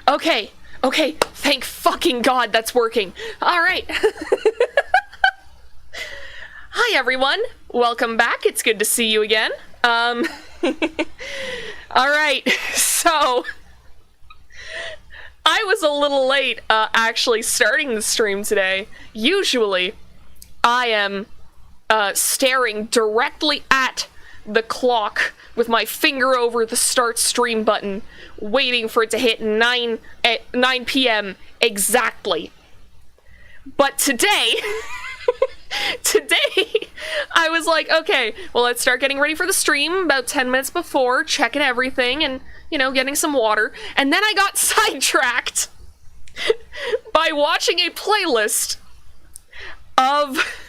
Okay, thank fucking God that's working. Alright. Hi everyone, welcome back, it's good to see you again. Alright, so... I was a little late, actually starting the stream today. Usually, I am, staring directly at the clock with my finger over the start stream button, waiting for it to hit 9 p.m. exactly. But today, I was like, okay, well, let's start getting ready for the stream about 10 minutes before, checking everything and, you know, getting some water. And then I got sidetracked by watching a playlist of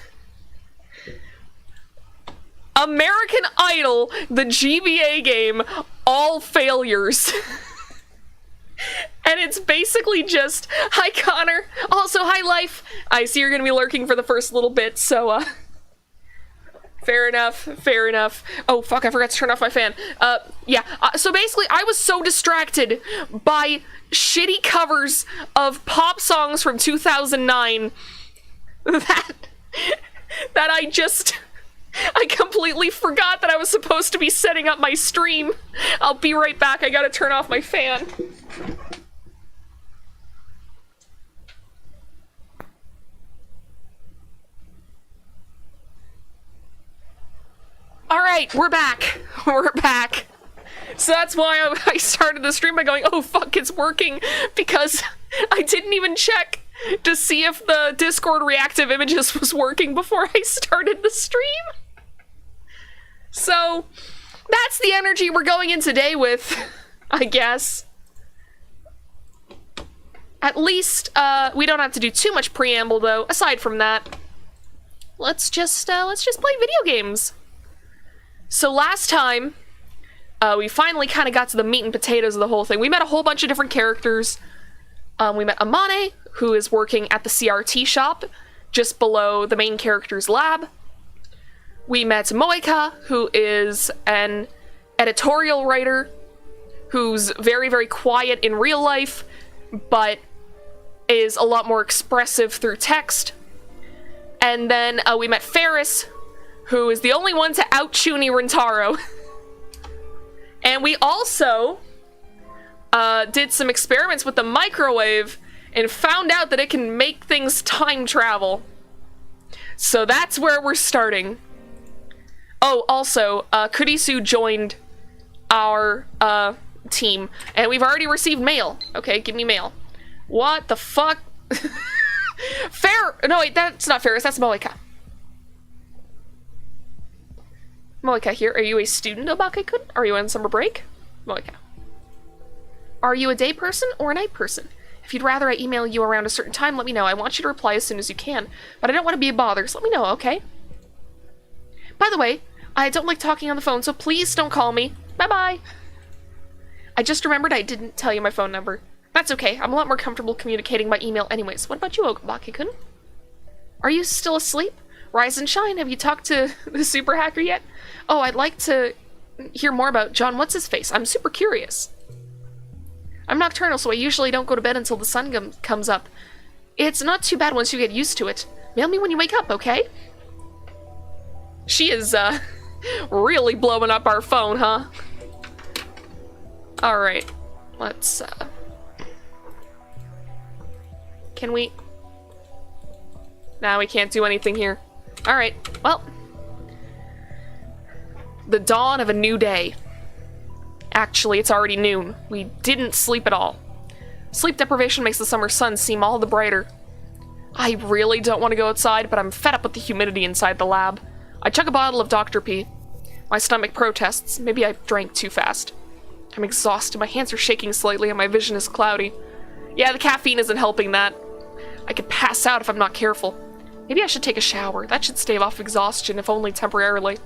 American Idol, the GBA game, all failures. And it's basically just, hi Connor, also hi Life. I see you're gonna be lurking for the first little bit, so fair enough. Oh fuck, I forgot to turn off my fan. So basically I was so distracted by shitty covers of pop songs from 2009 that I completely forgot that I was supposed to be setting up my stream. I'll be right back, I gotta turn off my fan. Alright, we're back. So that's why I started the stream by going, oh fuck, it's working, because I didn't even check to see if the Discord reactive images was working before I started the stream. So, that's the energy we're going in today with, I guess. At least, we don't have to do too much preamble, though. Aside from that, let's just play video games. So last time, we finally kind of got to the meat and potatoes of the whole thing. We met a whole bunch of different characters. We met Amane, who is working at the CRT shop, just below the main character's lab. We met Moeka, who is an editorial writer, who's very, very quiet in real life, but is a lot more expressive through text. And then we met Ferris, who is the only one to out-tune Rintaro. And we also did some experiments with the microwave and found out that it can make things time travel. So that's where we're starting. Oh, also, Kurisu joined our team, and we've already received mail. Okay, give me mail. What the fuck? No wait, that's not Ferris, that's Moeka. Moeka here. Are you a student, Obake-kun? Are you on summer break? Moeka. Are you a day person or a night person? If you'd rather I email you around a certain time, let me know. I want you to reply as soon as you can, but I don't want to be a bother, so let me know, okay? By the way, I don't like talking on the phone, so please don't call me. Bye-bye. I just remembered I didn't tell you my phone number. That's okay. I'm a lot more comfortable communicating by email anyways. What about you, Obake-kun? Are you still asleep? Rise and shine. Have you talked to the super hacker yet? Oh, I'd like to hear more about John What's-His-Face. I'm super curious. I'm nocturnal, so I usually don't go to bed until the sun comes up. It's not too bad once you get used to it. Mail me when you wake up, okay? She is, Really blowing up our phone, huh? Alright. Let's, Can we... Nah, we can't do anything here. Alright, well. The dawn of a new day. Actually, it's already noon. We didn't sleep at all. Sleep deprivation makes the summer sun seem all the brighter. I really don't want to go outside, but I'm fed up with the humidity inside the lab. I chug a bottle of Dr. P. My stomach protests. Maybe I drank too fast. I'm exhausted, my hands are shaking slightly, and my vision is cloudy. Yeah, the caffeine isn't helping that. I could pass out if I'm not careful. Maybe I should take a shower. That should stave off exhaustion, if only temporarily.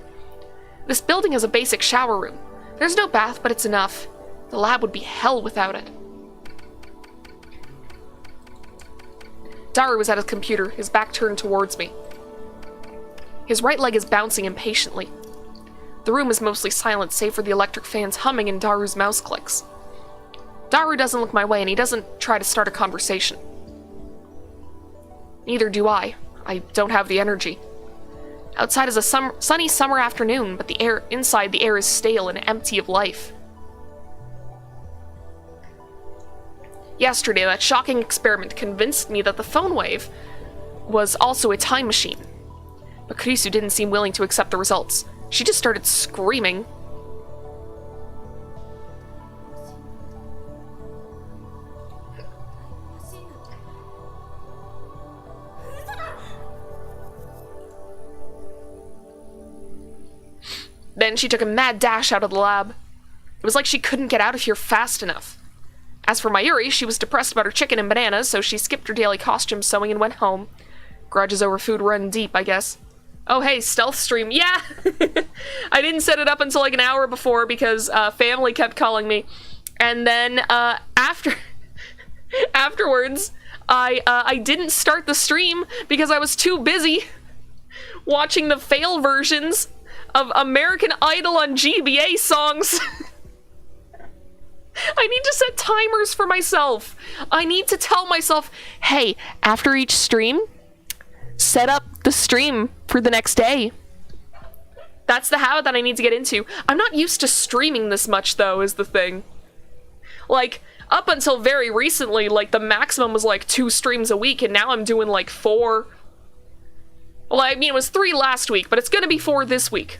This building has a basic shower room. There's no bath, but it's enough. The lab would be hell without it. Daru was at his computer, his back turned towards me. His right leg is bouncing impatiently. The room is mostly silent, save for the electric fans humming and Daru's mouse clicks. Daru doesn't look my way, and he doesn't try to start a conversation. Neither do I. I don't have the energy. Outside is a sunny summer afternoon, but inside the air is stale and empty of life. Yesterday, that shocking experiment convinced me that the phone wave was also a time machine. But Kurisu didn't seem willing to accept the results. She just started screaming. Then she took a mad dash out of the lab. It was like she couldn't get out of here fast enough. As for Mayuri, she was depressed about her chicken and bananas, so she skipped her daily costume sewing and went home. Grudges over food run deep, I guess. Oh hey, stealth stream. Yeah! I didn't set it up until like an hour before because family kept calling me. And then afterwards, I didn't start the stream because I was too busy watching the fail versions of American Idol on GBA songs. I need to set timers for myself. I need to tell myself, hey, after each stream, set up the stream for the next day. That's the habit that I need to get into. I'm not used to streaming this much, though, is the thing. Like, up until very recently, like, the maximum was like 2 streams a week, and now I'm doing like 4. Well, I mean, it was 3 last week, but it's gonna be 4 this week.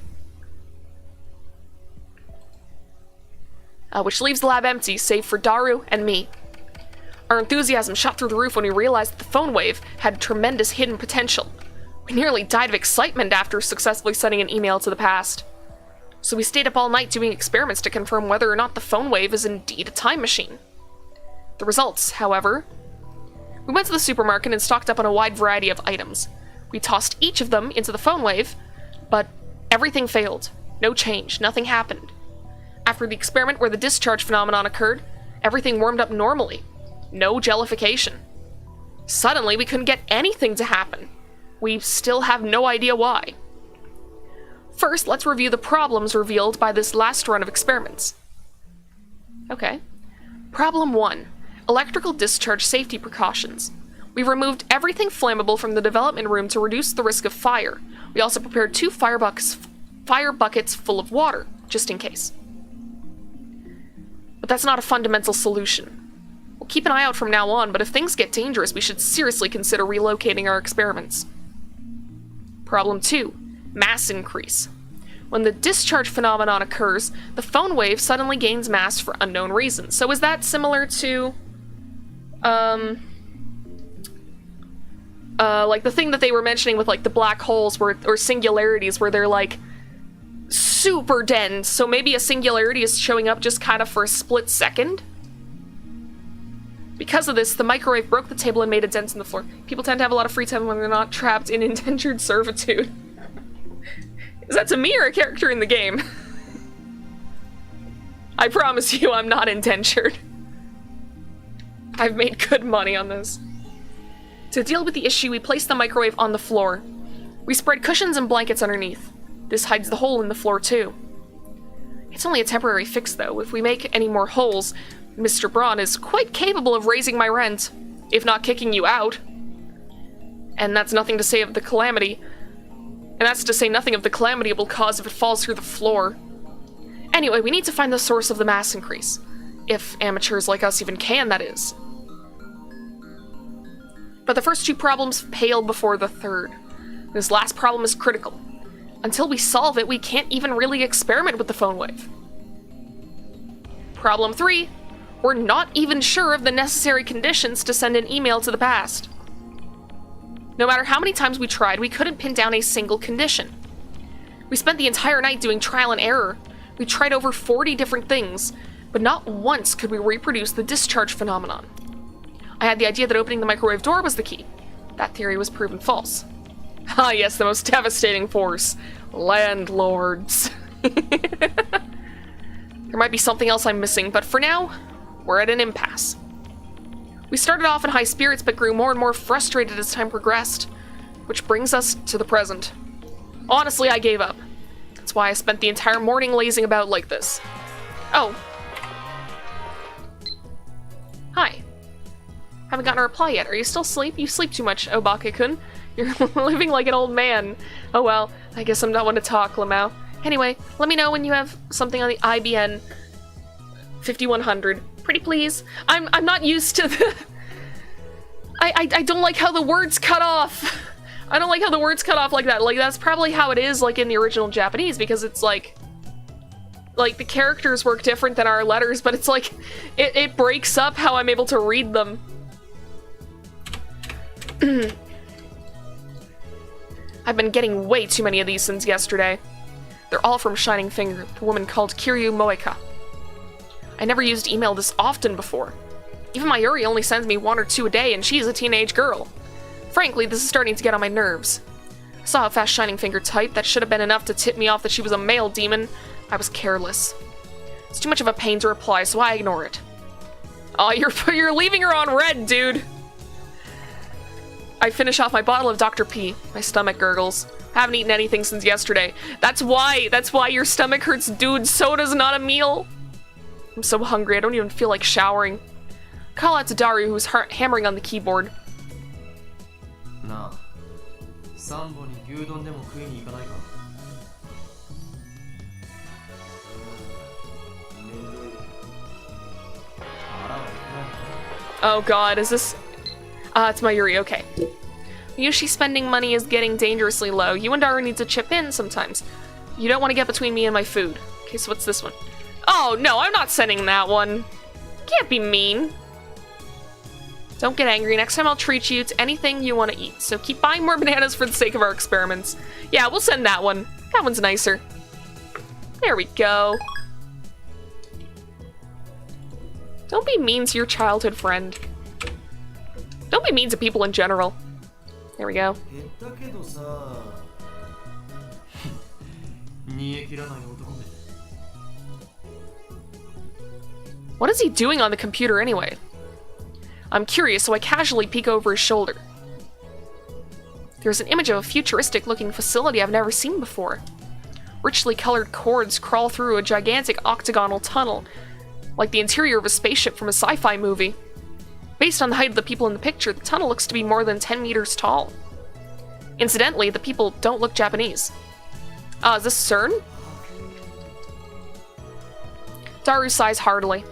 Which leaves the lab empty, save for Daru and me. Our enthusiasm shot through the roof when we realized that the phone wave had tremendous hidden potential. We nearly died of excitement after successfully sending an email to the past. So we stayed up all night doing experiments to confirm whether or not the phone wave is indeed a time machine. The results, however... We went to the supermarket and stocked up on a wide variety of items. We tossed each of them into the phone wave, but everything failed. No change, nothing happened. After the experiment where the discharge phenomenon occurred, everything warmed up normally. No jellification. Suddenly, we couldn't get anything to happen. We still have no idea why. First, let's review the problems revealed by this last run of experiments. Okay. Problem 1. Electrical discharge safety precautions. We removed everything flammable from the development room to reduce the risk of fire. We also prepared 2 fire buckets full of water, just in case. But that's not a fundamental solution. We'll keep an eye out from now on, but if things get dangerous, we should seriously consider relocating our experiments. Problem 2. Mass increase. When the discharge phenomenon occurs, the phone wave suddenly gains mass for unknown reasons. So is that similar to... like the thing that they were mentioning with like the black holes or singularities where they're like super dense, so maybe a singularity is showing up just kind of for a split second? Because of this, the microwave broke the table and made a dent in the floor. People tend to have a lot of free time when they're not trapped in indentured servitude. Is that to me or a character in the game? I promise you I'm not indentured. I've made good money on this. To deal with the issue, we placed the microwave on the floor. We spread cushions and blankets underneath. This hides the hole in the floor, too. It's only a temporary fix, though. If we make any more holes, Mr. Braun is quite capable of raising my rent, if not kicking you out. And that's nothing to say of the calamity. And that's to say nothing of the calamity it will cause if it falls through the floor. Anyway, we need to find the source of the mass increase. If amateurs like us even can, that is. But the first two problems pale before the third. This last problem is critical. Until we solve it, we can't even really experiment with the phone wave. Problem 3. We're not even sure of the necessary conditions to send an email to the past. No matter how many times we tried, we couldn't pin down a single condition. We spent the entire night doing trial and error. We tried over 40 different things, but not once could we reproduce the discharge phenomenon. I had the idea that opening the microwave door was the key. That theory was proven false. Ah yes, the most devastating force. Landlords. There might be something else I'm missing, but for now, we're at an impasse. We started off in high spirits, but grew more and more frustrated as time progressed. Which brings us to the present. Honestly, I gave up. That's why I spent the entire morning lazing about like this. Oh. Hi. Haven't gotten a reply yet. Are you still asleep? You sleep too much, Obake-kun. You're living like an old man. Oh well, I guess I'm not one to talk, Lamau. Anyway, let me know when you have something on the IBN 5100. Pretty please. I'm not used to the... I don't like how the words cut off. I don't like how the words cut off like that. Like, that's probably how it is, like, in the original Japanese, because it's like the characters work different than our letters, but it's like, it breaks up how I'm able to read them. I've been getting way too many of these since yesterday. They're all from Shining Finger, the woman called Kiryu Moeka. I never used email this often before. Even Mayuri only sends me 1 or 2 a day, and she's a teenage girl. Frankly, this is starting to get on my nerves. I saw how fast Shining Finger typed. That should have been enough to tip me off that she was a male demon. I was careless. It's too much of a pain to reply, so I ignore it. Oh, you're leaving her on red, dude! I finish off my bottle of Dr. P. My stomach gurgles. I haven't eaten anything since yesterday. That's why your stomach hurts, dude. Soda's not a meal. I'm so hungry, I don't even feel like showering. Call out to Daru, who's hammering on the keyboard. Oh god, is this... it's Mayuri, okay. Yushi spending money is getting dangerously low. You and Daru need to chip in sometimes. You don't want to get between me and my food. Okay, so what's this one? Oh, no, I'm not sending that one. Can't be mean. Don't get angry. Next time I'll treat you to anything you want to eat. So keep buying more bananas for the sake of our experiments. Yeah, we'll send that one. That one's nicer. There we go. Don't be mean to your childhood friend. Don't be mean to people in general. There we go. What is he doing on the computer anyway? I'm curious, so I casually peek over his shoulder. There's an image of a futuristic-looking facility I've never seen before. Richly colored cords crawl through a gigantic octagonal tunnel, like the interior of a spaceship from a sci-fi movie. Based on the height of the people in the picture, the tunnel looks to be more than 10 meters tall. Incidentally, the people don't look Japanese. Is this CERN? Daru sighs heartily.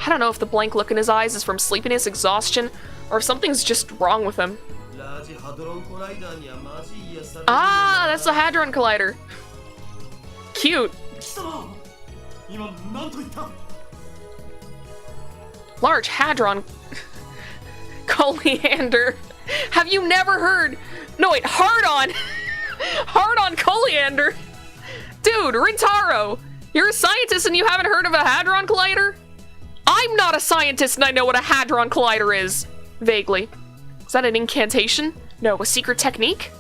I don't know if the blank look in his eyes is from sleepiness, exhaustion, or if something's just wrong with him. Ah, that's the Hadron Collider. Cute. Large Hadron Coriander. Have you never heard? No, wait, hard-on. Hard-on Coriander. Dude, Rintaro, you're a scientist and you haven't heard of a Hadron Collider? I'm not a scientist and I know what a Hadron Collider is. Vaguely. Is that an incantation? No, a secret technique?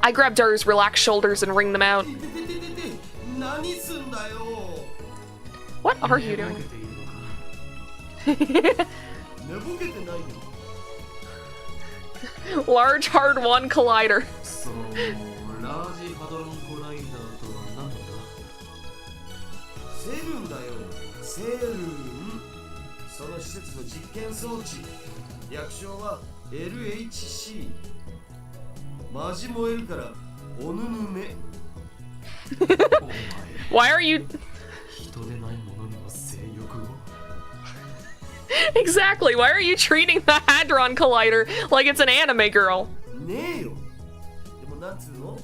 I grab Daru's relaxed shoulders and wring them out. What are you doing? Large hard-won collider. 施設の実験装置。略称は LHC。 マジ燃えるからおぬぬめ。Why are you... Exactly, why are you treating the Hadron Collider like it's an anime girl? ねえよ。でもなんつうの、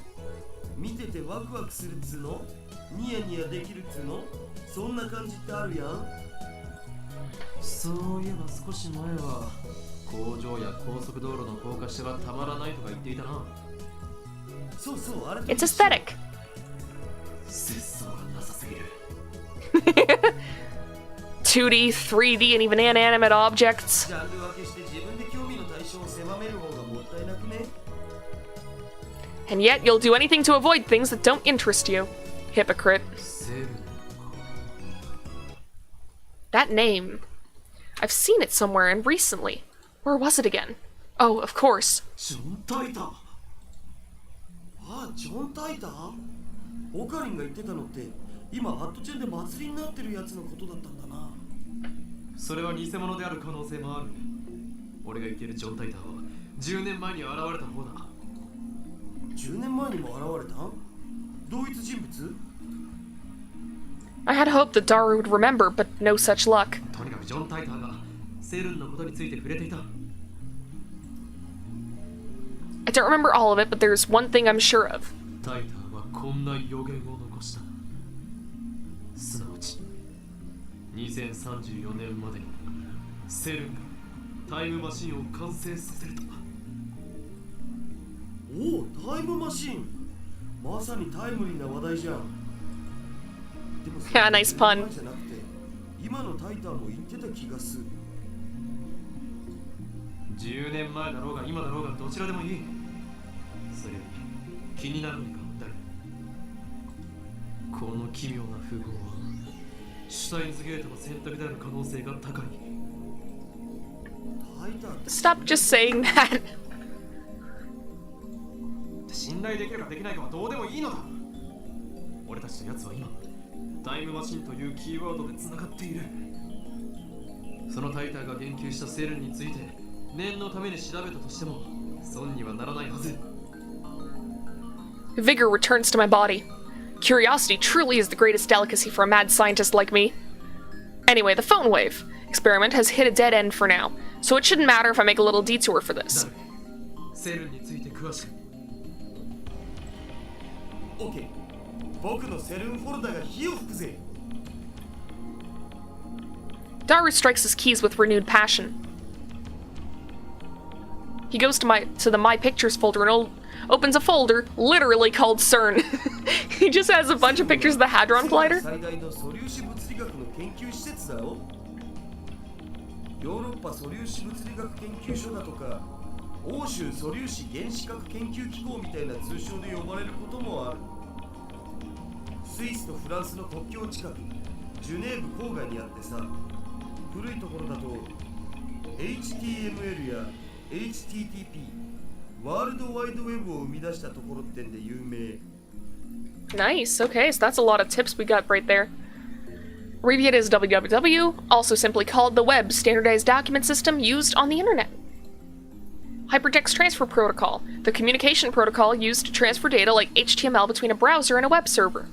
見ててワクワクするっつうの、ニヤニヤできるっつうの、そんな感じってあるやん。そういえば少し前は工場や高速道路の高架下がたまらないとか言っていたな。そうそう、あれ。 It's aesthetic. 節操がなさすぎる。2D, 3D, and even inanimate objects. ジャンル分けして自分で興味の対象を狭める方がもったいなくね。 And yet you'll do anything to avoid things that don't interest you. Hypocrite. That name. I've seen it somewhere and recently. Where was it again? Oh, of course. ジョン・タイター。ああ、ジョン・タイター？オカリンが言ってたのって今ハットチェンで祭りになってるやつのことだったんだな。それは偽物である可能性もある。俺が言っているジョン・タイターは10年前に現れた方だ。10年前にも現れた？同一人物？ I had hoped that Daru would remember, but no such luck. とにかくジョン・タイターがセルンのことについて触れていた。 I don't remember all of it, but there's one thing I'm sure of. タイターはこんな予言を残した。すなわち2034年までにセルンがタイムマシンを完成させると。おお、タイムマシン。まさにタイムリーな話題じゃん。でも Yeah, nice pun. じゃなくて今のタイターも言ってた気がする。10年前だろうが今だろうがどちらでもいい。それより気になるのが誰。この奇妙な符号はシュタインズゲートの選択である可能性が高い。タイターって Stop just saying that. 信頼できるかできないかはどうでもいいのだ。俺たちと奴は今タイムマシンというキーワードで繋がっている。そのタイターが言及したセルンについて念のために調べたとしても損にはならないはず。 Vigor returns to my body. Curiosity truly is the greatest delicacy for a mad scientist like me. Anyway, the phone wave experiment has hit a dead end for now, so it shouldn't matter if I make a little detour for this. セルンについて詳しく。OK。僕のセルンフォルダが火を吹くぜ。 Daru strikes his keys with renewed passion. He goes to the My Pictures folder and opens a folder literally called CERN. He just has a bunch of pictures of the Hadron Collider. 最大の素粒子物理学の研究施設だろ。ヨーロッパ素粒子物理学研究所だとか、欧州素粒子原子核研究機構みたいな通称で呼ばれることもある。スイスとフランスの国境近く、ジュネーブ郊外にあってさ、古いところだと HTML や HTTP ワールドワイドウェブを生み出したところってんで有名。 Nice, okay, so that's a lot of tips we got right there. Abbreviated as WWW, also simply called the Web Standardized Document System used on the Internet. Hypertext Transfer Protocol, the communication protocol used to transfer data like HTML between a browser and a web server.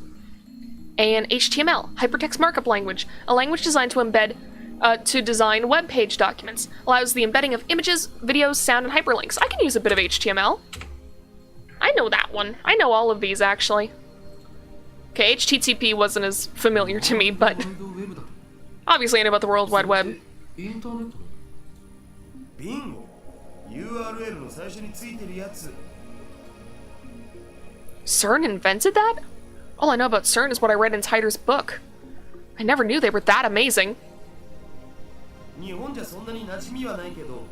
And HTML, Hypertext Markup Language, a language designed to design web page documents, allows the embedding of images, videos, sound, and hyperlinks. I can use a bit of HTML. I know that one. I know all of these, actually. Okay, HTTP wasn't as familiar to me, but obviously I know about the World Wide Web. Bingo! URL の最初についてるやつ。 CERN invented that? All I know about CERN is what I read in Tyder's book. I never knew they were that amazing. 日本じゃそんなに馴染みはないけど、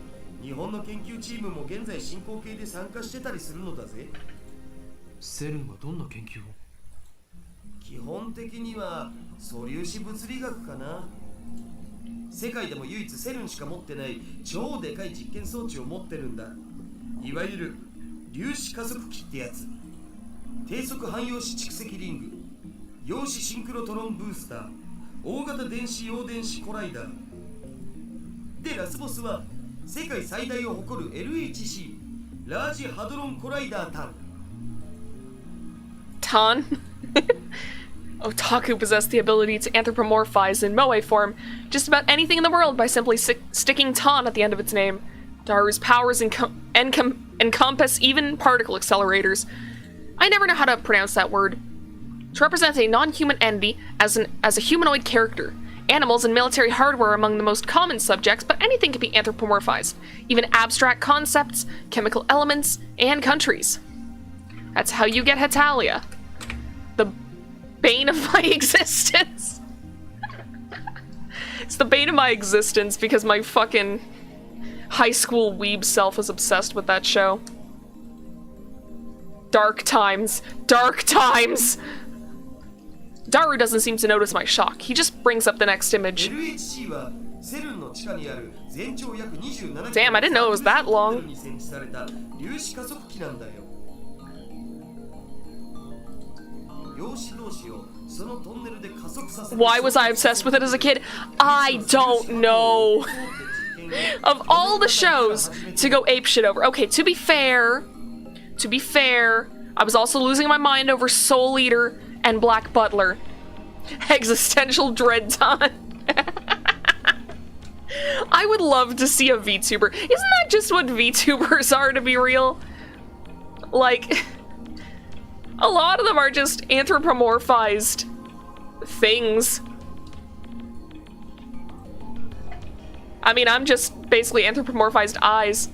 日本の研究チームも現在進行形で参加してたりするのだぜ。セルンはどんな研究を？基本的には素粒子物理学かな。世界でも唯一セルンしか持ってない超でかい実験装置を持ってるんだ。いわゆる粒子加速器ってやつ。低速汎用子蓄積リング、陽子シンクロトロンブースター、大型電子陽電子コライダー。でラスボスは世界最大を誇る LHC ラージハドロンコライダータン。 Tan? Otaku possessed the ability to anthropomorphize in moe form just about anything in the world by simply sticking Tan at the end of its name. Daru's powers encompass even particle accelerators. I never know how to pronounce that word. To represent a non-human entity as a humanoid character. Animals and military hardware are among the most common subjects, but anything can be anthropomorphized. Even abstract concepts, chemical elements, and countries. That's how you get Hetalia. The bane of my existence. It's the bane of my existence because my fucking high school weeb self is obsessed with that show. Dark times. Dark times! Daru doesn't seem to notice my shock. He just brings up the next image. Damn, I didn't know it was that long. Why was I obsessed with it as a kid? I don't know. Of all the shows to go apeshit over. Okay, to be fair, I was also losing my mind over Soul Eater and Black Butler. Existential Dread Time. I would love to see a VTuber. Isn't that just what VTubers are, to be real? Like, a lot of them are just anthropomorphized things. I mean, I'm just basically anthropomorphized eyes.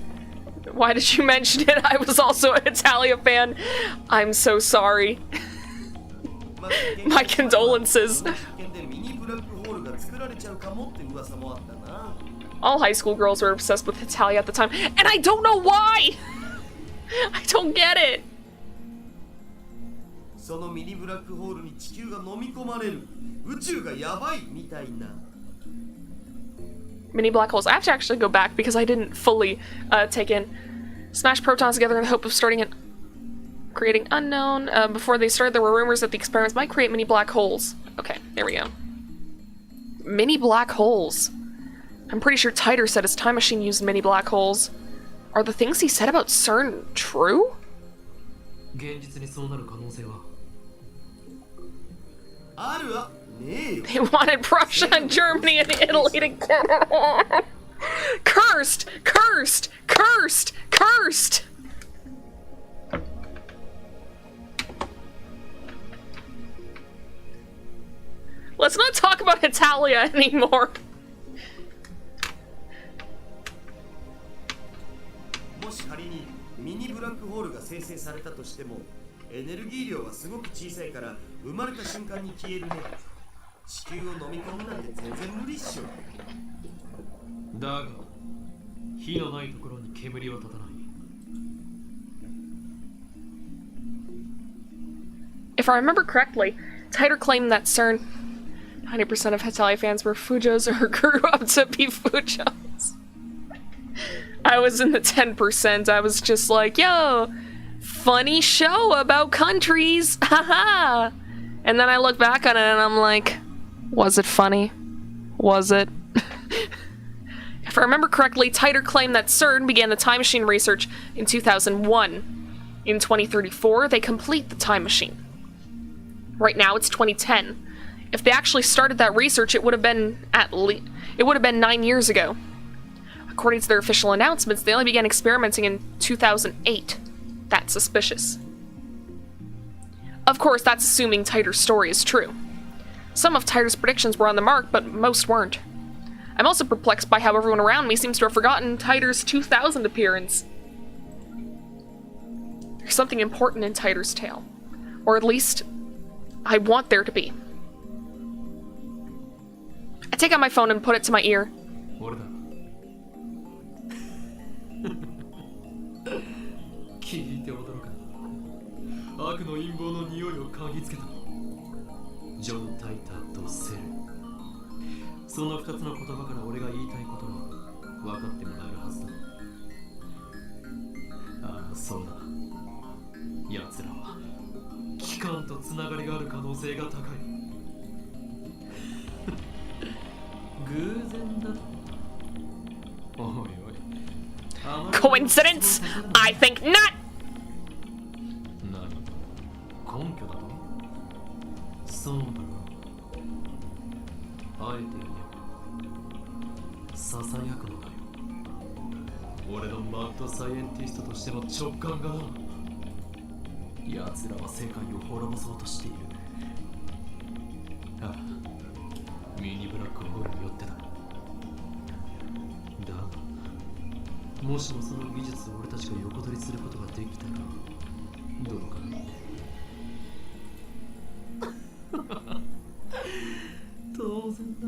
Why did you mention it? I was also an Italia fan. I'm so sorry. My condolences. All high school girls were obsessed with Italia at the time, and I don't know why! I don't get it. Mini black holes. I have to actually go back because I didn't fully take in. Smash protons together in the hope of creating unknown. Before they started, there were rumors that the experiments might create mini black holes. Okay, there we go. Mini black holes. I'm pretty sure Titer said his time machine used mini black holes. Are the things he said about CERN true? They wanted Prussia and Germany and Italy to get it. Cursed! Cursed! Cursed! Cursed! Let's not talk about Italia anymore. If I remember correctly, Titer claimed that CERN 90% of Hetalia fans were Fujos or grew up to be Fujos. I was in the 10%. I was just like, yo, funny show about countries, haha. And then I look back on it and I'm like, was it funny? Was it? If I remember correctly, Titer claimed that CERN began the time machine research in 2001. In 2034, they complete the time machine. Right now, it's 2010. If they actually started that research, it would have been 9 years ago. According to their official announcements, they only began experimenting in 2008. That's suspicious. Of course, that's assuming Titer's story is true. Some of Titer's predictions were on the mark, but most weren't. I'm also perplexed by how everyone around me seems to have forgotten Titer's 2000 appearance. There's something important in Titer's tale. Or at least, I want there to be. I take out my phone and put it to my ear. おいおい。 Coincidence? I think not! 何？根拠だと？そうだな。あえて言えばささやくのだよ。俺のマッドサイエンティストとしての直感がな。奴らは世界を滅ぼそうとしている。ああ、ミニブラックホールによってだ。だがもしもその技術を俺たちが横取りすることができたらどうかな。当然だ。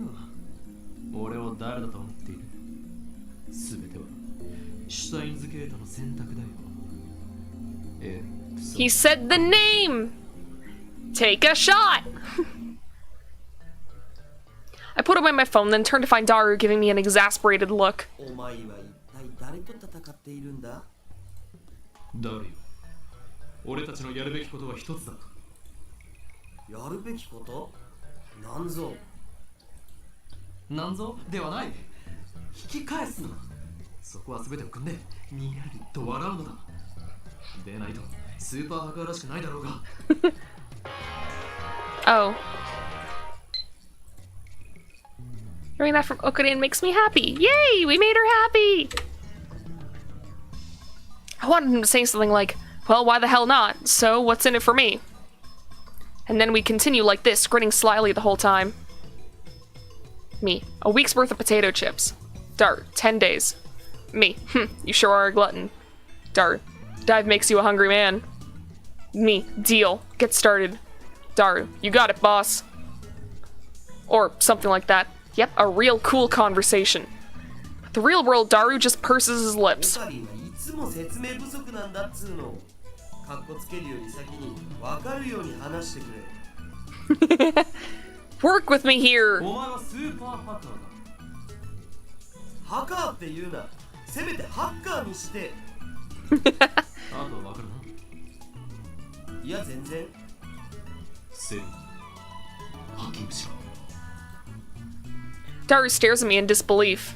俺を誰だと思っている。全てはシュタインズゲートの選択だよ。He said the name! Take a shot! I put away my phone, then turned to find Daru giving me an exasperated look. お前は一体誰と戦っているんだ？ダルよ。俺たちのやるべきことは一つだ。やるべきこと？なんぞ。なんぞではない。引き返すの。そこは全てを組んでにやりと笑うのだ。でないとスーパーハッカーらしくないだろうが。Oh. Hearing that from Okarin makes me happy. Yay! We made her happy! I wanted him to say something like, well, why the hell not? So, what's in it for me? And then we continue like this, grinning slyly the whole time. Me. A week's worth of potato chips. Dart. 10 days. Me. You sure are a glutton. Dart. Dive makes you a hungry man. Me. Deal. Get started. Dart. You got it, boss. Or something like that. Yep, a real cool conversation. The real world, Daru just purses his lips. Work with me here! Daru stares at me in disbelief.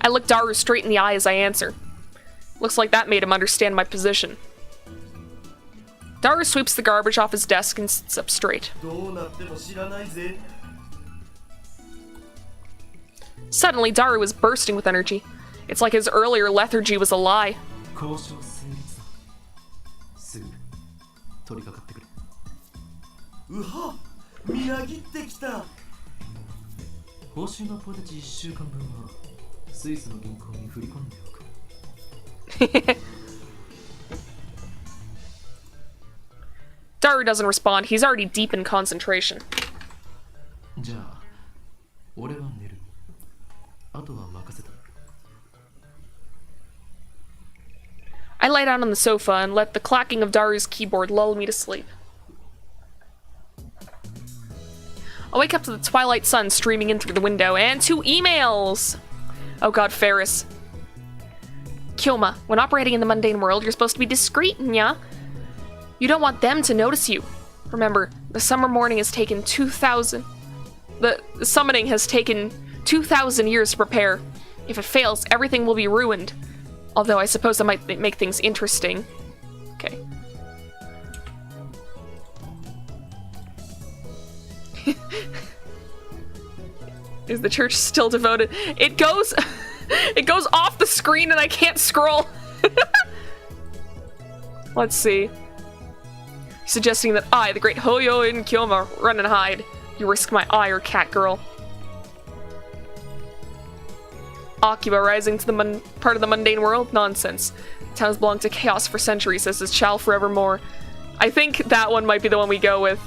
I look Daru straight in the eye as I answer. Looks like that made him understand my position. Daru sweeps the garbage off his desk and sits up straight. Suddenly, Daru was bursting with energy. It's like his earlier lethargy was a lie. Daru doesn't respond. He's already deep in concentration. I lie down on the sofa and let the clacking of Daru's keyboard lull me to sleep. I wake up to the twilight sun streaming in through the window and 2 emails! Oh god, Ferris. Kyoma, when operating in the mundane world, you're supposed to be discreet, nya? You don't want them to notice you. Remember, the summer morning has taken 2,000... The summoning has taken 2,000 years to prepare. If it fails, everything will be ruined. Although I suppose that might make things interesting. Okay. Is the church still devoted? It goes it goes off the screen and I can't scroll. Let's see. Suggesting that I, the great Hoyo and Kyoma, run and hide. You risk my eye or cat girl. Akiba rising to the part of the mundane world? Nonsense. Towns belong to chaos for centuries, as is shall forevermore. I think that one might be the one we go with.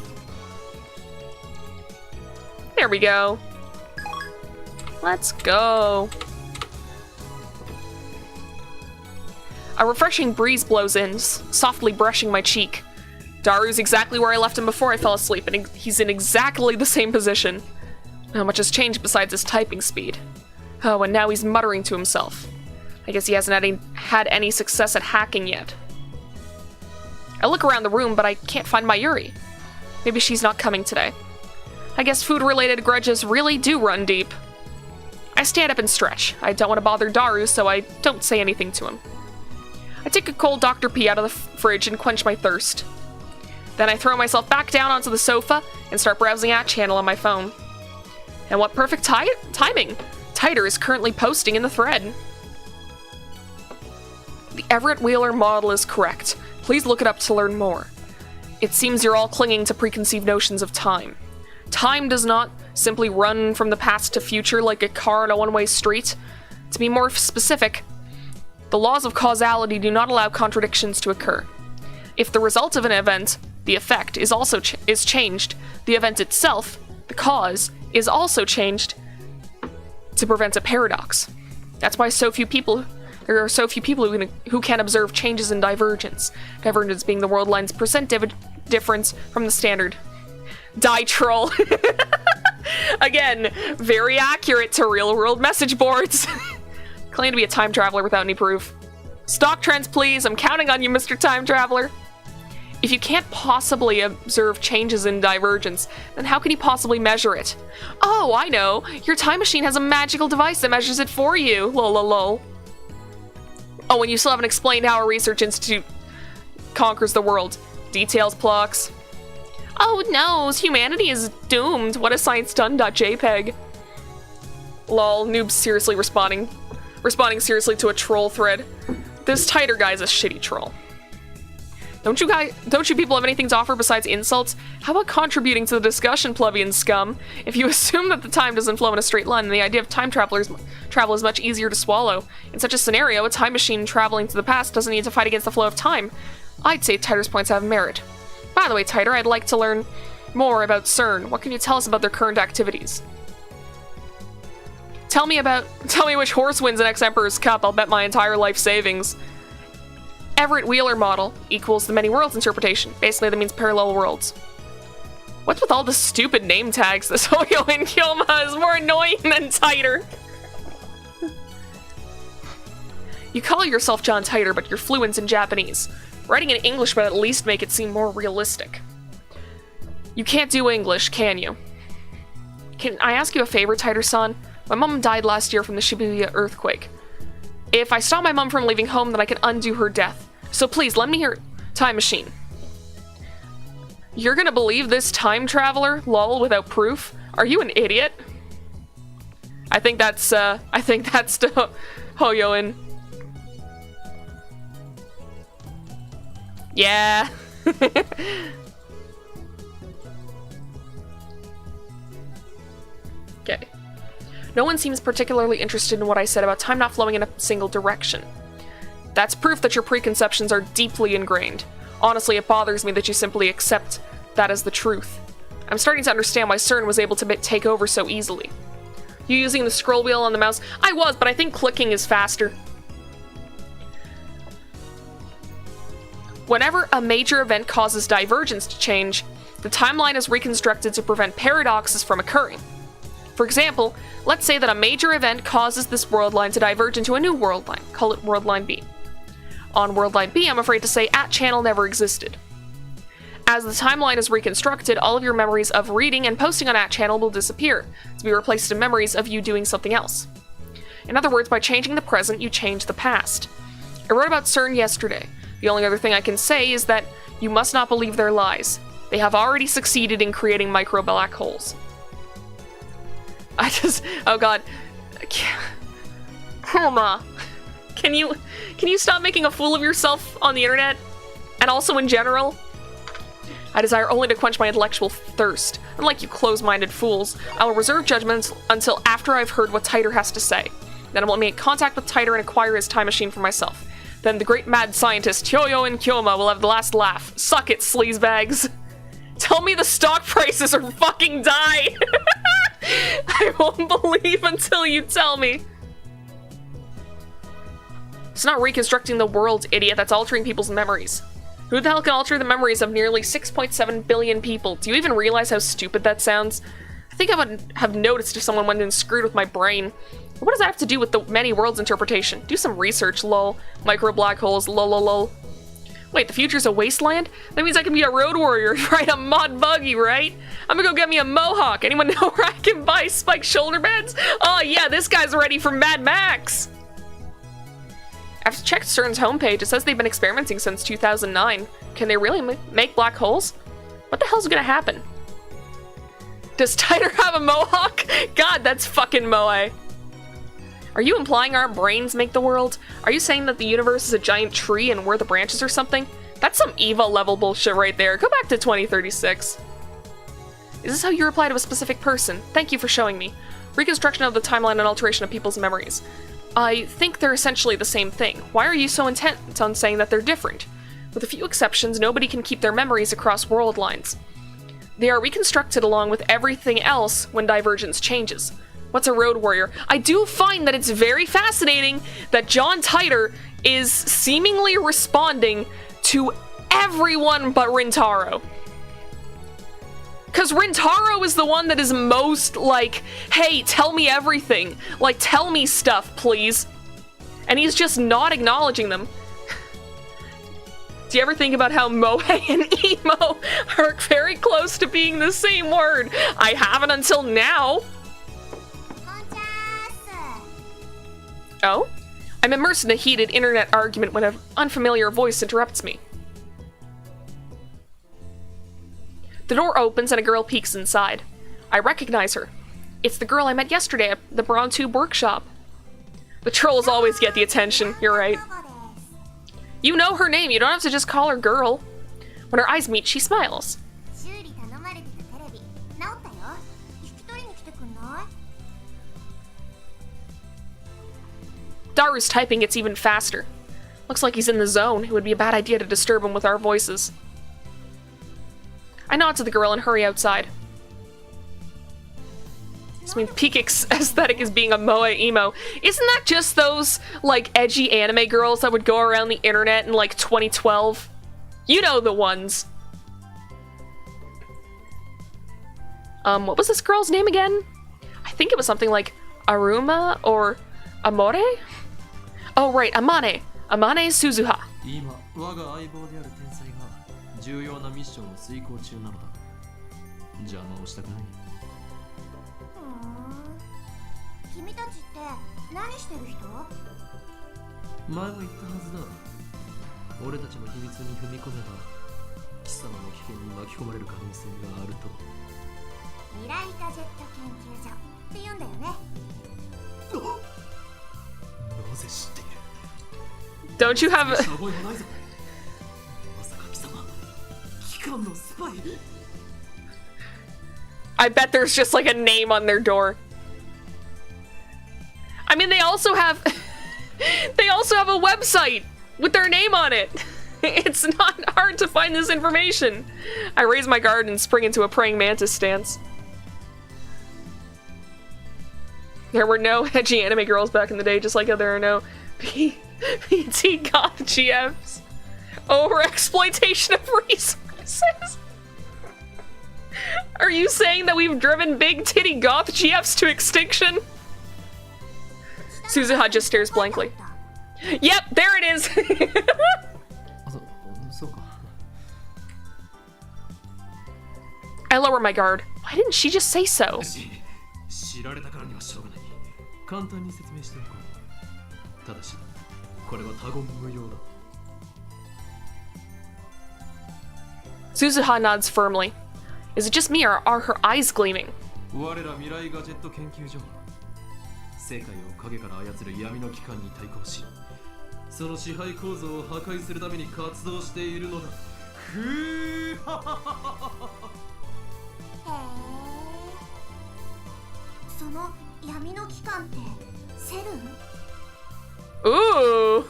There we go. Let's go. A refreshing breeze blows in, softly brushing my cheek. Daru's exactly where I left him before I fell asleep, and he's in exactly the same position. Not much has changed besides his typing speed. Oh, and now he's muttering to himself. I guess he hasn't had any success at hacking yet. I look around the room, but I can't find Mayuri. Maybe she's not coming today. I guess food-related grudges really do run deep. I stand up and stretch. I don't want to bother Daru, so I don't say anything to him. I take a cold Dr. Pee out of the fridge and quench my thirst. Then I throw myself back down onto the sofa and start browsing at channel on my phone. And what perfect timing! Titer is currently posting in the thread. The Everett Wheeler model is correct. Please look it up to learn more. It seems you're all clinging to preconceived notions of time. Time does not simply run from the past to future like a car on a one-way street. To be more specific, the laws of causality do not allow contradictions to occur. If the result of an event, the effect, is also changed, the event itself, the cause, is also changed to prevent a paradox. That's why there are so few people who can observe changes in divergence. Divergence being the world line's percent difference from the standard. Die troll. Again, very accurate to real-world message boards. Claim to be a time traveler without any proof. Stock trends, please. I'm counting on you, Mr. Time Traveler. If you can't possibly observe changes in divergence, then how can you possibly measure it? Oh, I know. Your time machine has a magical device that measures it for you. Lol, lol, lol. Oh, and you still haven't explained how a research institute conquers the world. Details, Plux. Oh no, humanity is doomed. What has science done.jpg? Lol, noobs seriously responding seriously to a troll thread. This Titer guy's a shitty troll. Don't you people have anything to offer besides insults? How about contributing to the discussion, plebeian scum? If you assume that the time doesn't flow in a straight line, then the idea of time travel is much easier to swallow. In such a scenario, a time machine traveling to the past doesn't need to fight against the flow of time. I'd say Titer's points have merit. By the way, Titer, I'd like to learn more about CERN. What can you tell us about their current activities? Tell me which horse wins the next Emperor's Cup. I'll bet my entire life savings. Everett Wheeler model equals the many worlds interpretation. Basically, that means parallel worlds. What's with all the stupid name tags? This Hoyo and Kyoma is more annoying than Titer. You call yourself John Titer, but you're fluent in Japanese. Writing in English would at least make it seem more realistic. You can't do English, can you? Can I ask you a favor, Titer-san? My mom died last year from the Shibuya earthquake. If I stop my mom from leaving home, then I can undo her death. So please, lend me your time machine. You're gonna believe this time traveler? Lol, without proof? Are you an idiot? I think that's to Hoyoin. Yeah. Okay. No one seems particularly interested in what I said about time not flowing in a single direction. That's proof that your preconceptions are deeply ingrained. Honestly, it bothers me that you simply accept that as the truth. I'm starting to understand why CERN was able to take over so easily. You using the scroll wheel on the mouse? I was, but I think clicking is faster. Whenever a major event causes divergence to change, the timeline is reconstructed to prevent paradoxes from occurring. For example, let's say that a major event causes this world line to diverge into a new world line. Call it world line B. On world line B, I'm afraid to say @channel never existed. As the timeline is reconstructed, all of your memories of reading and posting on @channel will disappear, to be replaced in memories of you doing something else. In other words, by changing the present, you change the past. I wrote about CERN yesterday. The only other thing I can say is that you must not believe their lies. They have already succeeded in creating micro black holes. Oh god. Koma. Can you stop making a fool of yourself on the internet? And also in general? I desire only to quench my intellectual thirst. Unlike you close-minded fools, I will reserve judgment until after I've heard what Titer has to say. Then I will make contact with Titer and acquire his time machine for myself. Then the great mad scientist Hyoyo and Kyoma will have the last laugh. Suck it, sleazebags. Tell me the stock prices or fucking die! I won't believe until you tell me. It's not reconstructing the world, idiot. That's altering people's memories. Who the hell can alter the memories of nearly 6.7 billion people? Do you even realize how stupid that sounds? I think I would have noticed if someone went and screwed with my brain. What does that have to do with the many worlds interpretation? Do some research, lol. Micro black holes, lol lol lol. Wait, the future's a wasteland? That means I can be a road warrior, ride a mod buggy, right? I'm gonna go get me a mohawk. Anyone know where I can buy spiked shoulder pads? Oh yeah, this guy's ready for Mad Max. I've checked CERN's homepage. It says they've been experimenting since 2009. Can they really make black holes? What the hell's gonna happen? Does Tighter have a mohawk? God, that's fucking moe. Are you implying our brains make the world? Are you saying that the universe is a giant tree and we're the branches or something? That's some EVA level bullshit right there. Go back to 2036. Is this how you reply to a specific person? Thank you for showing me. Reconstruction of the timeline and alteration of people's memories. I think they're essentially the same thing. Why are you so intent on saying that they're different? With a few exceptions, nobody can keep their memories across world lines. They are reconstructed along with everything else when divergence changes. What's a road warrior? I do find that it's very fascinating that John Titor is seemingly responding to everyone but Rintaro. Because Rintaro is the one that is most like, hey, tell me everything. Like, tell me stuff, please. And he's just not acknowledging them. Do you ever think about how moe and emo are very close to being the same word? I haven't until now. Oh? I'm immersed in a heated internet argument when an unfamiliar voice interrupts me. The door opens and a girl peeks inside. I recognize her. It's the girl I met yesterday at the Brawn Tube workshop. The trolls always get the attention, you're right. You know her name, you don't have to just call her girl. When her eyes meet, she smiles. Daru's typing gets even faster. Looks like he's in the zone. It would be a bad idea to disturb him with our voices. I nod to the girl and hurry outside. I mean, peak aesthetic is being a moe emo. Isn't that just those, like, edgy anime girls that would go around the internet in, like, 2012? You know the ones. What was this girl's name again? I think it was something like Aruma or Amore? Oh, right, Amane. Amane Suzuha. Don't you have I bet there's just like a name on their door. I mean, they also have they also have a website with their name on it. It's not hard to find this information. I raise my guard and spring into a praying mantis stance. There were no edgy anime girls back in the day, just like how there are no PT goth GFs. Overexploitation of resources. Are you saying that we've driven big titty goth GFs to extinction? Suzuha just stares blankly. Yep, there it is. I lower my guard. Why didn't she just say so? Suzuha nods firmly. Is it just me or are her eyes gleaming? Ooh!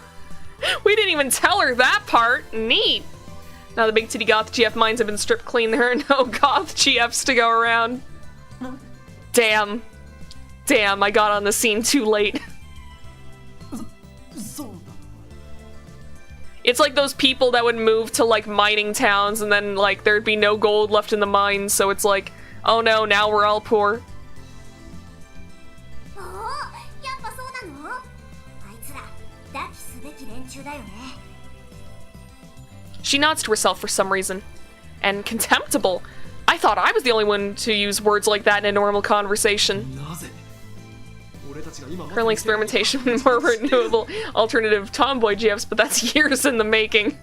We didn't even tell her that part. Neat. Now the big titty goth GF minds have been stripped clean. There are no goth GFs to go around. Damn. Damn, I got on the scene too late. It's like those people that would move to, like, mining towns and then, like, there'd be no gold left in the mines, so it's like, oh no, now we're all poor. She nods to herself for some reason. And contemptible. I thought I was the only one to use words like that in a normal conversation. Currently experimentation with more renewable alternative tomboy GFs, but that's years in the making.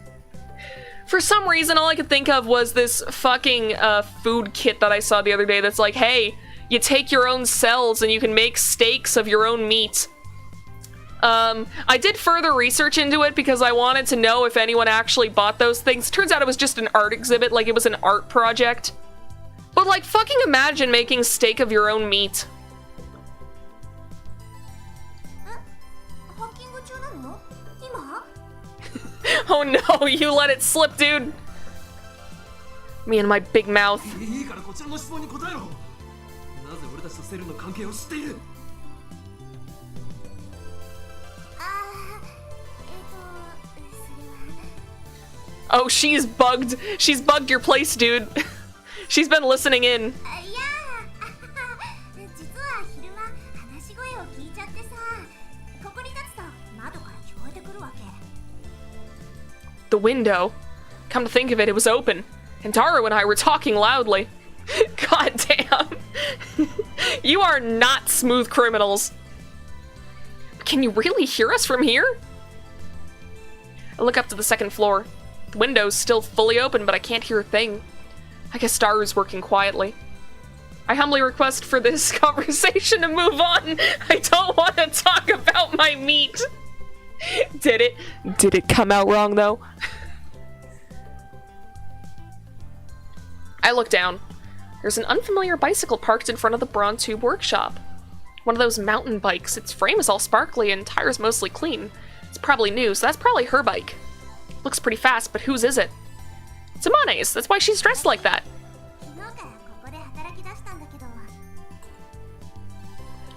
For some reason, all I could think of was this fucking food kit that I saw the other day that's like, hey, you take your own cells and you can make steaks of your own meat. I did further research into it because I wanted to know if anyone actually bought those things. Turns out it was just an art exhibit, like it was an art project. But like, fucking imagine making steak of your own meat. Oh no, you let it slip, dude. Me and my big mouth. Oh, she's bugged. She's bugged your place, dude. She's been listening in. The window. Come to think of it, it was open. And Daru and I were talking loudly. God damn. You are not smooth criminals. Can you really hear us from here? I look up to the second floor. The window's still fully open, but I can't hear a thing. I guess Daru's working quietly. I humbly request for this conversation to move on. I don't want to talk about my meat. Did it come out wrong, though? I look down. There's an unfamiliar bicycle parked in front of the Bronze Tube workshop. One of those mountain bikes. Its frame is all sparkly and tires mostly clean. It's probably new, so that's probably her bike. Looks pretty fast, but whose is it? It's Amane's. That's why she's dressed like that.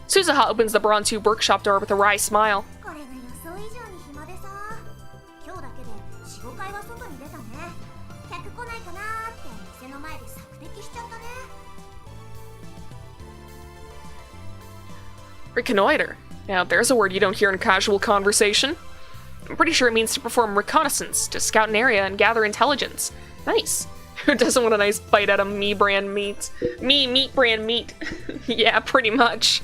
Suzuha opens the Bronze Tube workshop door with a wry smile. Reconnoiter. Now, there's a word you don't hear in casual conversation. I'm pretty sure it means to perform reconnaissance, to scout an area and gather intelligence. Nice. Who doesn't want a nice bite out of me brand meat? Meat brand meat. Yeah, pretty much.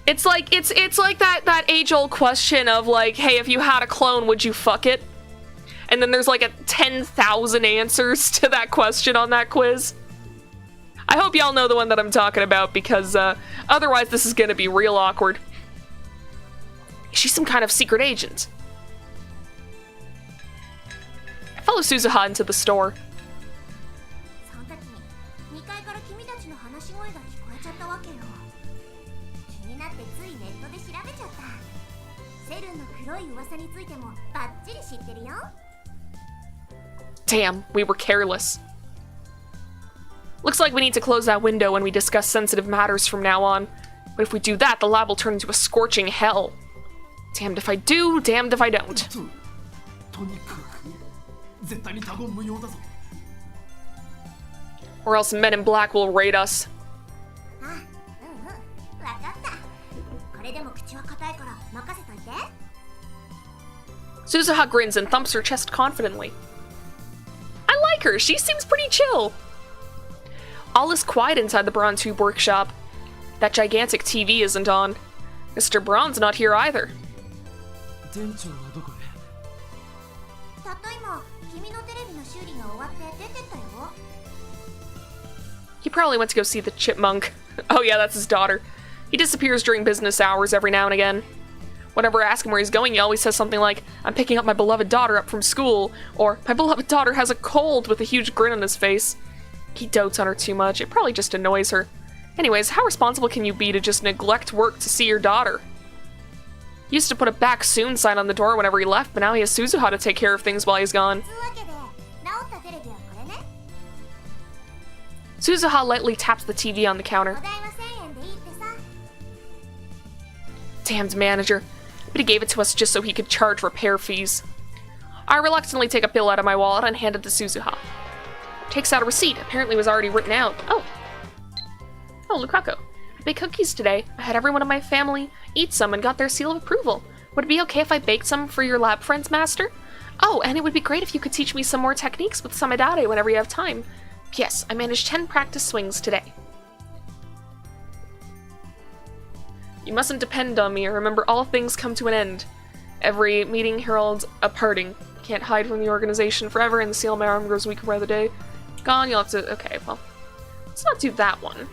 It's like that age-old question of like, hey, if you had a clone, would you fuck it? And then there's like 10,000 answers to that question on that quiz. I hope y'all know the one that I'm talking about, because otherwise this is gonna be real awkward. Is she some kind of secret agent? I follow Suzuha into the store. Damn, we were careless. Looks like we need to close that window when we discuss sensitive matters from now on. But if we do that, the lab will turn into a scorching hell. Damned if I do, damned if I don't. Or else Men in Black will raid us. Suzuha grins and thumps her chest confidently. I like her, she seems pretty chill. All is quiet inside the Bronze Tube workshop. That gigantic TV isn't on. Mr. Braun's not here either. He probably went to go see the chipmunk. Oh yeah, that's his daughter. He disappears during business hours every now and again. Whenever I ask him where he's going, he always says something like, I'm picking up my beloved daughter up from school, or my beloved daughter has a cold, with a huge grin on his face. He dotes on her too much. It probably just annoys her. Anyways, how responsible can you be to just neglect work to see your daughter? He used to put a back soon sign on the door whenever he left, but now he has Suzuha to take care of things while he's gone. Suzuha lightly taps the TV on the counter. Damned manager. But he gave it to us just so he could charge repair fees. I reluctantly take a bill out of my wallet and hand it to Suzuha. Takes out a receipt. Apparently it was already written out. Oh, Lukaku. I baked cookies today. I had everyone in my family eat some and got their seal of approval. Would it be okay if I baked some for your lab friends, Master? Oh, and it would be great if you could teach me some more techniques with Samedare whenever you have time. Yes, I managed 10 practice swings today. You mustn't depend on me, or remember all things come to an end. Every meeting heralds a parting. Can't hide from the organization forever, and the seal of my arm grows weaker by the day. Gone, you'll have to... Okay, well, let's not do that one.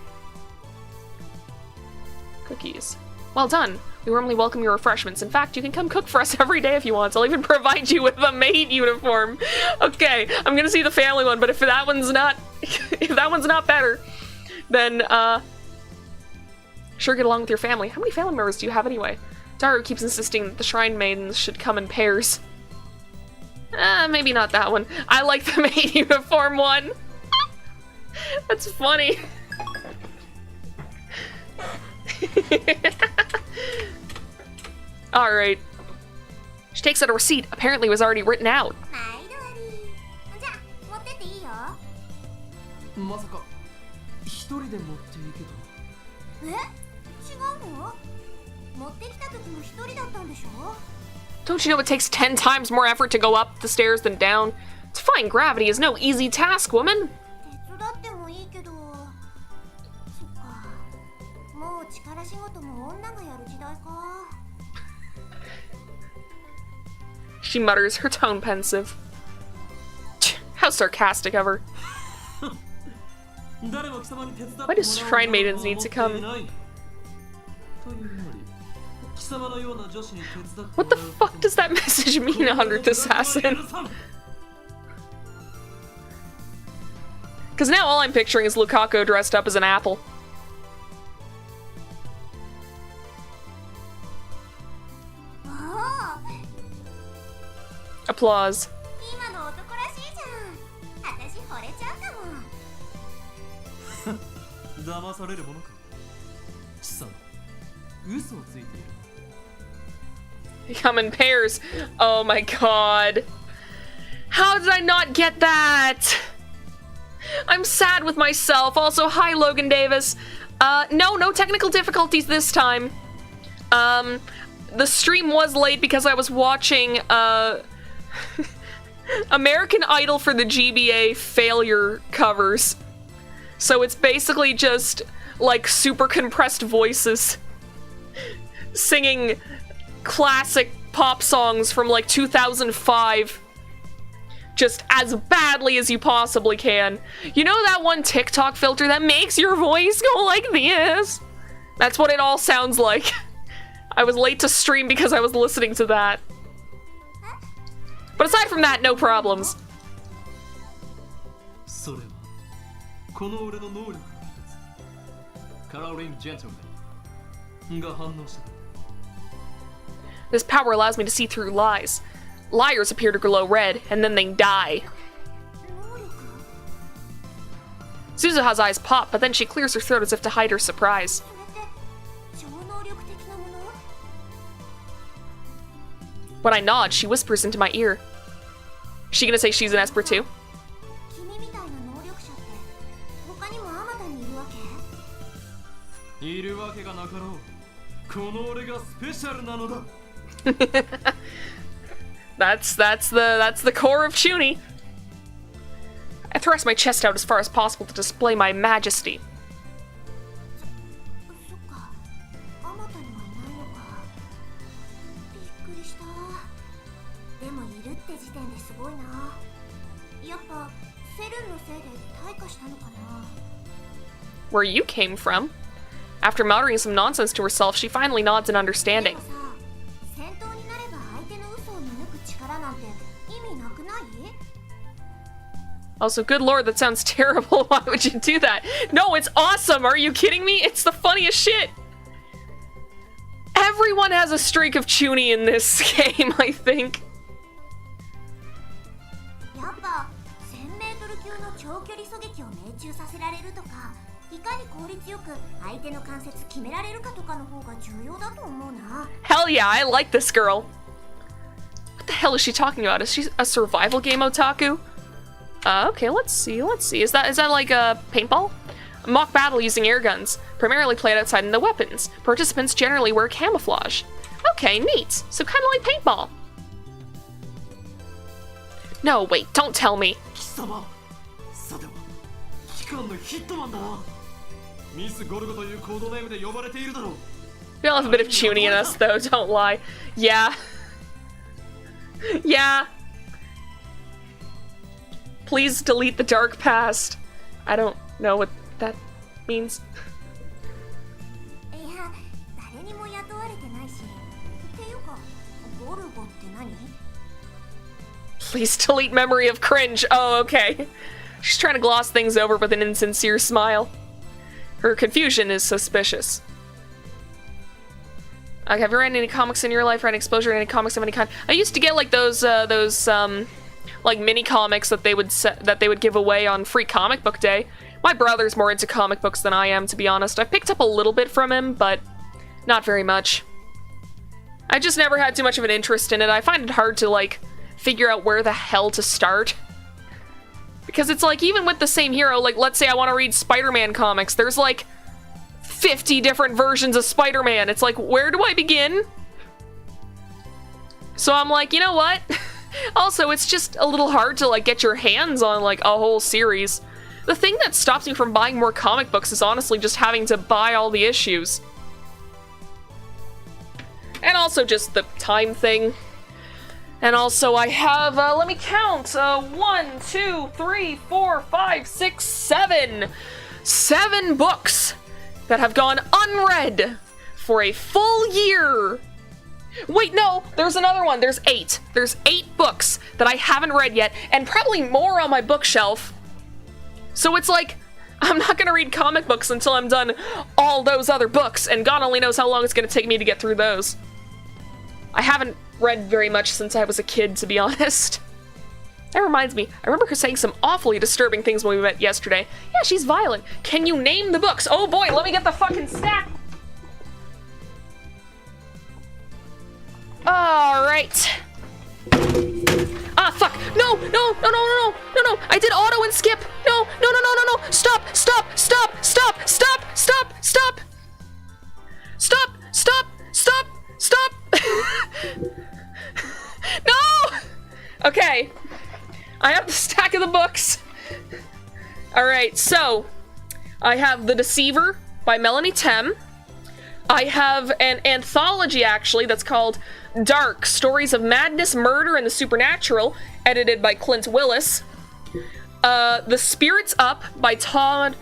Cookies. Well done. We warmly welcome your refreshments. In fact, you can come cook for us every day if you want. I'll even provide you with a maid uniform. Okay, I'm gonna see the family one, but if that one's not... if that one's not better, then, sure, get along with your family. How many family members do you have anyway? Daru keeps insisting that the shrine maidens should come in pairs. Maybe not that one. I like the maid uniform one. That's funny. Alright. She takes out a receipt. Apparently it was already written out. Don't you know it takes 10 times more effort to go up the stairs than down? Defying gravity is no easy task, woman. She mutters, her tone pensive. How sarcastic of her. Why do shrine maidens need to come? What the fuck does that message mean, 100th Assassin? Because now all I'm picturing is Lukaku dressed up as an apple. Applause. They come in pairs. Oh my god. How did I not get that? I'm sad with myself. Also, hi Logan Davis. No technical difficulties this time. The stream was late because I was watching, American Idol for the GBA failure covers. So it's basically just, like, super compressed voices singing classic pop songs from, like, 2005 just as badly as you possibly can. You know that one TikTok filter that makes your voice go like this? That's what it all sounds like. I was late to stream because I was listening to that. But aside from that, no problems. This power allows me to see through lies. Liars appear to glow red, and then they die. Suzuha's eyes pop, but then she clears her throat as if to hide her surprise. When I nod, she whispers into my ear. Is she gonna say she's an Esper too? That's the core of Chuni. I thrust my chest out as far as possible to display my majesty. Where you came from? After muttering some nonsense to herself, she finally nods in understanding. Also, good lord, that sounds terrible. Why would you do that? No, it's awesome! Are you kidding me? It's the funniest shit! Everyone has a streak of Chuni in this game, I think. いかに効率よく相手の関節決められるかとかの方が重要だと思うな。 Hell yeah, I like this girl. What the hell is she talking about? Is she a survival game otaku? Okay, let's see. Is that like a paintball? A mock battle using air guns, primarily played outside in the weapons. Participants generally wear camouflage. Okay, neat. So kind of like paintball. No, wait, don't tell me. 貴様さては機関のヒットマンだな。ミスゴルゴというコードネームで呼ばれているだろう。 We all have a bit of Chuny in us, though, don't lie. Yeah. Yeah. Please delete the dark past. I don't know what that means. いや、誰にも雇われてないし。っていうか、ゴルゴって何？ Please delete memory of cringe. Oh, okay. She's trying to gloss things over with an insincere smile. Her confusion is suspicious. Have you read any comics in your life? Or any exposure to any comics of any kind? I used to get like those like mini comics that they would give away on Free Comic Book Day. My brother's more into comic books than I am, to be honest. I've picked up a little bit from him, but not very much. I just never had too much of an interest in it. I find it hard to like figure out where the hell to start. Because it's like, even with the same hero, like let's say I want to read Spider-Man comics, there's like 50 different versions of Spider-Man. It's like, where do I begin? So I'm like, you know what? Also, it's just a little hard to like get your hands on like a whole series. The thing that stops me from buying more comic books is honestly just having to buy all the issues. And also just the time thing. And also I have, let me count, 1, 2, 3, 4, 5, 6, 7. 7 books that have gone unread for a full year. Wait, no, there's another one. There's 8. There's 8 books that I haven't read yet, and probably more on my bookshelf. So it's like, I'm not gonna read comic books until I'm done all those other books, and God only knows how long it's gonna take me to get through those. I haven't read very much since I was a kid, to be honest. That reminds me, I remember her saying some awfully disturbing things when we met yesterday. Yeah, she's violent. Can you name the books? Oh boy, let me get the fucking stack. Alright. Ah, fuck. No. I did auto and skip. No. Stop. No! Okay. I have the stack of the books. Alright, so I have The Deceiver by Melanie Tem. I have an anthology, actually, that's called Dark, Stories of Madness, Murder, and the Supernatural, edited by Clint Willis. The Spirits Up by Todd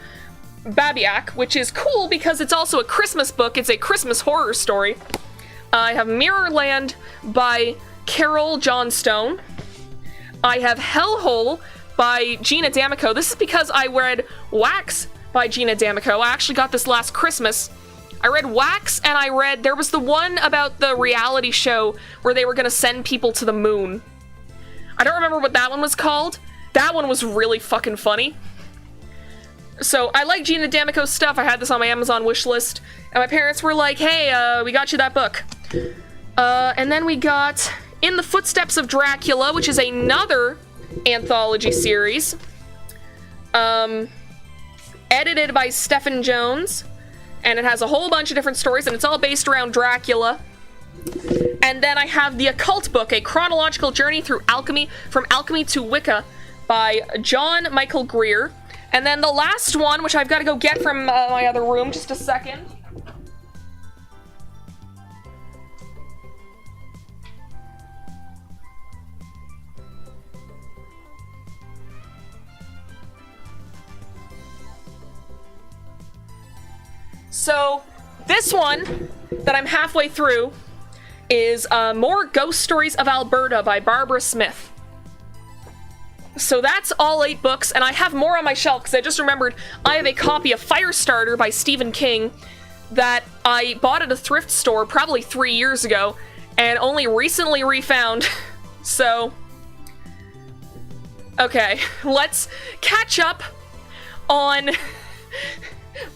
Babiak, which is cool because it's also a Christmas book. It's a Christmas horror story. I have Mirrorland by Carol Johnstone. I have Hellhole by Gina D'Amico. This is because I read Wax by Gina D'Amico. I actually got this last Christmas. I read Wax, and there was the one about the reality show where they were gonna send people to the moon. I don't remember what that one was called. That one was really fucking funny. So I like Gina D'Amico's stuff. I had this on my Amazon wish list, and my parents were like, hey, we got you that book. And then we got In the Footsteps of Dracula, which is another anthology series. Edited by Stephen Jones. And it has a whole bunch of different stories, and it's all based around Dracula. And then I have The Occult Book, a chronological journey through alchemy, from alchemy to Wicca, by John Michael Greer. And then the last one, which I've got to go get from my other room, just a second. So, this one that I'm halfway through is More Ghost Stories of Alberta by Barbara Smith. So that's all 8 books, and I have more on my shelf because I just remembered I have a copy of Firestarter by Stephen King that I bought at a thrift store probably 3 years ago and only recently refound. So, okay, let's catch up on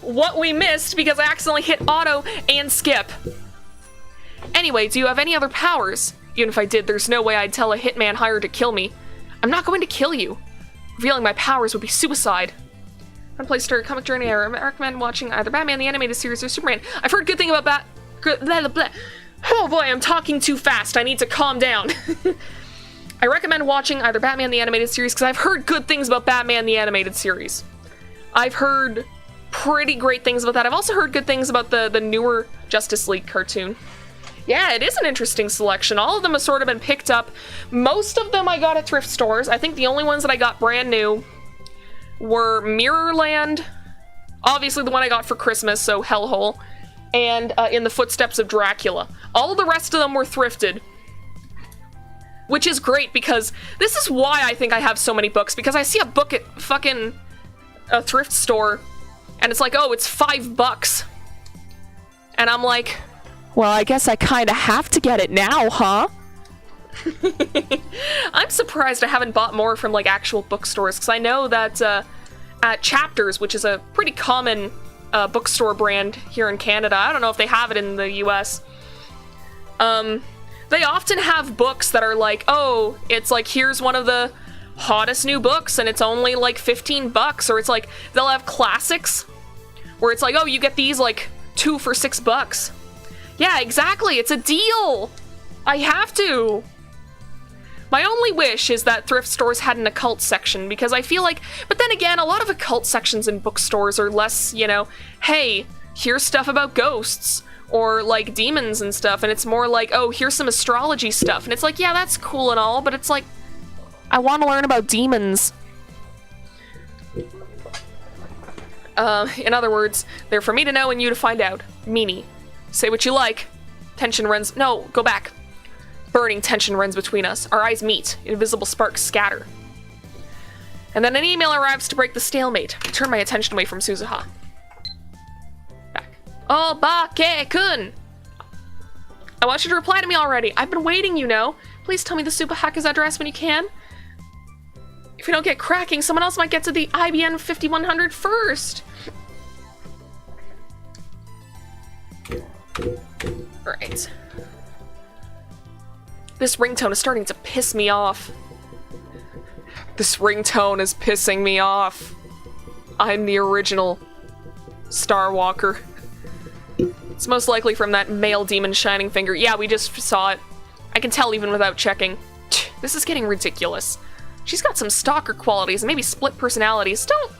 what we missed because I accidentally hit auto and skip. Anyway, do you have any other powers? Even if I did, there's no way I'd tell a hitman hired to kill me. I'm not going to kill you. Revealing my powers would be suicide. One place to comic journey, I recommend watching either Batman the Animated Series or Superman. I've heard good thing about blah, blah, blah. Oh boy, I'm talking too fast. I need to calm down. I recommend watching either Batman the Animated Series because I've heard good things about Batman the Animated Series. I've heard pretty great things about that. I've also heard good things about the newer Justice League cartoon. Yeah, it is an interesting selection. All of them have sort of been picked up. Most of them I got at thrift stores. I think the only ones that I got brand new were Mirrorland, obviously the one I got for Christmas, so Hellhole, and In the Footsteps of Dracula. All the rest of them were thrifted. Which is great, because this is why I think I have so many books, because I see a book at fucking a thrift store, and it's like, oh, it's $5. And I'm like, well, I guess I kinda have to get it now, huh? I'm surprised I haven't bought more from, like, actual bookstores, because I know that at Chapters, which is a pretty common bookstore brand here in Canada, I don't know if they have it in the US, they often have books that are like, oh, it's like, here's one of the hottest new books, and it's only like $15, or it's like, they'll have classics, where it's like, oh, you get these, like, 2 for $6. Yeah, exactly, it's a deal! I have to! My only wish is that thrift stores had an occult section, because I feel like, but then again, a lot of occult sections in bookstores are less, you know, hey, here's stuff about ghosts, or like demons and stuff, and it's more like, oh, here's some astrology stuff, and it's like, yeah, that's cool and all, but it's like, I want to learn about demons. In other words, they're for me to know and you to find out. Meanie. Say what you like. Tension runs, no, go back. Burning tension runs between us. Our eyes meet. Invisible sparks scatter. And then an email arrives to break the stalemate. I turn my attention away from Suzuha. Back. Obake-kun! I want you to reply to me already. I've been waiting, you know. Please tell me the Supahaka's address when you can. If we don't get cracking, someone else might get to the IBN 5100 first. Right. This ringtone is starting to piss me off. This ringtone is pissing me off. I'm the original Starwalker. It's most likely from that male demon Shining Finger. Yeah, we just saw it. I can tell even without checking. This is getting ridiculous. She's got some stalker qualities and maybe split personalities. Don't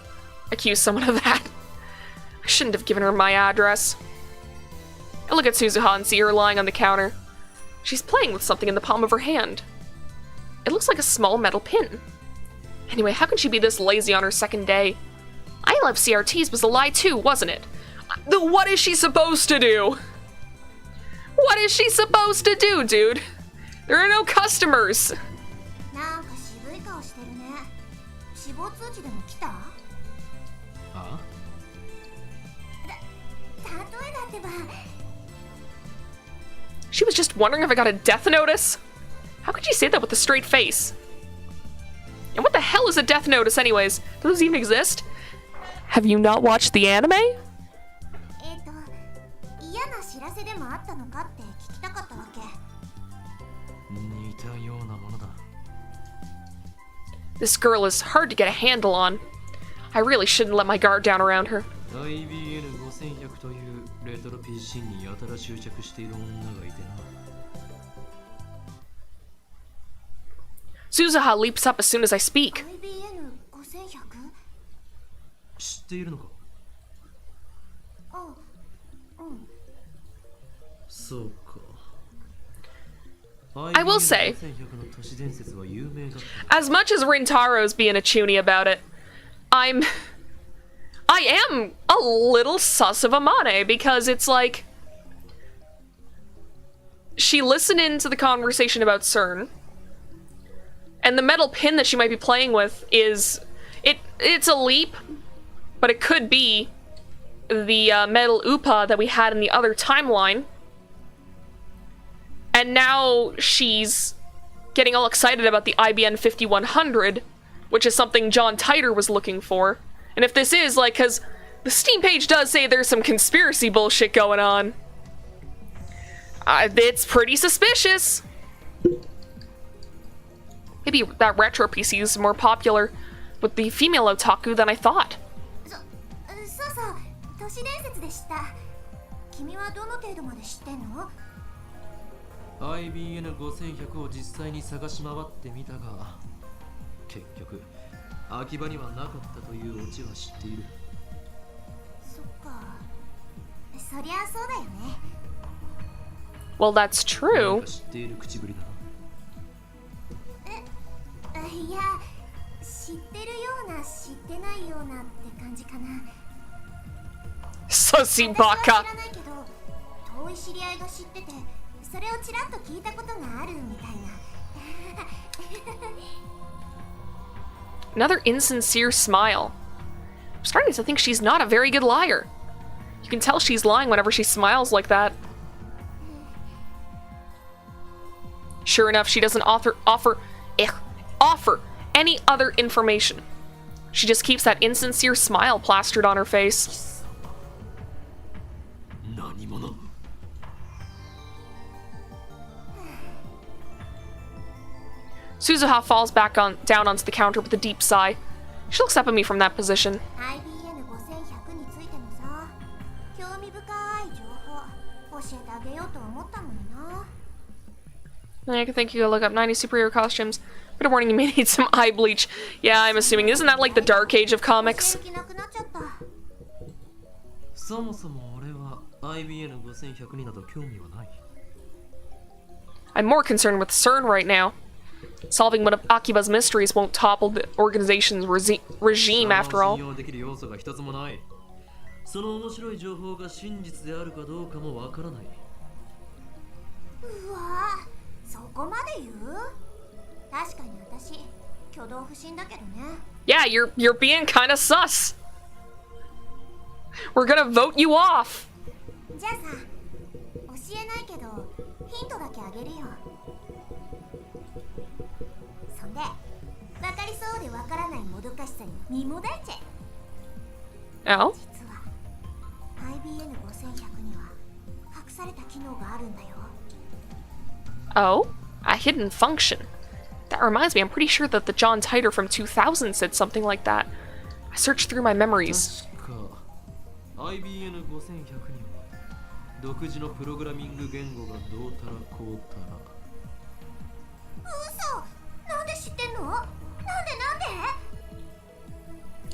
accuse someone of that. I shouldn't have given her my address. I look at Suzuha and see her lying on the counter. She's playing with something in the palm of her hand. It looks like a small metal pin. Anyway, how can she be this lazy on her second day? I love CRTs was a lie too, wasn't it? What is she supposed to do? What is she supposed to do, dude? There are no customers. なんか渋い顔してるね。死亡通知でも来た？あ？例えだってば。 She was just wondering if I got a death notice? How could she say that with a straight face? And what the hell is a death notice anyways? Do those even exist? Have you not watched the anime? 嫌な知らせでもあったのかって聞きたかったわけ。似たようなものだ。 This girl is hard to get a handle on. I really shouldn't let my guard down around her. IBN 5100というレトロ PC にやたら執着している女がいてな。 Suzuha leaps up as soon as I speak. IBN 5100？知っているのか？そうか。I will say, as much as Rintaro's being a chuny about it, I am a little sus of Amane, because it's like, she listened into the conversation about CERN, and the metal pin that she might be playing with is, it's a leap, but it could be the metal upa that we had in the other timeline. And now she's getting all excited about the IBN 5100, which is something John Titor was looking for. And if this is, like, because The Steam page does say there's some conspiracy bullshit going on. It's pretty suspicious. Maybe that retro PC is more popular with the female otaku than I thought. そうそう、都市伝説でした。君はどの程度まで知ってんの？ IBN5100 を実際に探し回ってみたが、結局秋葉にはなかったというオチは知っている。そっか。そりゃそうだよね。Well, that's true. 知っている口ぶりだな。いや、知ってるような知ってないようなって感じかな。Sussy 私 baka. は知らないけど、遠い知り合いが知ってて、それをちらっと聞いたことがあるみたいな。Another insincere smile. I'm starting to think she's not a very good liar. You can tell she's lying whenever she smiles like that. Sure enough, she doesn't offer any other information. She just keeps that insincere smile plastered on her face. 何者? Suzuha falls back down onto the counter with a deep sigh. She looks up at me from that position. IBN5100 についてのさ、興味深い情報教えてあげようと思ったのにな。I think you could look up 90 superhero costumes. But a warning, you may need some eye bleach. Yeah, I'm assuming. Isn't that like the dark age of comics? 教える気なくなっちゃった。そもそも俺は IBN5100 になど興味はない。 I'm more concerned with CERN right now. Solving one of Akiba's mysteries won't topple the organization's regime after all. 信用できる要素が一つもない。その面白い情報が真実であるかどうかもわからない。うわぁ、そこまで言う？確かに私、挙動不審だけどね。Yeah, you're being kind of sus. We're gonna vote you off. じゃあさ、教えないけど、ヒントだけあげるよ。そんで、わかりそうでわからないもどかしさに身もだえちゃえ。 Oh? 実は IBN5100 には隠された機能があるんだよ。 Oh? A hidden function. That reminds me, I'm pretty sure that the John Titor from 2000 said something like that. I searched through my memories. 確か IBN5100 には独自のプログラミング言語がどうたらこうたら。嘘！なんで知ってんの？なんで？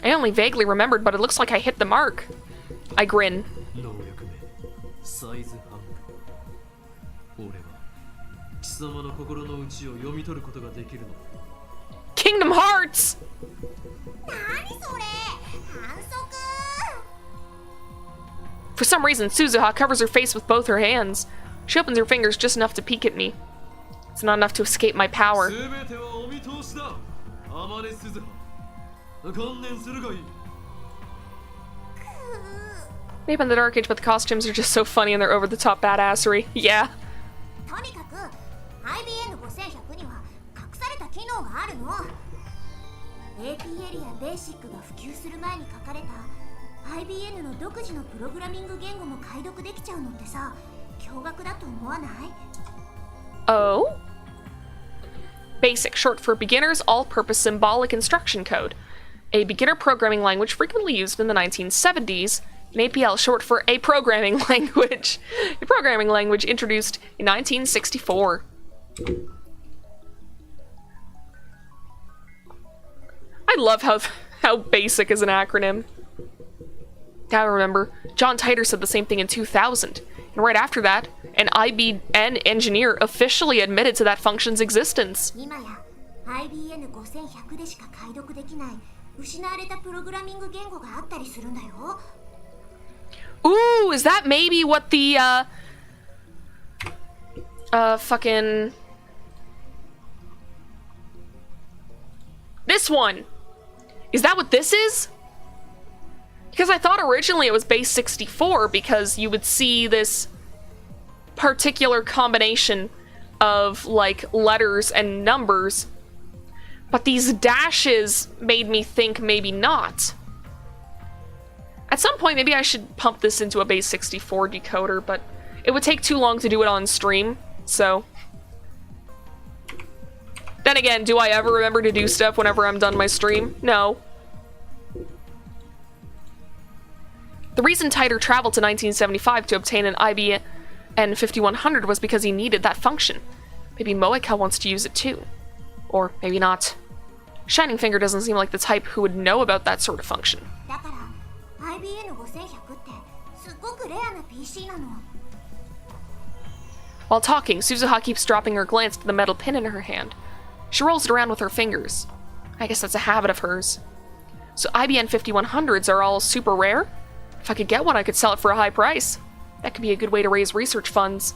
I only vaguely remembered, but it looks like I hit the mark. I grin. 能力名サイズ半分。俺は貴様の心の内を読み取ることができるの。 Kingdom Hearts! 何それ？反則！ For some reason, Suzuha covers her face with both her hands. She opens her fingers just enough to peek at me. It's not enough to escape my power. 全てはお見通しだ。天音鈴葉。観念するがいい。 Maybe in the dark age, but the costumes are just so funny and their over-the-top badassery. Yeah. とにかく IBN5100 には隠された機能があるの。 AP エリアベーシックが普及する前に書かれた IBN の独自のプログラミング言語も解読できちゃうのってさ、驚愕だと思わない？ Oh? BASIC, short for Beginner's All-Purpose Symbolic Instruction Code. A beginner programming language frequently used in the 1970s. An APL, short for A Programming Language. A programming language introduced in 1964. I love how BASIC is an acronym. I remember, John Titor said the same thing in 2000. And right after that, an IBN engineer officially admitted to that function's existence. 今や IBN5100 でしか解読できない失われたプログラミング言語があったりするんだよ。 Ooh, is that maybe what the, fucking... This one! Is that what this is? Because I thought originally it was base 64 because you would see this particular combination of, like, letters and numbers. But these dashes made me think maybe not. At some point, maybe I should pump this into a base 64 decoder, but it would take too long to do it on stream, so... Then again, do I ever remember to do stuff whenever I'm done my stream? No. The reason Titer traveled to 1975 to obtain an IBN 5100 was because he needed that function. Maybe Moeka wants to use it too. Or maybe not. Shining Finger doesn't seem like the type who would know about that sort of function. だから IBN 5100ってすっごくレアな PC なの。 While talking, Suzuha keeps dropping her glance to the metal pin in her hand. She rolls it around with her fingers. I guess that's a habit of hers. So IBN 5100s are all super rare? If I could get one, I could sell it for a high price. That could be a good way to raise research funds.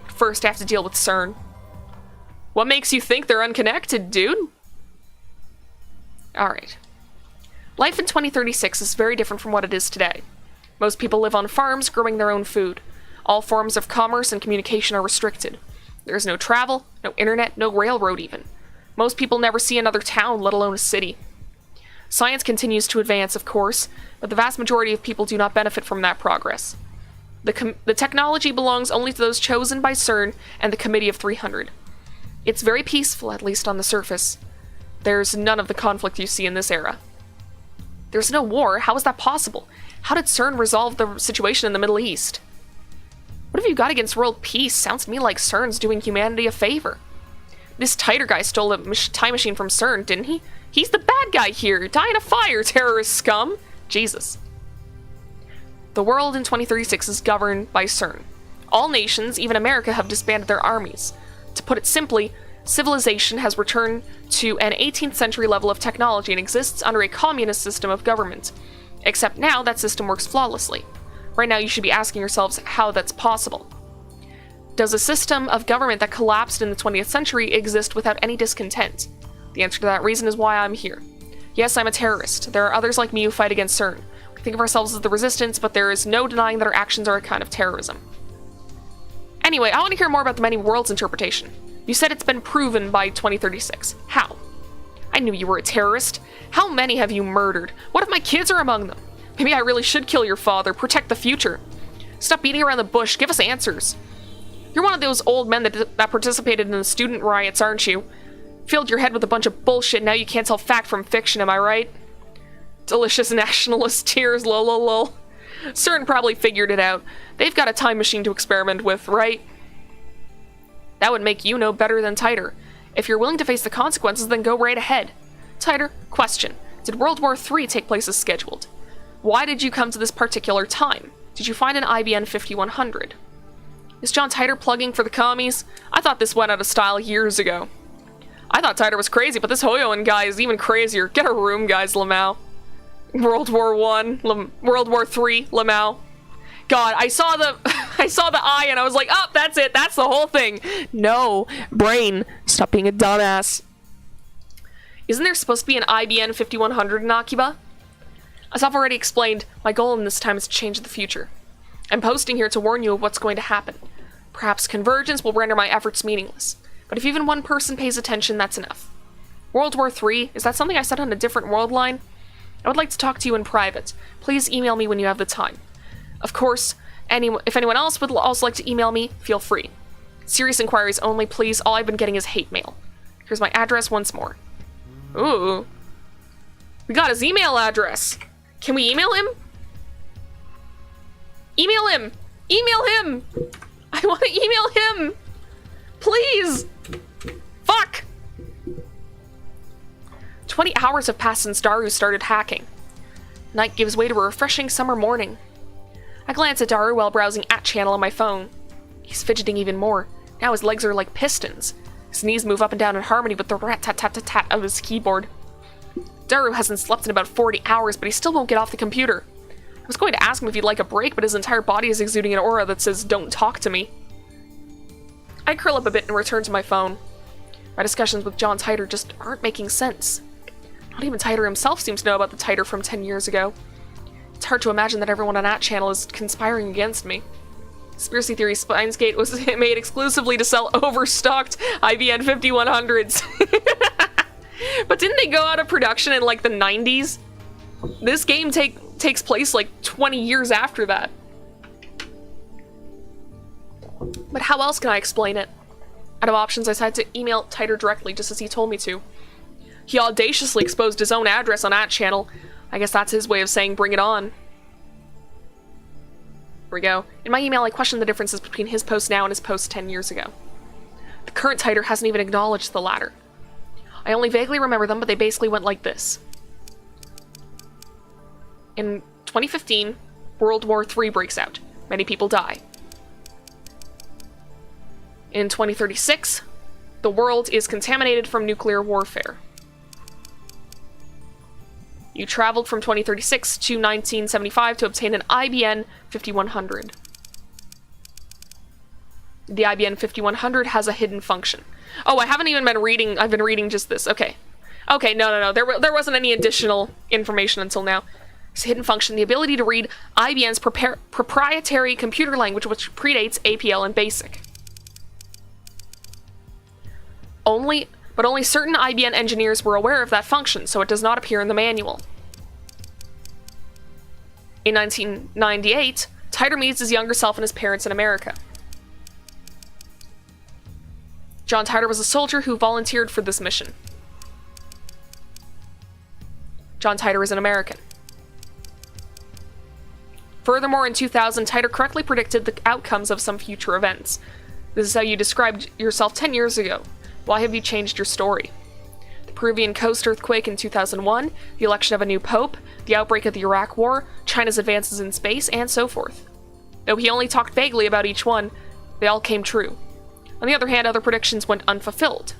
But first, I have to deal with CERN. What makes you think they're unconnected, dude? Alright. Life in 2036 is very different from what it is today. Most people live on farms, growing their own food. All forms of commerce and communication are restricted. There is no travel, no internet, no railroad even. Most people never see another town, let alone a city. Science continues to advance, of course, but the vast majority of people do not benefit from that progress. The technology belongs only to those chosen by CERN and the Committee of 300. It's very peaceful, at least on the surface. There's none of the conflict you see in this era. There's no war? How is that possible? How did CERN resolve the situation in the Middle East? What have you got against world peace? Sounds to me like CERN's doing humanity a favor. This Titer guy stole a time machine from CERN, didn't he? He's the bad guy here! Die in a fire, terrorist scum! Jesus. The world in 2036 is governed by CERN. All nations, even America, have disbanded their armies. To put it simply, civilization has returned to an 18th century level of technology and exists under a communist system of government. Except now, that system works flawlessly. Right now, you should be asking yourselves how that's possible. Does a system of government that collapsed in the 20th century exist without any discontent? The answer to that reason is why I'm here. Yes, I'm a terrorist. There are others like me who fight against CERN. We think of ourselves as the resistance, but there is no denying that our actions are a kind of terrorism. Anyway, I want to hear more about the many worlds interpretation. You said it's been proven by 2036. How? I knew you were a terrorist. How many have you murdered? What if my kids are among them? Maybe I really should kill your father, protect the future. Stop beating around the bush, give us answers. You're one of those old men that participated in the student riots, aren't you? Filled your head with a bunch of bullshit, now you can't tell fact from fiction, am I right? Delicious nationalist tears, lol lol lol. CERN probably figured it out. They've got a time machine to experiment with, right? That would make you no better than Titer. If you're willing to face the consequences, then go right ahead. Titer, question. Did World War III take place as scheduled? Why did you come to this particular time? Did you find an IBN 5100? Is John Titer plugging for the commies? I thought this went out of style years ago. I thought Titer was crazy, but this Hoyoan guy is even crazier. Get a room, guys, Lamau. World War World War III, Lamau. God, I saw the eye and I was like, oh, that's it, that's the whole thing. No, brain, stop being a dumbass. Isn't there supposed to be an IBN 5100 in Akiba? As I've already explained, my goal in this time is to change the future. I'm posting here to warn you of what's going to happen. Perhaps convergence will render my efforts meaningless, but if even one person pays attention, that's enough. World War III, is that something I said on a different world line? I would like to talk to you in private. Please email me when you have the time. Of course, if anyone else would also like to email me, feel free. Serious inquiries only, please. All I've been getting is hate mail. Here's my address once more. Ooh. We got his email address. Can we email him? Email him! Email him! I want to email him! Please! Fuck! 20 hours have passed since Daru started hacking. Night gives way to a refreshing summer morning. I glance at Daru while browsing @channel on my phone. He's fidgeting even more. Now his legs are like pistons. His knees move up and down in harmony with the rat-tat-tat-tat-tat of his keyboard. Daru hasn't slept in about 40 hours, but he still won't get off the computer. I was going to ask him if he'd like a break, but his entire body is exuding an aura that says, don't talk to me. I curl up a bit and return to my phone. My discussions with John Titer just aren't making sense. Not even Titer himself seems to know about the Titer from 10 years ago. It's hard to imagine that everyone on @channel is conspiring against me. Conspiracy theory Spainsgate was made exclusively to sell overstocked IBN 5100s. But didn't they go out of production in like the 90s? This game takes place like 20 years after that. But how else can I explain it? Out of options, I decided to email Titer directly, just as he told me to. He audaciously exposed his own address on that channel. I guess that's his way of saying bring it on. Here we go. In my email, I questioned the differences between his post now and his post 10 years ago. The current Titer hasn't even acknowledged the latter. I only vaguely remember them, but they basically went like this. In 2015, World War III breaks out. Many people die. In 2036, the world is contaminated from nuclear warfare. You traveled from 2036 to 1975 to obtain an IBN 5100. The IBN 5100 has a hidden function. Oh, I haven't even been reading. I've been reading just this. Okay. Okay, no. There wasn't any additional information until now. It's a hidden function, the ability to read IBN's proprietary computer language, which predates APL and BASIC. But only certain IBN engineers were aware of that function, so it does not appear in the manual. In 1998, Titer meets his younger self and his parents in America. John Titer was a soldier who volunteered for this mission. John Titer is an American. Furthermore, in 2000, Titer correctly predicted the outcomes of some future events. This is how you described yourself 10 years ago. Why have you changed your story? The Peruvian coast earthquake in 2001, the election of a new pope, the outbreak of the Iraq War, China's advances in space, and so forth. Though he only talked vaguely about each one, they all came true. On the other hand, other predictions went unfulfilled.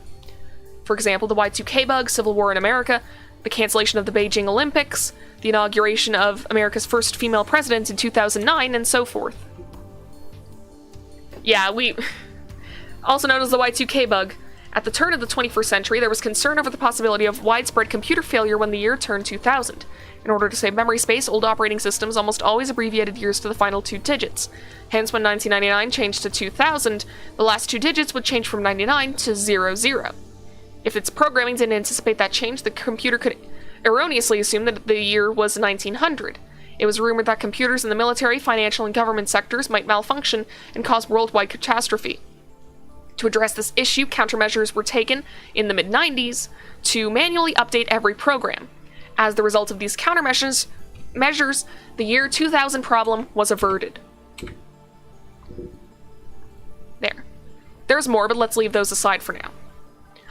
For example, the Y2K bug, civil war in America, the cancellation of the Beijing Olympics, the inauguration of America's first female president in 2009, and so forth. Yeah, also known as the Y2K bug. At the turn of the 21st century, there was concern over the possibility of widespread computer failure when the year turned 2000. In order to save memory space, old operating systems almost always abbreviated years to the final two digits. Hence, when 1999 changed to 2000, the last two digits would change from 99 to 00. If its programming didn't anticipate that change, the computer could erroneously assume that the year was 1900. It was rumored that computers in the military, financial, and government sectors might malfunction and cause worldwide catastrophe. To address this issue, countermeasures were taken in the mid-90s to manually update every program. As the result of these countermeasures, the year 2000 problem was averted. There. There's more, but let's leave those aside for now.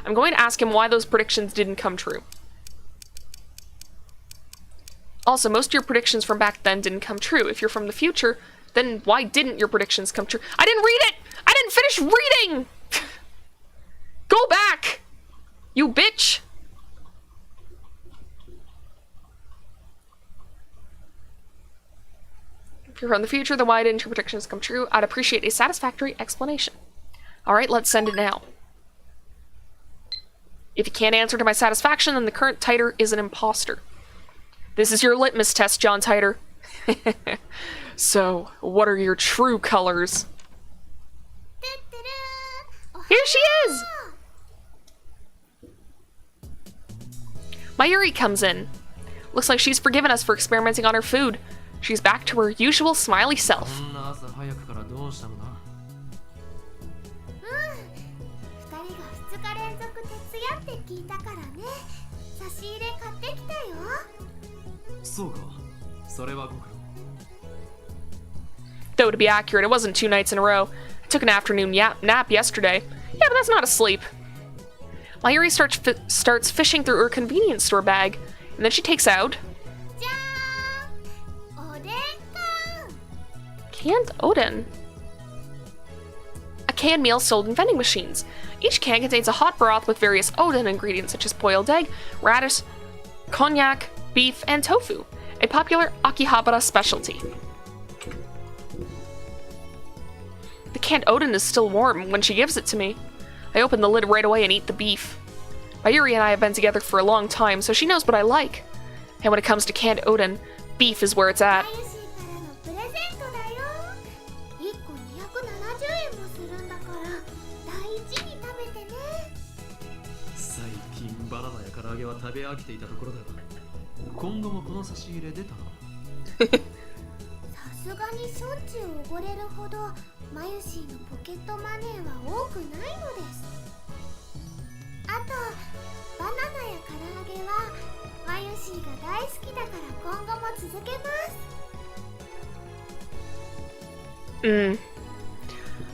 I'm going to ask him why those predictions didn't come true. Also, most of your predictions from back then didn't come true. If you're from the future, then why didn't your predictions come true? I didn't read it! I didn't finish reading! Go back! You bitch! If you're from the future, then why didn't your predictions come true? I'd appreciate a satisfactory explanation. Alright, let's send it now. If you can't answer to my satisfaction, then the current Titer is an imposter. This is your litmus test, John Titer. So, what are your true colors? Here she is! Mayuri comes in. Looks like she's forgiven us for experimenting on her food. She's back to her usual smiley self. Though to be accurate, it wasn't 2 nights in a row. I took an afternoon nap yesterday. Yeah, but that's not asleep. Mayuri starts fishing through her convenience store bag, and then she takes out canned oden. A canned meal sold in vending machines. Each can contains a hot broth with various oden ingredients such as boiled egg, radish, cognac, beef, and tofu, a popular Akihabara specialty. The canned oden is still warm when she gives it to me. I open the lid right away and eat the beef. Mayuri and I have been together for a long time, so she knows what I like. And when it comes to canned oden, beef is where it's at. 今後もこの差し入れ出たの？さすがにしょっちゅうおごれるほどマユシーのポケットマネーは多くないのです。あとバナナや唐揚げはマユシーが大好きだから今後も続けます。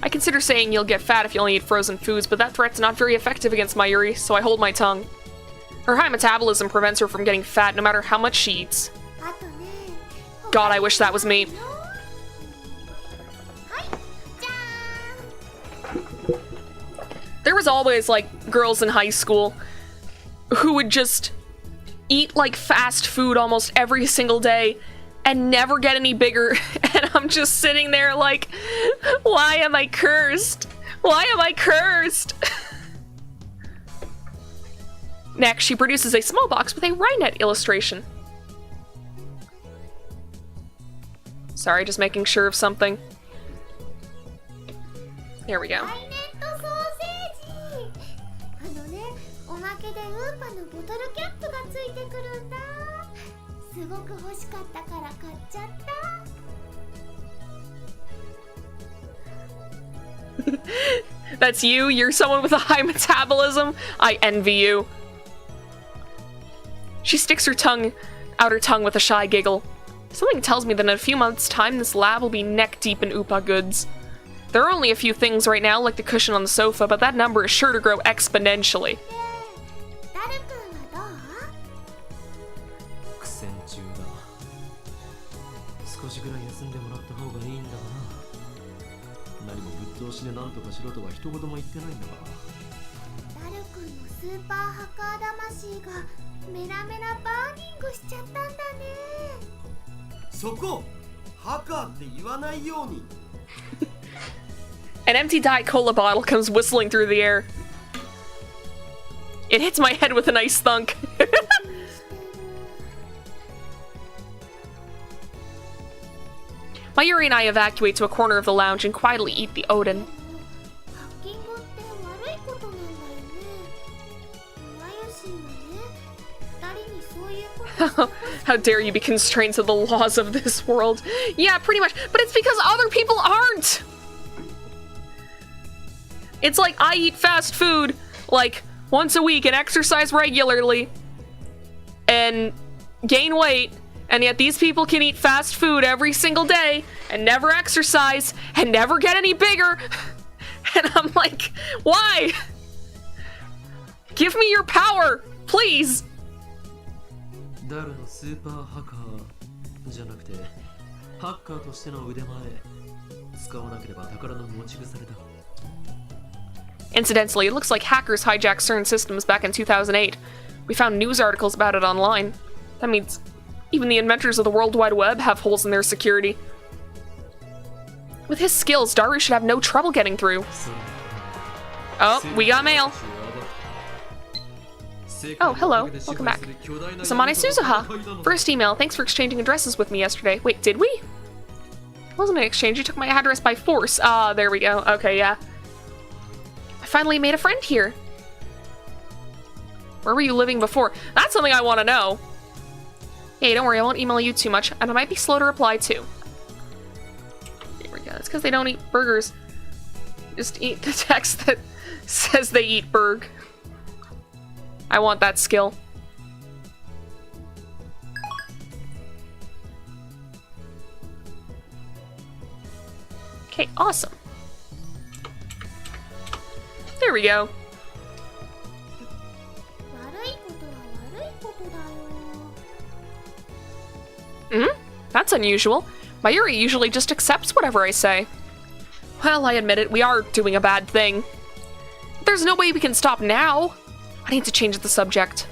I consider saying you'll get fat if you only eat frozen foods, but that threat's not very effective against Mayuri, so I hold my tongue. Her high metabolism prevents her from getting fat no matter how much she eats. God, I wish that was me. There was always, like, girls in high school who would just eat, like, fast food almost every single day and never get any bigger. And I'm just sitting there like, why am I cursed? Why am I cursed? Next, she produces a small box with a Rhinet illustration. Sorry, just making sure of something. There we go. That's you? You're someone with a high metabolism? I envy you. She sticks her tongue out her tongue with a shy giggle. Something tells me that in a few months' time, this lab will be neck-deep in Upa goods. There are only a few things right now, like the cushion on the sofa, but that number is sure to grow exponentially. An empty Diet Cola bottle comes whistling through the air. It hits my head with a nice thunk. Mayuri and I evacuate to a corner of the lounge and quietly eat the Odin. How dare you be constrained to the laws of this world? Yeah, pretty much. But it's because other people aren't! It's like I eat fast food, like, once a week and exercise regularly and gain weight, and yet these people can eat fast food every single day and never exercise and never get any bigger. And I'm like, why? Give me your power, please. Incidentally, it looks like hackers hijacked certain systems back in 2008. We found news articles about it online. That means even the inventors of the World Wide Web have holes in their security. With his skills, Daru should have no trouble getting through. Oh, we got mail. Oh, hello. Welcome back. Samane Suzuha. First email. Thanks for exchanging addresses with me yesterday. Wait, did we? It wasn't an exchange. You took my address by force. Ah, there we go. Okay, yeah. I finally made a friend here. Where were you living before? That's something I want to know. Hey, don't worry. I won't email you too much, and I might be slow to reply too. There we go. It's because they don't eat burgers. Just eat the text that says they eat burg. I want that skill. Okay, awesome. There we go. That's unusual. Mayuri usually just accepts whatever I say. Well, I admit it, we are doing a bad thing. But there's no way we can stop now. I need to change the subject.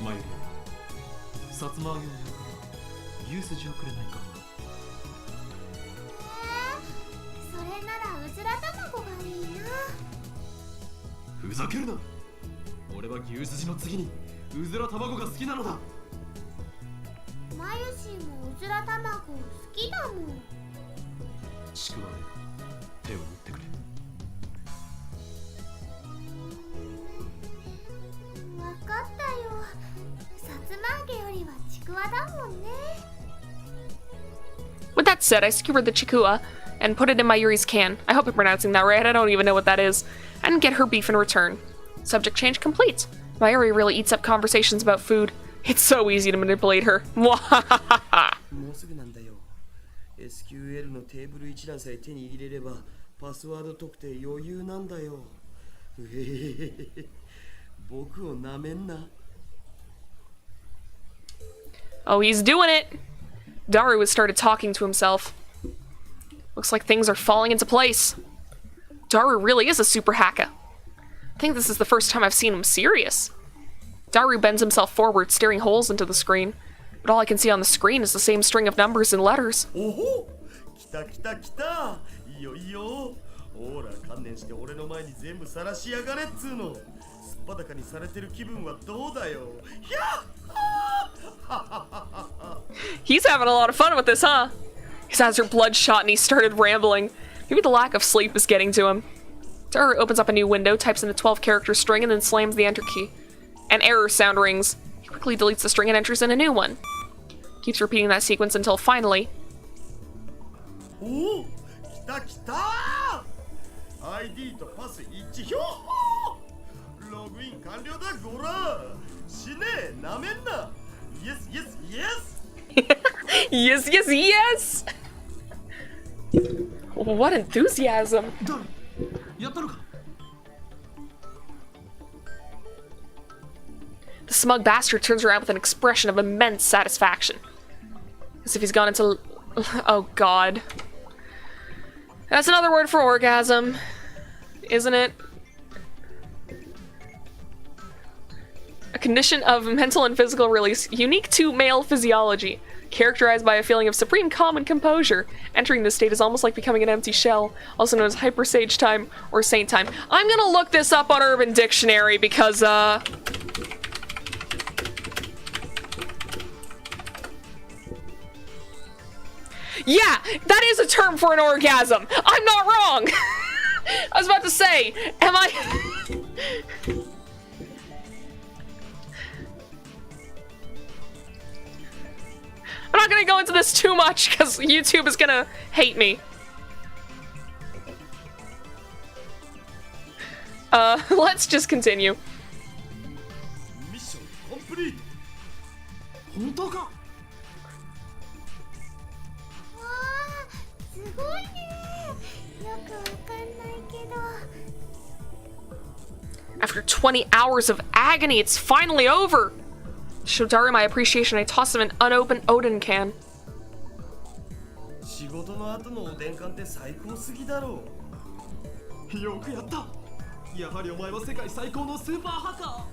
That said, I skewered the chikua and put it in Mayuri's can. I hope I'm pronouncing that right. I don't even know what that is. And get her beef in return. Subject change complete. Mayuri really eats up conversations about food. It's so easy to manipulate her. もうすぐなんだよ。SQL のテーブル一覧さえ手に入れればパスワード特定余裕なんだよ。うへへへへ。僕をなめんな。Oh, he's doing it! Daru has started talking to himself. Looks like things are falling into place. Daru really is a super hacker. I think this is the first time I've seen him serious. Daru bends himself forward, staring holes into the screen. But all I can see on the screen is the same string of numbers and letters. おほ、来た来た来た。いいよいいよ。ほら、観念して俺の前に全部晒しやがれっつうの。すっぱだかにされてる気分はどうだよ。ひゃHe's having a lot of fun with this, huh? His eyes are bloodshot and he started rambling. Maybe the lack of sleep is getting to him. Daru opens up a new window, types in a 12-character string, and then slams the enter key. An error sound rings. He quickly deletes the string and enters in a new one. Keeps repeating that sequence until finally... おお、来た来た。ID とパス一致。ひょほ。ログイン完了だ、ゴラ。死ねえ、なめんな。Yes, yes, yes. Yes, yes, yes! What enthusiasm! The smug bastard turns around with an expression of immense satisfaction. As if he's gone into... Oh god. That's another word for orgasm, isn't it? A condition of mental and physical release unique to male physiology, characterized by a feeling of supreme calm and composure. Entering this state is almost like becoming an empty shell, also known as hypersage time or saint time. I'm gonna look this up on Urban Dictionary because, yeah, that is a term for an orgasm. I'm not wrong. I was about to say, am I... I'm not gonna go into this too much because YouTube is gonna hate me. Let's just continue. Mission complete. 本当か? わあ、すごいね。よくわかんないけど。After 20 hours of agony, it's finally over. To show Daru my appreciation, I toss him an unopened Odin can. 仕事の後のおでん缶って最高すぎだろう。よくやった。やはりお前は世界最高のスーパーハッカ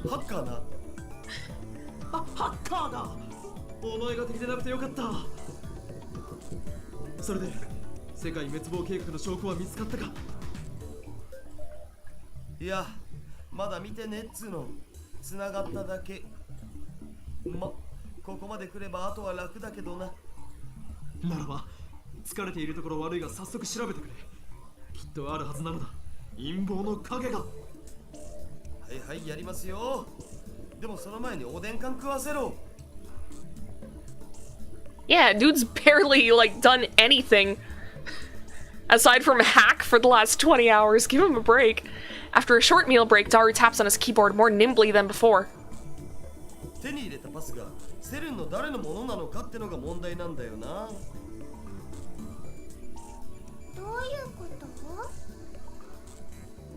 ー。ハッカーな。ハッカーだ。お前が敵でなくてよかった。それで世界滅亡計画の証拠は見つかったか。いや、まだ見てねっつーの。繋がっただけ。ここまで来ればあとは楽だけどな。ならば、疲れているところ悪いが早速調べてくれ。きっとあるはずなのだ。陰謀の影が。はいはい、やりますよ。でもその前におでん缶食わせろ。Yeah, dude's barely, like, done anything. Aside from hack for the last 20 hours. Give him a break. After a short meal break, Daru taps on his keyboard more nimbly than before. 手に入れたパスがセルンの誰のものなのかってのが問題なんだよな。どういうこ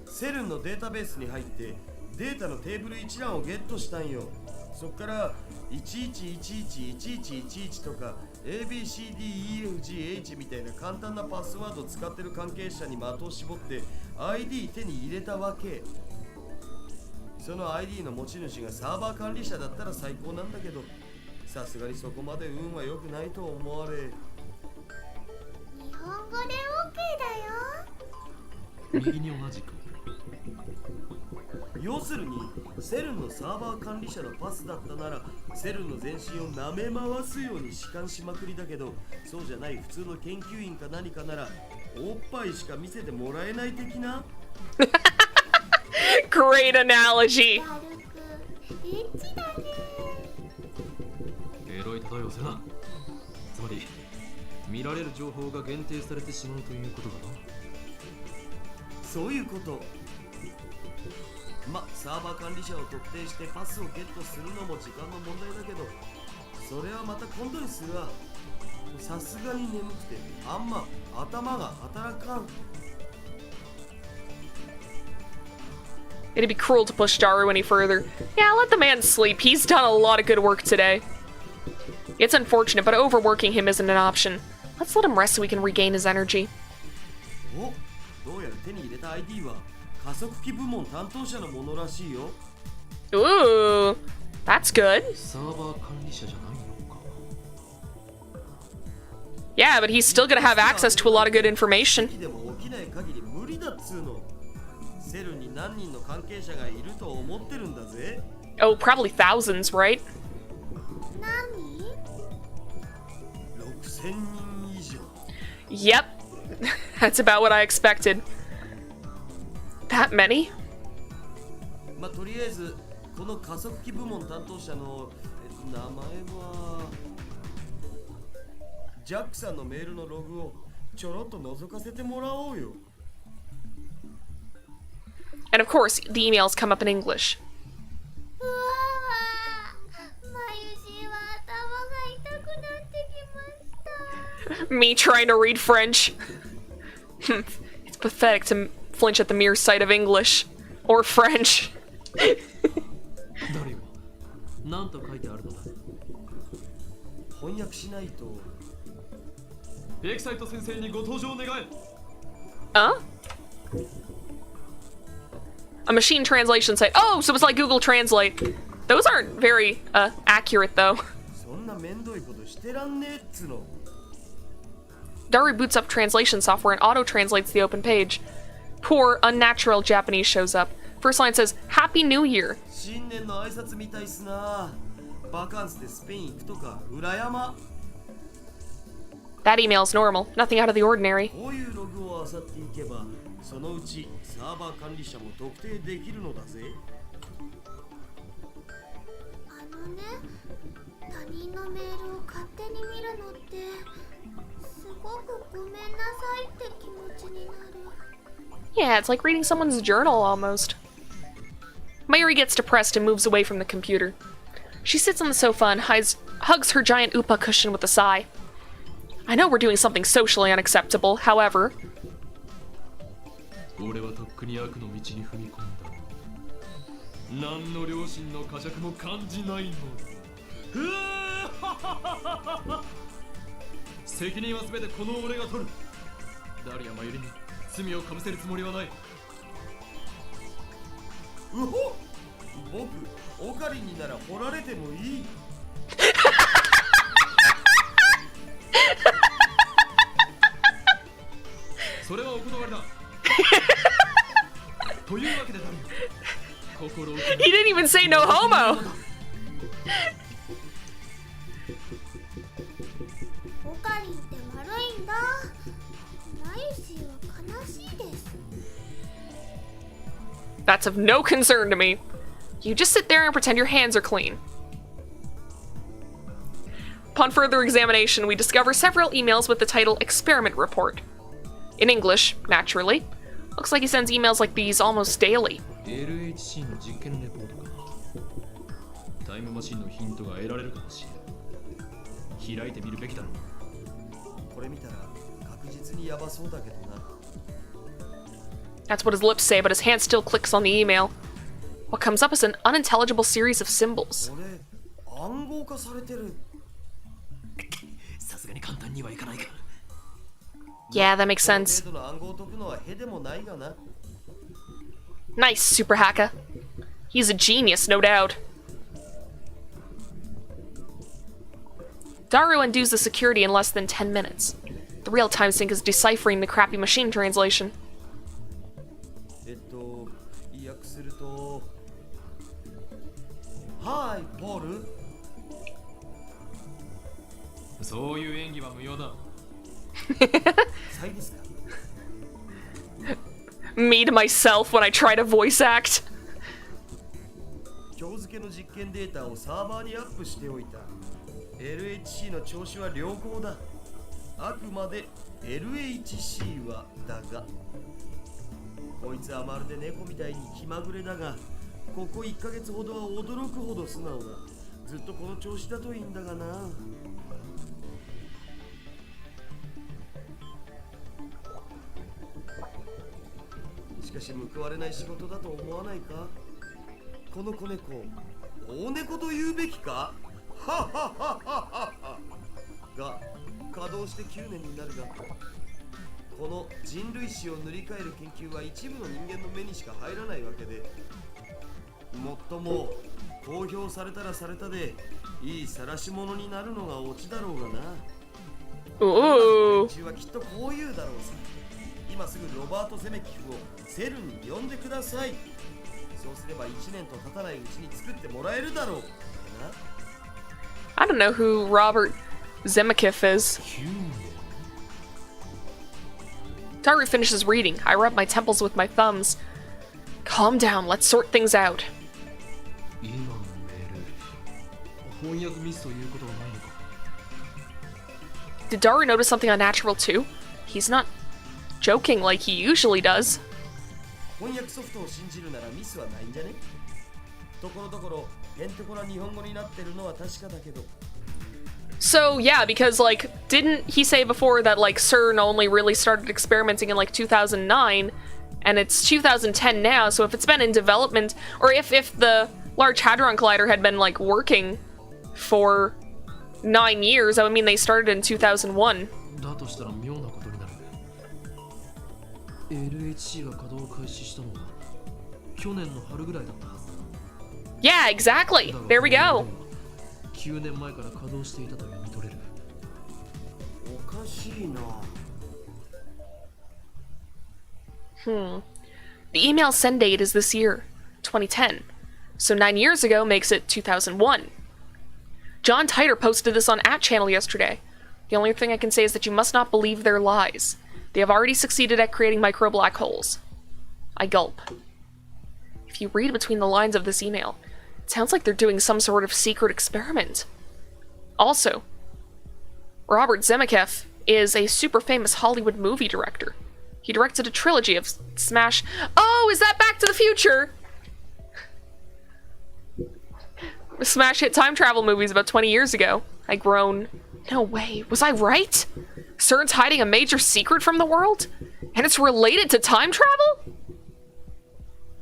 と？セルンのデータベースに入ってデータのテーブル一覧をゲットしたんよ。そっから11111111とか ABCDEFGH みたいな簡単なパスワードを使ってる関係者に的を絞って ID 手に入れたわけ。その ID の持ち主がサーバー管理者だったら最高なんだけど、さすがにそこまで運は良くないと思われ。日本語で OK だよ。右に同じく。要するにセルンのサーバー管理者のパスだったならセルンの全身を舐め回すように弛緩しまくりだけど、そうじゃない普通の研究員か何かならおっぱいしか見せてもらえない的な。Great analogy. 軽くエッチだね。エロい例えをせな。つまり見られる情報が限定されてしまうということだな。そういうこと。サーバー管理者を特定してパスをゲットするのも時間の問題だけど、それはまた今度にするわ。さすがに眠くてあんま頭が働かん。It'd be cruel to push Daru any further. Yeah, let the man sleep. He's done a lot of good work today. It's unfortunate, but overworking him isn't an option. Let's let him rest so we can regain his energy. お、どうやら手に入れた ID は加速器部門担当者のものらしいよ。Ooh, that's good. サーバー管理者じゃないのか。Yeah, but he's still gonna have access to a lot of good information. でも起きない限り無理だっつうの。セルに何人の関係者がいると思ってるんだぜ。Oh, probably thousands, right? 何？6000人以上。Yep. That's about what I expected. That many? とりあえずこの加速器部門担当者の名前はジャックさんのメールのログをちょろっと覗かせてもらおうよ。And of course, the emails come up in English. うわー、まゆしは頭が痛くなってきました。 Me trying to read French. It's pathetic to flinch at the mere sight of English. Or French. 誰よ、なんと書いてあるのだ。翻訳しないと。エキサイト先生にご登場願え。Huh? A machine translation site. Oh, so it's like Google Translate. Those aren't very accurate, though. そんなめんどいことしてらんねえっつの。Daru boots up translation software and auto-translates the open page. Poor, unnatural Japanese shows up. First line says, Happy New Year. 新年の挨拶みたいっすな。バカンスでスペイン行くとか裏山。That email's normal. Nothing out of the ordinary. こういうログを漁っていけば、そのうちサーバー管理者も特定できるのだぜ。他人のメールを勝手に見るのってすごくごめんなさいって気持ちになる。 Yeah, it's like reading someone's journal almost. Mayuri gets depressed and moves away from the computer. She sits on the sofa and hugs her giant upa cushion with a sigh. I know we're doing something socially unacceptable, however. 俺はとっくに悪の道に踏み込んだ。何の良心の呵責も感じないの。責任は全てこの俺が取る。ダリア・マユリに罪をかぶせるつもりはない。うほ、僕、オカリンになら掘られてもいい。それはお断りだ。というわけでダリア、心を。He didn't even say no homo! オカリンって悪いんだ。マユシは悲しいです。 That's of no concern to me. You just sit there and pretend your hands are clean. Upon further examination, we discover several emails with the title Experiment Report. In English, naturally. Looks like he sends emails like these almost daily. LHC の実験レポートか。タイムマシンのヒントが得られるかもしれない。開いてみるべきだろう。これ見たら確実にヤバそうだけどな。That's what his lips say, but his hand still clicks on the email. What comes up is an unintelligible series of symbols. これ暗号化されてる。さすがに簡単にはいかないか。 Yeah, that makes sense. Nice, Super Hacker. He's a genius, no doubt. Daru undoes the security in less than 10 minutes. The real time sink is deciphering the crappy machine translation. 訳すると、はい、ポール。そういう演技は無用だ。Me to myself when I try to voice act. 今日付の実験データをサーバーにアップしておいた。LHC の調子は良好だ。あくまで LHC はだが、こいつはまるで猫みたいに気まぐれだが、ここ1ヶ月ほどは驚くほど素直だ。ずっとこの調子だといいんだがな。しかし報われない仕事だと思わないか？この子猫、大猫と言うべきか？はははははが稼働して9年になるが、この人類史を塗り替える研究は一部の人間の目にしか入らないわけで、もっとも公表されたらされたでいい晒し者になるのがオチだろうがな。Ooh. 連中はきっとこう言うだろうさ。今すぐロバート・ゼメキフをセルに呼んでください。そうすれば1年と経たないうちに作ってもらえるだろう。 I don't know who Robert Zemeckis is. Daru finishes reading. I rub my temples with my thumbs. Calm down, let's sort things out. 今のメール、翻訳ミスということはないのか？ Did Daru notice something unnatural too? He's not joking like he usually does. 翻訳ソフトを信じるならミスはないんじゃね？ところどころへんてこな日本語になってるのは確かだけど。 So yeah, because like, didn't he say before that like CERN only really started experimenting in like 2009, and it's 2010 now, so if it's been in development, or if the Large Hadron Collider had been like working for 9 years, that would mean they started in 2001. だとしたら妙なことになる。LHC が稼働を開始したのは去年の春ぐらいだったはずだ。 Yeah, exactly. There we go. 9年前から稼働していたと読み取れる。おかしいな。 The email send date is this year, 2010. So 9 years ago makes it 2001. John Titor posted this on @channel yesterday. The only thing I can say is that you must not believe their lies. They have already succeeded at creating micro black holes. I gulp. If you read between the lines of this email, it sounds like they're doing some sort of secret experiment. Also, Robert Zemeckis is a super famous Hollywood movie director. He directed a trilogy of smash... Oh, is that Back to the Future? Smash hit time travel movies about 20 years ago. I groan. No way. Was I right? CERN's hiding a major secret from the world? And it's related to time travel?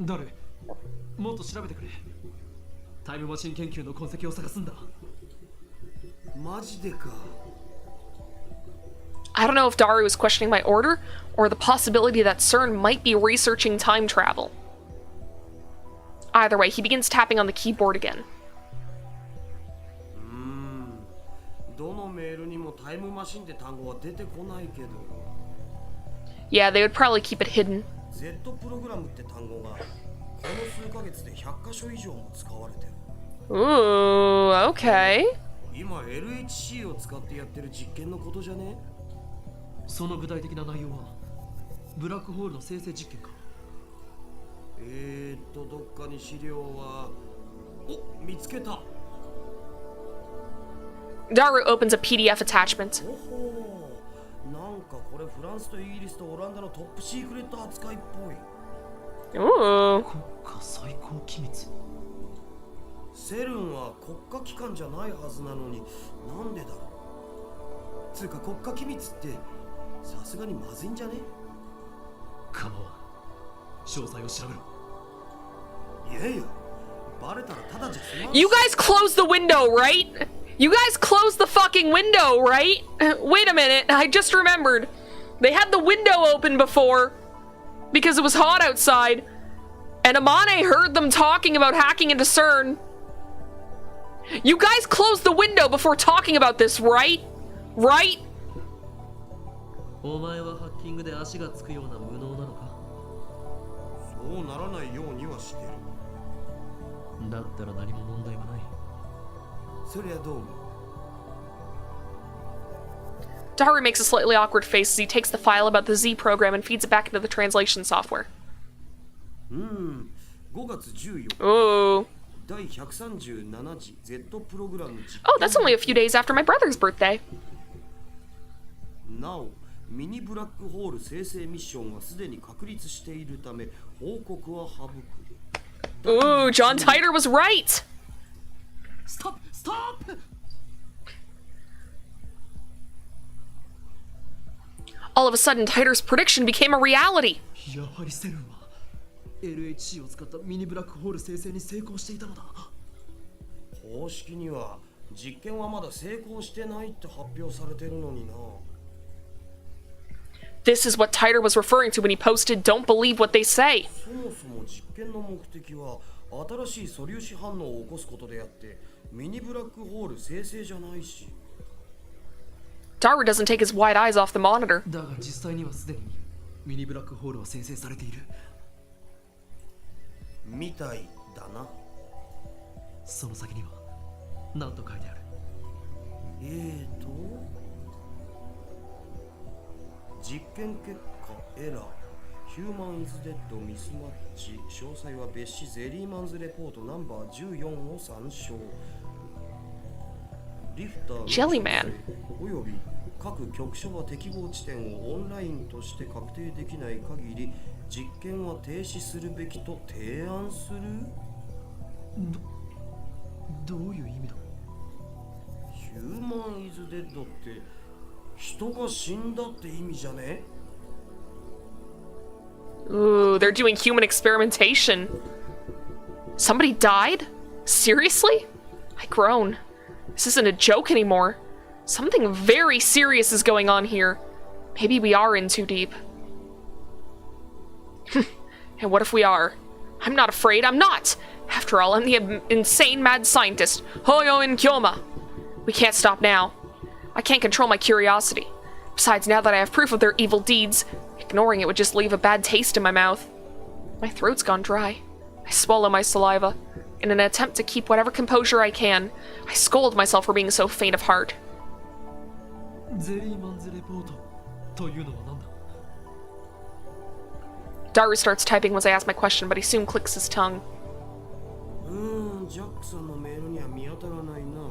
誰？もっと調べてくれ。タイムマシン研究の痕跡を探すんだ。マジでか。 I don't know if Daru is questioning my order, or the possibility that CERN might be researching time travel. Either way, he begins tapping on the keyboard again. どのメールにもタイムマシンって単語は出てこないけど。 Yeah, they would probably keep it hidden. Z プログラムって単語がこの数ヶ月で100箇所以上も使われてる。 Ooh, okay. 今 LHC を使ってやってる実験のことじゃね？その具体的な内容はブラックホールの生成実験か。どっかに資料は。お、見つけた。 Daru opens a PDF attachment. おほー、なんかこれフランスとイギリスとオランダのトップシークレット扱いっぽい。 Ooh. 国家最高機密。セルンは国家機関じゃないはずなのに、なんでだろう。つうか国家機密ってさすがにまずいんじゃね？構わん。詳細を調べろ。いやいや、バレたらただじゃ済まん。 You guys closed the window, right? You guys closed the fucking window, right? Wait a minute, I just remembered. They had the window open before because it was hot outside, and Amane heard them talking about hacking into CERN. You guys closed the window before talking about this, right? Right? お前はハッキングで足がつくような無能なのか？そうならないようにはしてる。だったら何も問題はない。そりゃどうも。 Daru makes a slightly awkward face as he takes the file about the Z program and feeds it back into the translation software. 5月14日。 Ooh. 第137次 Z プログラム実 Oh, that's only a few days after my brother's birthday. なおミニブラックホール生成ミッションはすでに確立しているため報告は省く。 Ooh, John Titor was right! Stop! Stop! All of a sudden, Titor's prediction became a reality. やはりセルンは LHC を使ったミニブラックホール生成に成功していたのだ。公式には実験はまだ成功してないって発表されてるのにな。 This is what Titor was referring to when he posted, "Don't believe what they say." そもそも実験の目的は新しい素粒子反応を起こすことであってミニブラックホール生成じゃないし。 Daru doesn't take his wide eyes off the monitor. だが実際にはすでにミニブラックホールは生成されている。みたいだな。その先には何と書いてある？実験結果エラーヒューマンイズデッドミスマッチ詳細は別紙ゼリーマンズレポートナンバー14を参照。リフターの Jellyman および各局所は適合地点をオンラインとして確定できない限り実験は停止するべきと提案する。どういう意味だ？ヒューマンイズデッドって人が死んだって意味じゃね？ Ooh, they're doing human experimentation. Somebody died? Seriously? I groan. This isn't a joke anymore. Something very serious is going on here. Maybe we are in too deep. And what if we are? I'm not afraid, I'm not! After all, I'm the insane mad scientist, Hoyo in Kyoma. We can't stop now. I can't control my curiosity. Besides, now that I have proof of their evil deeds, ignoring it would just leave a bad taste in my mouth. My throat's gone dry. I swallow my saliva. In an attempt to keep whatever composure I can, I scold myself for being so faint of heart. ゼリーマンズレポートというのは何だ？ Daru starts typing once I ask my question, but he soon clicks his tongue. ジャックさんのメールには見当たらないな。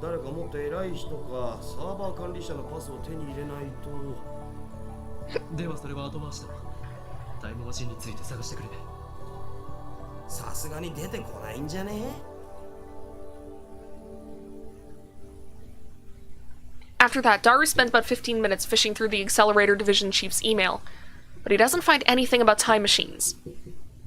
誰かもっと偉い人かサーバー管理者のパスを手に入れないと。ではそれは後回しだ。タイムマシンについて探してくれ。さすがに出てこないんじゃね？ After that, Daru spends about 15 minutes fishing through the Accelerator Division Chief's email, but he doesn't find anything about time machines.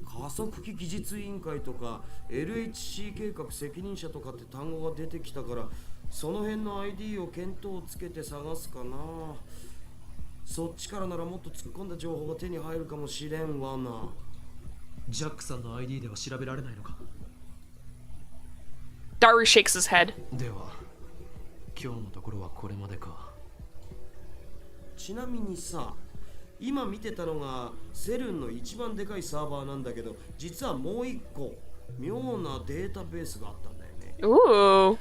加速器技術委員会とか LHC 計画責任者とかって単語が出てきたからその辺の ID を見当をつけて探すかな。そっちからならもっと突っ込んだ情報が手に入るかもしれんわな。ジャックさんの ID では調べられないのか？ Daru shakes his head. では今日のところはこれまでか。ちなみにさ、今見てたのがセルンの一番でかいサーバーなんだけど実はもう一個妙なデータベースがあったんだよね。 Ooh.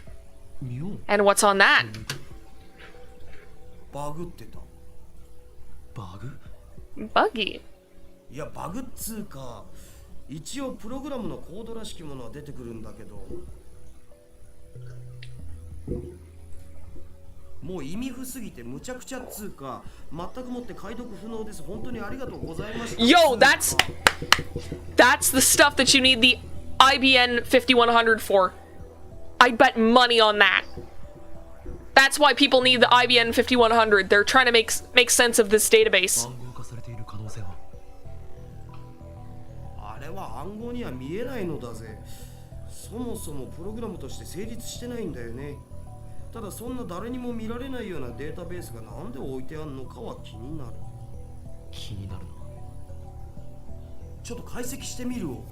妙？ And what's on that? バグってた。バグ？ Buggy. いやバグっつうか一応プログラムのコードらしきものは出てくるんだけどもう意味不すぎてむちゃくちゃっつうか全くもって解読不能です。本当にありがとうございました。 Yo, that's the stuff that you need the IBN 5100 for. I bet money on that. That's why people need the IBN 5100. They're trying to make sense of this database. 暗号化されている可能性は？あれは暗号には見えないのだぜ。そもそもプログラムとして成立してないんだよね。ただそんな誰にも見られないようなデータベースがなんで置いてあるのかは気になる。気になるな。ちょっと解析してみるを。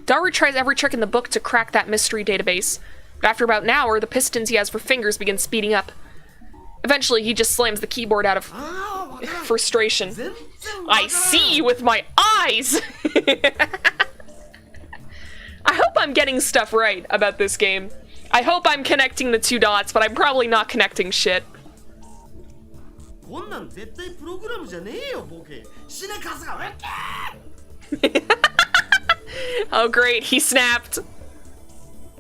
Daru tries every trick in the book to crack that mystery database, but after about an hour, the pistons he has for fingers begin speeding up. Eventually, he just slams the keyboard out of frustration. I see with my eyes! I hope I'm getting stuff right about this game. I hope I'm connecting the two dots, but I'm probably not connecting shit. こんなん絶対プログラムじゃねえよボケ死ねカスがウッキー Oh great, he snapped.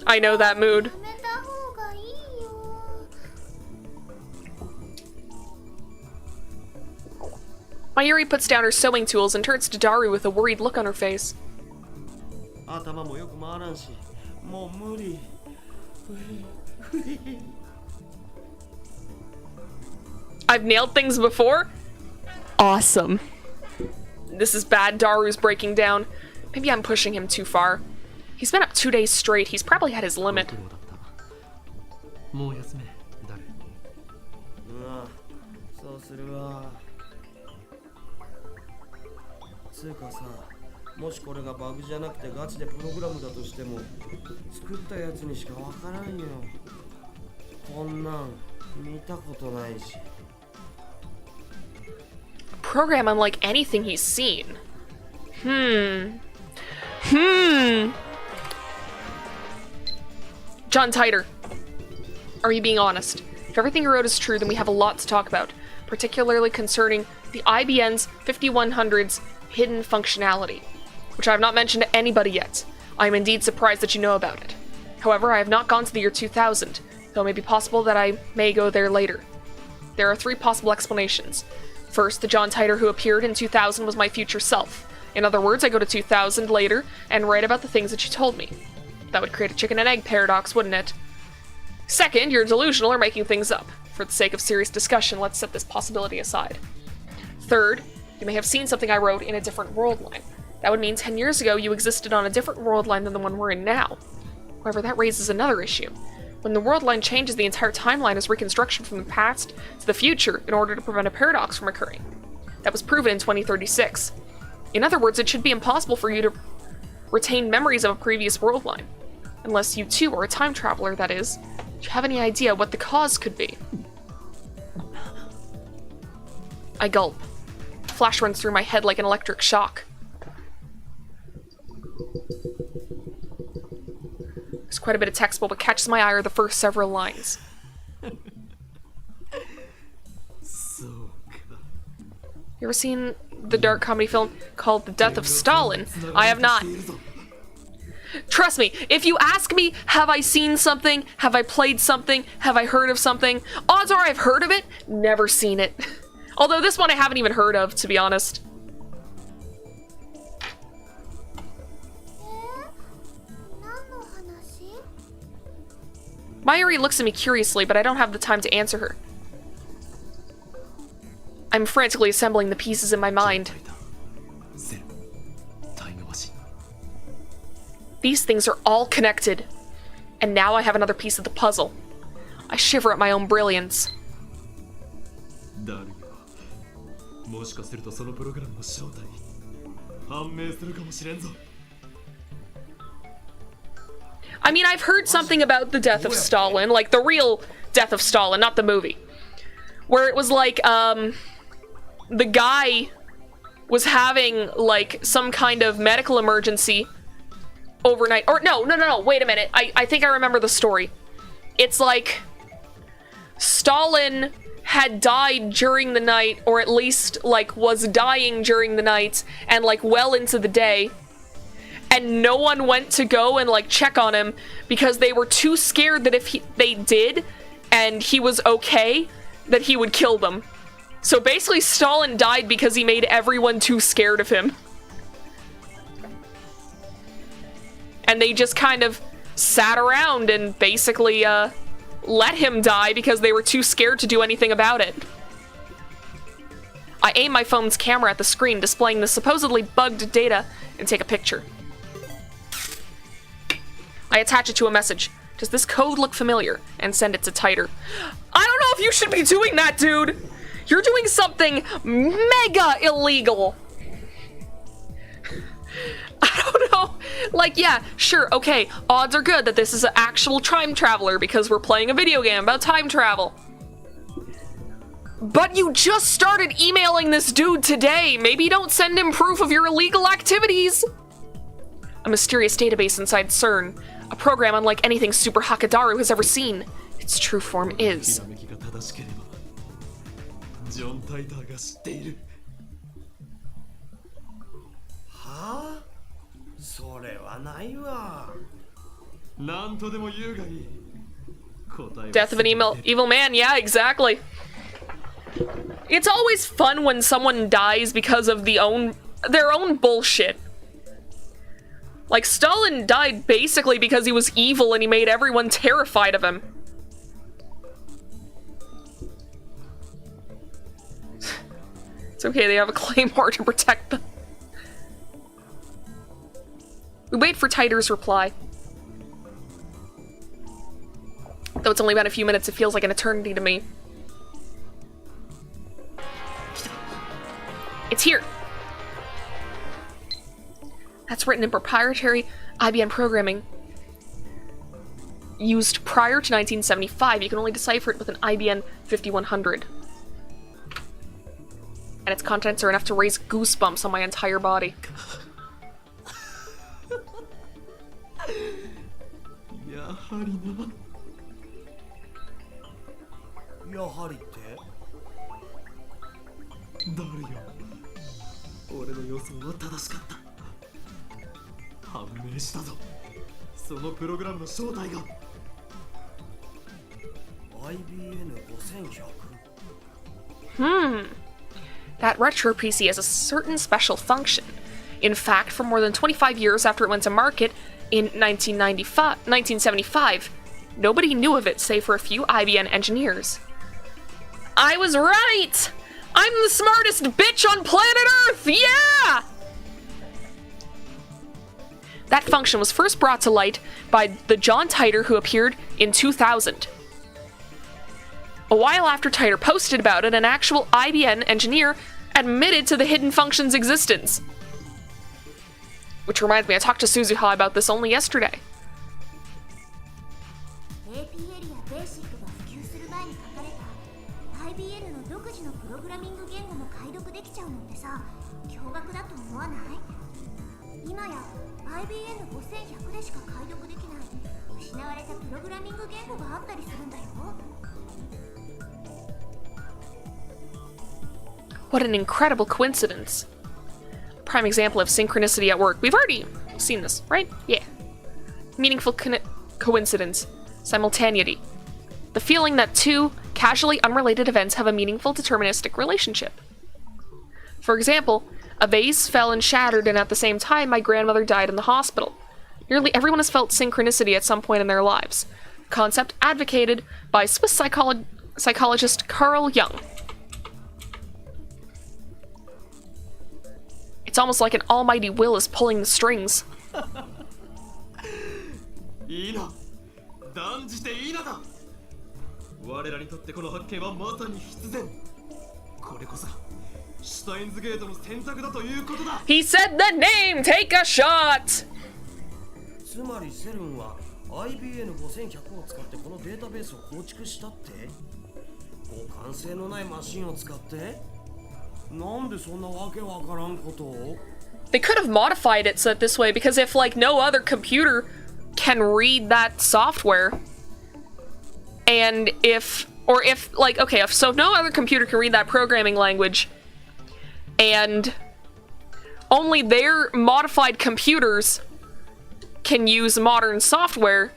I know that mood. やめた方がいいよ。 Mayuri puts down her sewing tools and turns to Daru with a worried look on her face. 頭もよく回らんしもう無理 I've nailed things before? Awesome. This is bad. Daru's breaking down. Maybe I'm pushing him too far. He's been up 2 days straight. He's probably had his limit. もう休め、ダル。そうするわつうかさもしこれがバグじゃなくてガチでプログラムだとしても作ったやつにしかわからんよこんなん見たことないし Program unlike anything he's seen. John Titor, are you being honest? If everything you wrote is true, then we have a lot to talk about, particularly concerning the IBN's 5100's hidden functionality, which I have not mentioned to anybody yet. I am indeed surprised that you know about it. However, I have not gone to the year 2000, though it may be possible that I may go there later. There are 3 possible explanations. First, the John Titor who appeared in 2000 was my future self. In other words, I go to 2000 later and write about the things that you told me. That would create a chicken and egg paradox, wouldn't it? Second, you're delusional or making things up. For the sake of serious discussion, let's set this possibility aside. Third, you may have seen something I wrote in a different world line. That would mean 10 years ago you existed on a different world line than the one we're in now. However, that raises another issue. When the world line changes, the entire timeline is reconstruction from the past to the future in order to prevent a paradox from occurring. That was proven in 2036. In other words, it should be impossible for you to retain memories of a previous world line. Unless you too are a time traveler, that is. Do you have any idea what the cause could be? I gulp. Flash runs through my head like an electric shock. There's quite a bit of text, but what catches my eye are the first several lines. You ever seen the dark comedy film called The Death of Stalin? I have not. Trust me, if you ask me, have I seen something, have I played something, have I heard of something, odds are I've heard of it, never seen it. Although this one I haven't even heard of, to be honest. Mayuri looks at me curiously, but I don't have the time to answer her. I'm frantically assembling the pieces in my mind. These things are all connected. And now I have another piece of the puzzle. I shiver at my own brilliance. I mean, I've heard something about the death of Stalin, like the real death of Stalin, not the movie. Where it was like, the guy was having, like, some kind of medical emergency overnight. Or, no, wait a minute. I think I remember the story. It's like, Stalin had died during the night, or at least, like, was dying during the night, and, like, well into the day. And no one went to go and, like, check on him because they were too scared that if they did, and he was okay, that he would kill them. So basically, Stalin died because he made everyone too scared of him. And they just kind of sat around and basically, let him die because they were too scared to do anything about it. I aim my phone's camera at the screen displaying the supposedly bugged data and take a picture. I attach it to a message. Does this code look familiar? And send it to Titor. I don't know if you should be doing that, dude! You're doing something mega illegal! I don't know. Like, yeah, sure, okay, odds are good that this is an actual time traveler because we're playing a video game about time travel. But you just started emailing this dude today. Maybe don't send him proof of your illegal activities. A mysterious database inside CERN. A program unlike anything Super Hakadaru has ever seen. Its true form is... ジョン・タイターが知っている。はあ、それはないわ。なんとでも言うがいい。答えは Death of an evil man. Yeah, exactly. It's always fun when someone dies because of their own bullshit. Like, Stalin died basically because he was evil and he made everyone terrified of him. It's okay, they have a claymore to protect them. We wait for Titer's reply. Though it's only been a few minutes, it feels like an eternity to me. It's here! That's written in proprietary IBM programming. Used prior to 1975, you can only decipher it with an IBM 5100. And its contents are enough to raise goosebumps on my entire body. やはりな。やはりってだるよ。俺の予想は正しかった。判明したぞ。そのプログラムの正体が IBN5100。 That retro PC has a certain special function. In fact, for more than 25 years after it went to market in 1975, nobody knew of it save for a few IBM engineers. I was right! I'm the smartest bitch on planet Earth! Yeah! That function was first brought to light by the John Titer who appeared in 2000. A while after Titer posted about it, an actual IBM engineer admitted to the hidden function's existence. Which reminds me, I talked to Suzuha about this only yesterday. What an incredible coincidence. Prime example of synchronicity at work. We've already seen this, right? Yeah. Meaningful coincidence. Simultaneity. The feeling that two casually unrelated events have a meaningful deterministic relationship. For example, a vase fell and shattered, and at the same time my grandmother died in the hospital. Nearly everyone has felt synchronicity at some point in their lives. A concept advocated by Swiss psychologist Carl Jung. It's almost like an almighty will is pulling the strings. いいな。断じていいなだ。我らにとってこの発見はまさに必然。これこそシュタインズゲートの選択だということだ。He said the name! Take a shot! つまりセルンは IBN5100 を使ってこのデータベースを構築したって？互換性のないマシンを使って？なんでそんなわけわからんことを？ They could have modified it so that this way, because if like no other computer can read that software, and if no other computer can read that programming language, and only their modified computers can use modern software,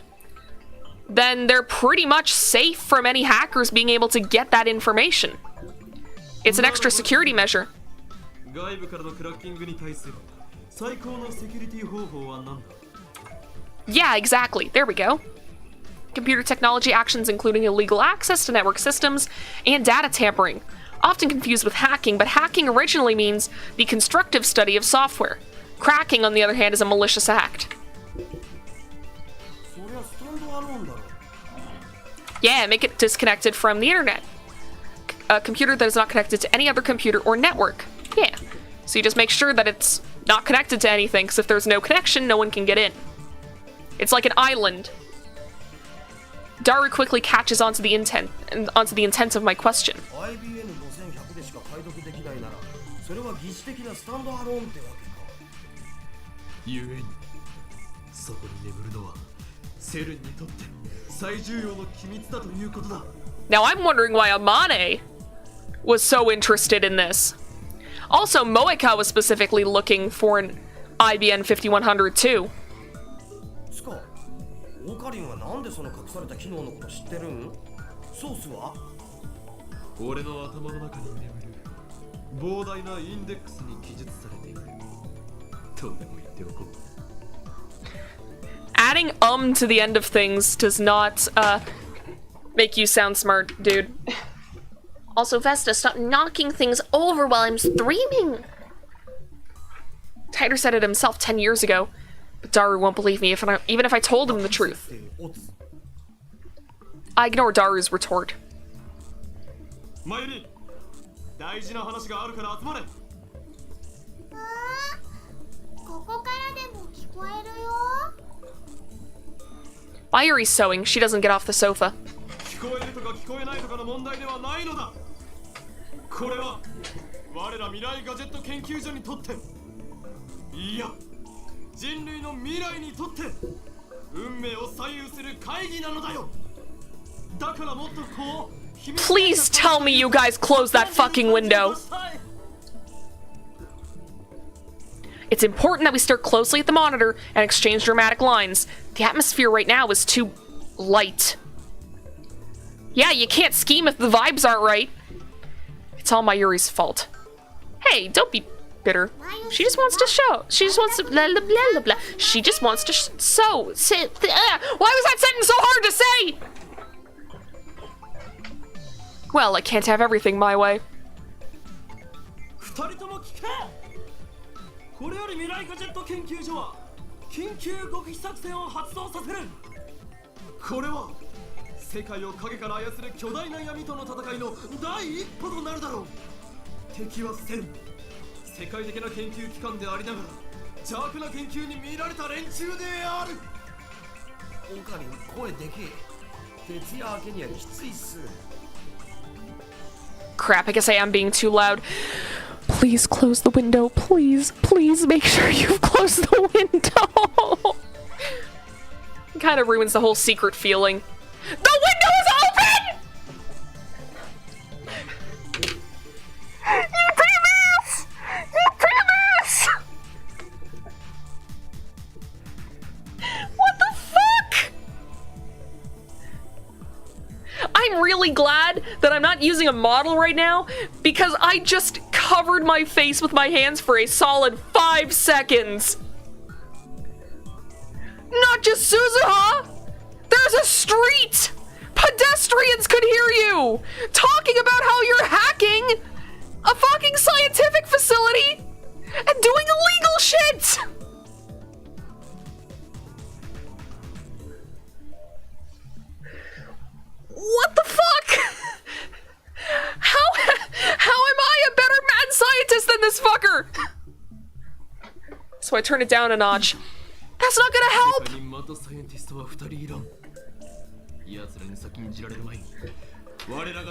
then they're pretty much safe from any hackers being able to get that information. It's an extra security measure. 外部からのクラッキングに対する最高のセキュリティ方法は何だ? Yeah, exactly. There we go. Computer technology actions including illegal access to network systems and data tampering, often confused with hacking, but hacking originally means the constructive study of software. Cracking, on the other hand, is a malicious act. そりゃスタンドアローンだろ。 Yeah, make it disconnected from the internet. A computer that is not connected to any other computer or network. Yeah. So you just make sure that it's not connected to anything, because if there's no connection, no one can get in. It's like an island. Daru quickly catches onto the intent of my question. IBN5100 でしか解読できないなら、それは疑似的なスタンドアローンってわけか。ゆえに、そこに眠るのはセルンにとって最重要の機密だということだ。Now I'm wondering why Amane was so interested in this. Also, Moeka was specifically looking for an IBN 5100 too. つか、オカリンはなんでその隠された機能のこと知ってるん？ソースは？俺の頭の中に眠る膨大なインデックスに記述されている。とでも言っておこう。Adding to the end of things does not make you sound smart, dude. Also, Vesta, stop knocking things over while I'm streaming. Tiger said it himself 10 years ago, but Daru won't believe me even if I told him the truth. I ignore Daru's retort. Mayuri, 大事な話があるから集まれ。ここからでも聞こえるよ。Mayuri's sewing. She doesn't get off the sofa. 聞こえるとか聞こえないとかの問題ではないのだ。これは我ら未来ガジェット研究所にとって、いや人類の未来にとって運命を左右する会議なのだよ。だからもっとこう Please tell me you guys close that fucking window. It's important that we stare closely at the monitor and exchange dramatic lines. The atmosphere right now is too light. Yeah, you can't scheme if the vibes aren't right. It's all Mayuri's fault. Hey, don't be bitter. She just wants to show. She just wants to blah blah blah blah blah. She just wants to sew. Why was that sentence so hard to say? Well, I can't have everything my way. 二人とも聞け。これより未来ガジェット研究所は緊急極秘作戦を発動させる。これは世界を影から操る巨大な闇との戦いの第一歩となるだろう。敵はセル。世界的な研究機関でありながら邪悪な研究に見られた連中である。オカリン、声でけえ。徹夜明けにはきついっす。Crap, I guess I am being too loud. Please close the window. Please, please make sure you've closed the window. It kind of ruins the whole secret feeling. The window is open! You dumbass! You dumbass! What the fuck? I'm really glad that I'm not using a model right now because I just covered my face with my hands for a solid 5 seconds. Not just Suzuha! There's a street! Pedestrians could hear you! Talking about how you're hacking a fucking scientific facility and doing illegal shit! What the fuck? How am I a better mad scientist than this fucker? So I turn it down a notch. That's not gonna help!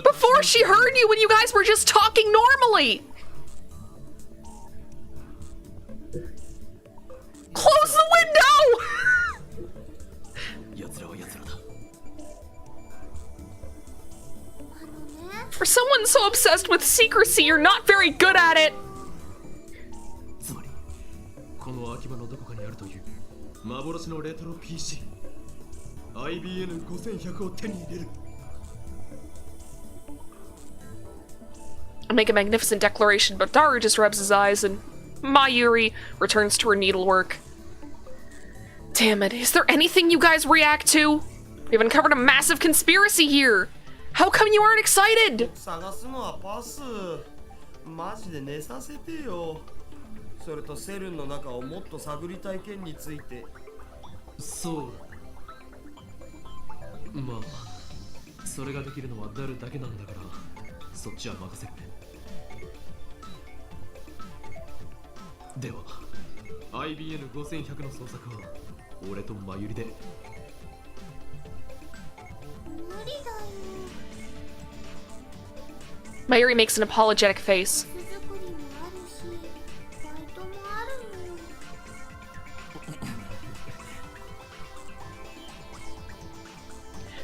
Before she heard you when you guys were just talking normally! Close the window! For someone so obsessed with secrecy, you're not very good at it! つまりこの秋葉のどこかにあるという幻のレトロ PC IBN5100 を手に入れる。 I make a magnificent declaration, but Daru just rubs his eyes and Mayuri returns to her needlework. Damn it, is there anything you guys react to? We've uncovered a massive conspiracy here! How come you aren't excited? 探すのはパス。マジで寝させてよ。それとセルンの中をもっと探りたい件について。そう。まあ、それができるのはダルだけなんだから、そっちは任せる。では、IBN5100 の捜索は俺とマユリで。無理だよ。 Mayuri makes an apologetic face. 手作りもあるし、バイトもあるの。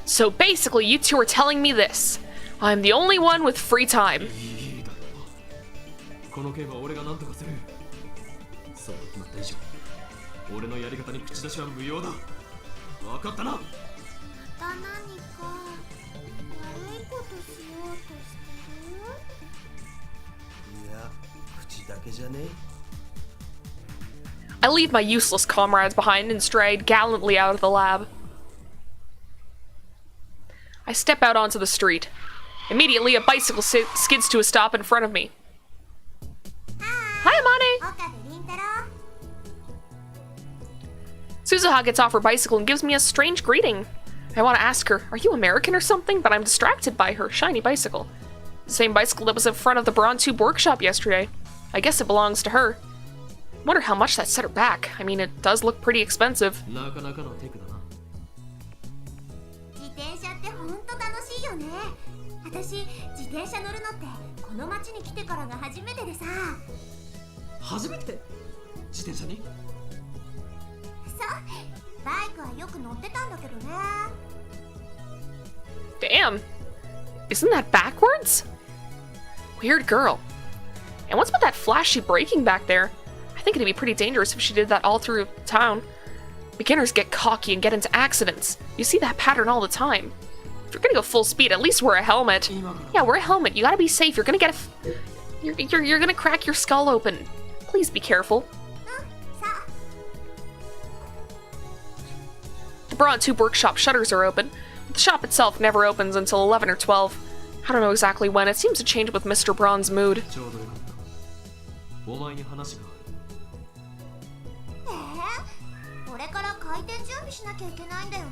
So basically, you two are telling me this. I'm the only one with free time. の件は俺が何とかする。そう決まった以上、俺のやり方に口出しは無用だ。分かったな。また何か悪いことしようとしてる？いや、口だけじゃね。 I leave my useless comrades behind and stride gallantly out of the lab. I step out onto the street. Immediately, a bicycle skids to a stop in front of me. Hi, Amane! 岡部倫太郎。 Suzuha gets off her bicycle and gives me a strange greeting. I want to ask her, are you American or something? But I'm distracted by her shiny bicycle. The same bicycle that was in front of the Brawn Tube workshop yesterday. I guess it belongs to her. Wonder how much that set her back. I mean, it does look pretty expensive. なかなかのテクだな。自転車ってほんと楽しいよね。私、自転車乗るのってこの町に来てからが初めてでさ。初めて自転車に？そう、バイクはよく乗ってたんだけどね。 Damn. Isn't that backwards? Weird girl. And what's with that flashy braking back there? I think it'd be pretty dangerous if she did that all through town. Beginners get cocky and get into accidents. You see that pattern all the time. If you're gonna go full speed, at least wear a helmet. Yeah, wear a helmet. You gotta be safe. You're gonna get you're gonna crack your skull open. Please be careful. うん、さあ。 The Brawn Tube workshop shutters are open, but the shop itself never opens until 11 or 12. I don't know exactly when. It seems to change with Mr. Braun's mood. ちょうどよかった。お前に話がある。これから開店準備しなきゃいけないんだよね。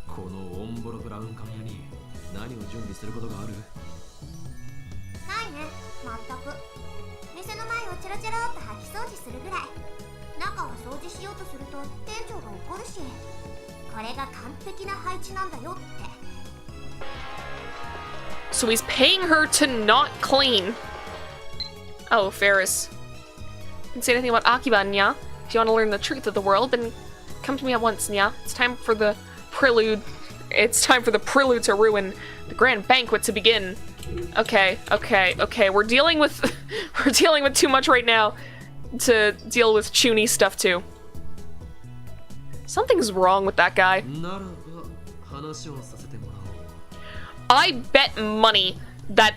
このオンボロブラウン管屋に何を準備することがある？ないね、全く。店の前をチョロチョロっと掃き掃除するぐらい。中を掃除しようとすると店長が怒るし、これが完璧な配置なんだよって。 So he's paying her to not clean. Oh, Ferris. Can say anything about Akiba, Nya? If you want to learn the truth of the world, then come to me at once, Nya. It's time for the prelude. It's time for the prelude to ruin, the grand banquet to begin. Okay. We're dealing with we're dealing with too much right now to deal with Chuny stuff too. Something's wrong with that guy. ならば話をさせてもらおう。 I bet money that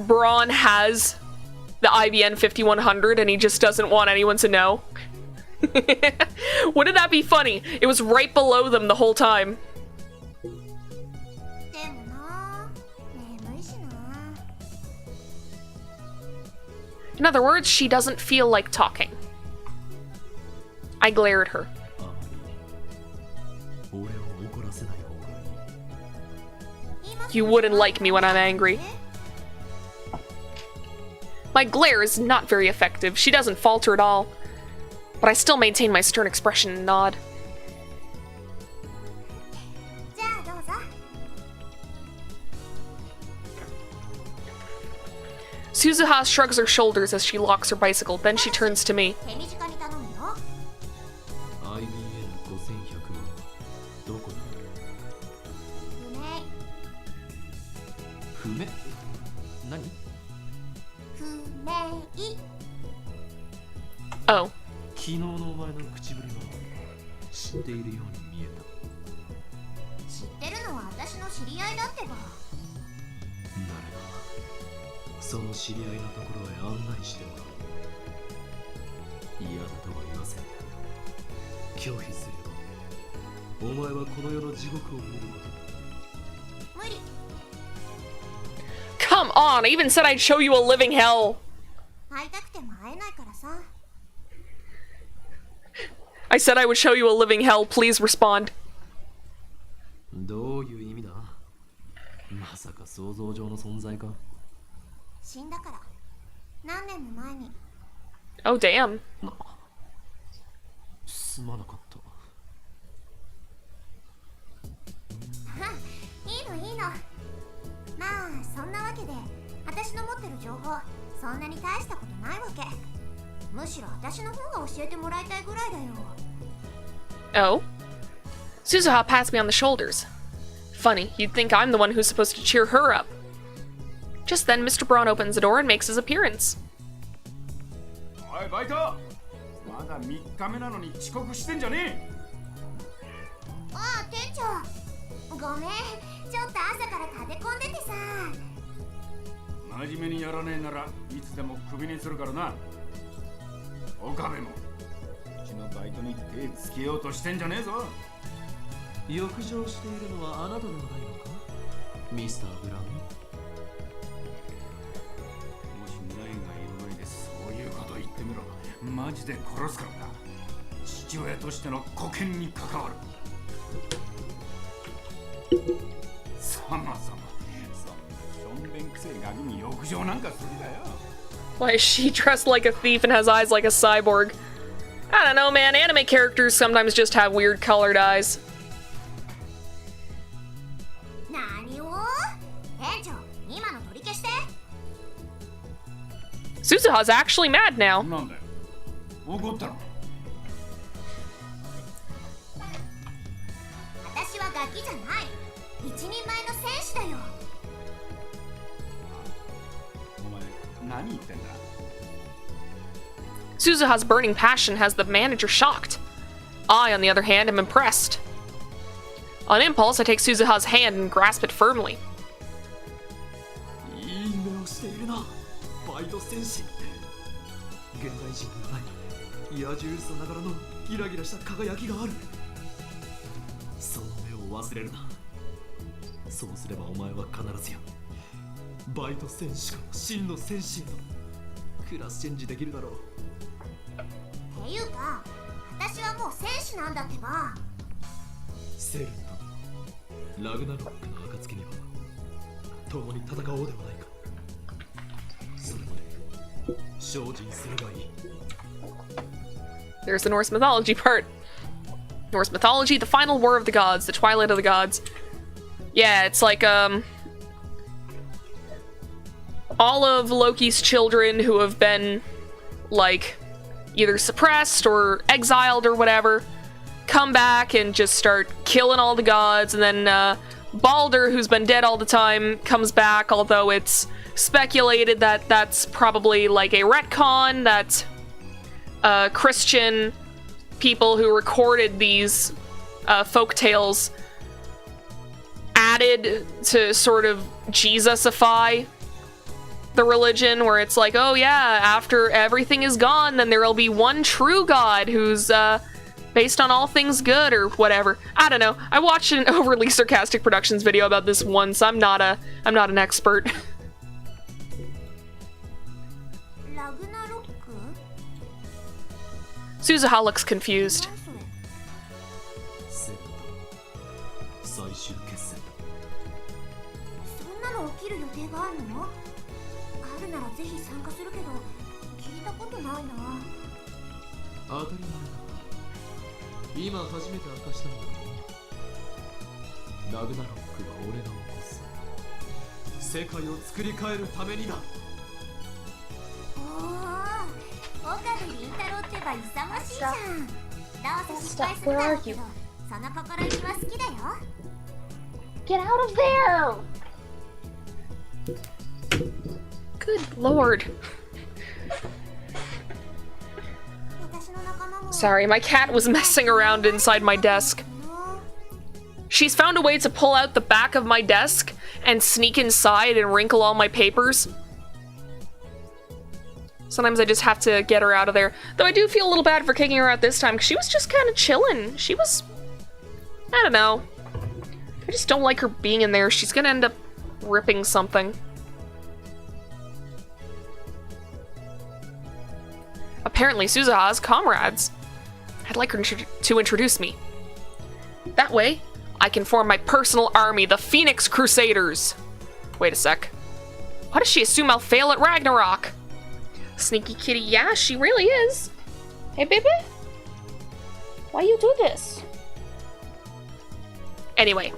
Braun has the IBN 5100 and he just doesn't want anyone to know. Wouldn't that be funny? It was right below them the whole time. でもな、眠いしな。 In other words, she doesn't feel like talking. I glare at her. あまり俺を怒らせない方がいい。 You wouldn't like me when I'm angry. My glare is not very effective. She doesn't falter at all. But I still maintain my stern expression and nod. じゃあどうぞ。 Suzuha shrugs her shoulders as she locks her bicycle. Then she turns to me. 手短に頼むよ。 IBN 5100はどこにある？不明。不明？何？不明。 Oh. 昨日のお前の口ぶりは知っているように見えた。知ってるのは私の知り合いだってば。ならばその知り合いのところへ案内してもらおう。嫌だとは言わせん。拒否すればお前はこの世の地獄を見ることになる。無理。 Come on! I even said I'd show you a living hell! 会いたくても会えないからさ。 I said I would show you a living hell. Please respond. どういう意味だ？まさか想像上の存在か？死んだから。何年も前に。 Oh, damn. すまなかった。いいのいいの。まあそんなわけで私の持ってる情報そんなに大したことないわけ。むしろ私の方が教えてもらいたいぐらいだよ。 Oh? Suzuha pats me on the shoulders. Funny, you'd think I'm the one who's supposed to cheer her up. Just then, Mr. Braun opens the door and makes his appearance. おいバイトまだ3日目なのに遅刻してんじゃねああ、店長。ごめん、ちょっと朝から立て込んでてさ。え真面目にやらねえならいつでもクビにするからな岡部もうちのバイトに手つけようとしてんじゃねえぞ浴場しているのはあなたではないのかミスター・ブラウン。もしナイがいる前でそういうこと言ってみろマジで殺すからな父親としての沽券に関わるさまさまそんなしょんべんくせえガキに浴場なんかするんだよ Why is she dressed like a thief and has eyes like a cyborg? I don't know, man. Anime characters sometimes just have weird colored eyes. 何を？店長、今の取り消して。Suzuha's actually mad now. なんだよ怒ったの私はガキじゃない。一人前の戦士だよ。お前何言ってんだ Suzuha's burning passion has the manager shocked. I, on the other hand, am impressed. On impulse, I take Suzuha's hand and grasp it firmly. いい目をしているなバイト戦士現代人にはない野獣さながらのギラギラした輝きがあるその目を忘れるなそうすればお前は必ずやバイト戦士から真の戦士へとクラスチェンジできるだろうっていうか、私はもう戦士なんだってば。セルナラグナロックの暁には共に戦おうではないかそれまで精進するがいい There's the Norse mythology part. Norse mythology, the final war of the gods, the twilight of the gods. Yeah, it's like, all of Loki's children who have been, like, either suppressed or exiled or whatever, come back and just start killing all the gods, and then, Balder, who's been dead all the time, comes back, although it's speculated that that's probably, like, a retcon, that, Christian people who recorded these, folk tales added to sort of Jesusify the religion, where it's like, oh yeah, after everything is gone, then there will be one true god who's based on all things good or whatever. I don't know. I watched an overly sarcastic productions video about this once. I'm not an expert. ラグナロック？ Suzuha looks confused. それ。セルナ最終決戦そんなの起きる予定があるの？あるならぜひ参加するけど、聞いたことないな。当たり前だ今初めて明かしたのだラグナロックは俺が起こす世界を作り変えるためにだおお、岡部倫太郎ってば勇ましいじゃん。どうせ失敗するだろうけど、その心意気は好きだよ。 Get out of there! Good lord. Sorry, my cat was messing around inside my desk. She's found a way to pull out the back of my desk and sneak inside and wrinkle all my papers. Sometimes I just have to get her out of there. Though I do feel a little bad for kicking her out this time, because she was just kind of chilling. She was... I don't know. I just don't like her being in there. She's gonna end up ripping something. Apparently Suzuha has comrades. I'd like her to introduce me. That way, I can form my personal army, the Phoenix Crusaders. Wait a sec. Why does she assume I'll fail at Ragnarok? Sneaky kitty, yeah, she really is. Hey, baby? Why you do this? Anyway.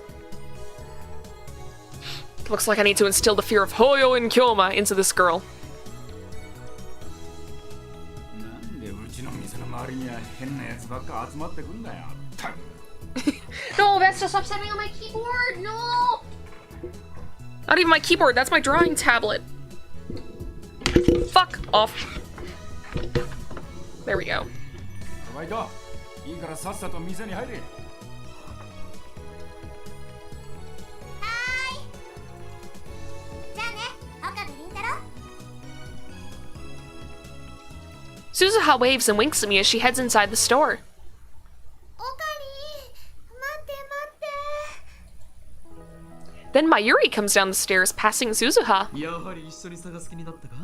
Looks like I need to instill the fear of Hoyo and Kyoma into this girl. No, that's just upsetting on my keyboard. No. Not even my keyboard, that's my drawing tablet. Fuck off. There we go. バイト、いいからさっさと店に入れ。はーい。じゃあね、岡部倫太郎。 Suzuha waves and winks at me as she heads inside the store. おかり、待って待って。 Then Mayuri comes down the stairs, passing Suzuha. やはり一緒に探す気になったか。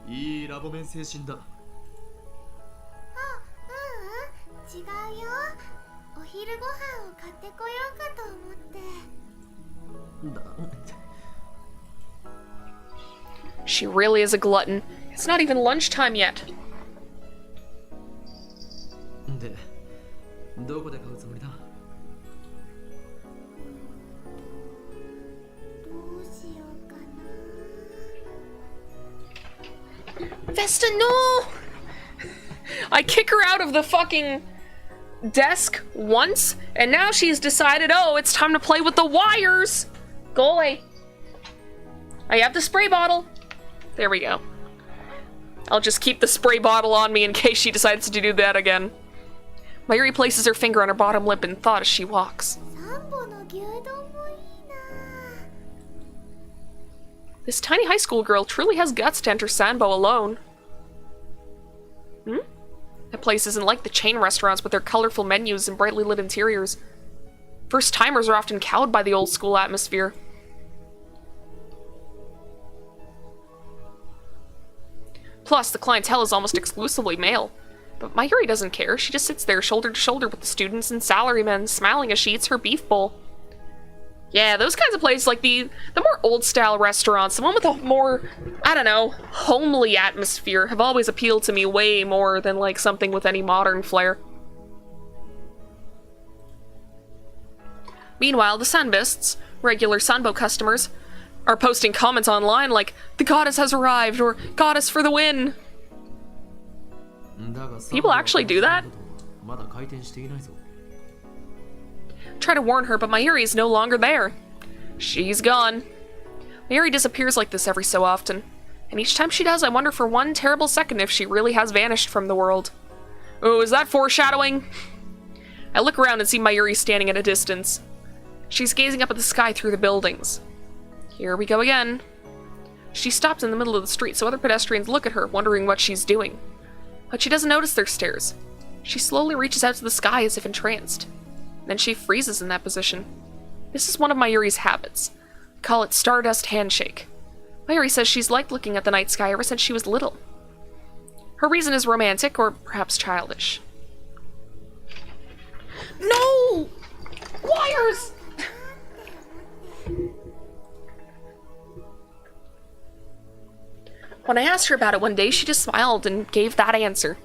いいラボ面精神だ。違うよ。お昼ご飯を買ってこようかと思って。 She really is a glutton. It's not even lunchtime yet. で、どこで買うつもりだ。どうしようかな。 Vesta, no! I kick her out of the fucking desk once, and now she's decided, oh, it's time to play with the wires. Go away. I have the spray bottle. There we go. I'll just keep the spray bottle on me in case she decides to do that again. Mayuri places her finger on her bottom lip in thought as she walks. サンボの牛丼もいいな。 This tiny high school girl truly has guts to enter Sanbo alone. That place isn't like the chain restaurants with their colorful menus and brightly lit interiors. First-timers are often cowed by the old school atmosphere. Plus, the clientele is almost exclusively male. But Mayuri doesn't care. She just sits there shoulder to shoulder with the students and salarymen, smiling as she eats her beef bowl. Yeah, those kinds of places, like the more old-style restaurants, the one with a more, I don't know, homely atmosphere, have always appealed to me way more than, like, something with any modern flair. Meanwhile, the Sanbists, regular Sanbo customers, are posting comments online like, "The goddess has arrived," or "Goddess for the win." People actually do that? Try to warn her, but Mayuri is no longer there. She's gone. Mayuri disappears like this every so often, and each time she does, I wonder for one terrible second if she really has vanished from the world. Oh, is that foreshadowing? I look around and see Mayuri standing at a distance. She's gazing up at the sky through the buildings. Here we go again. She stops in the middle of the street so other pedestrians look at her, wondering what she's doing. But she doesn't notice their stares. She slowly reaches out to the sky as if entranced. Then she freezes in that position. This is one of Mayuri's habits. We call it Stardust Handshake. Mayuri says she's liked looking at the night sky ever since she was little. Her reason is romantic, or perhaps childish. No! Wires! When I asked her about it one day, she just smiled and gave that answer.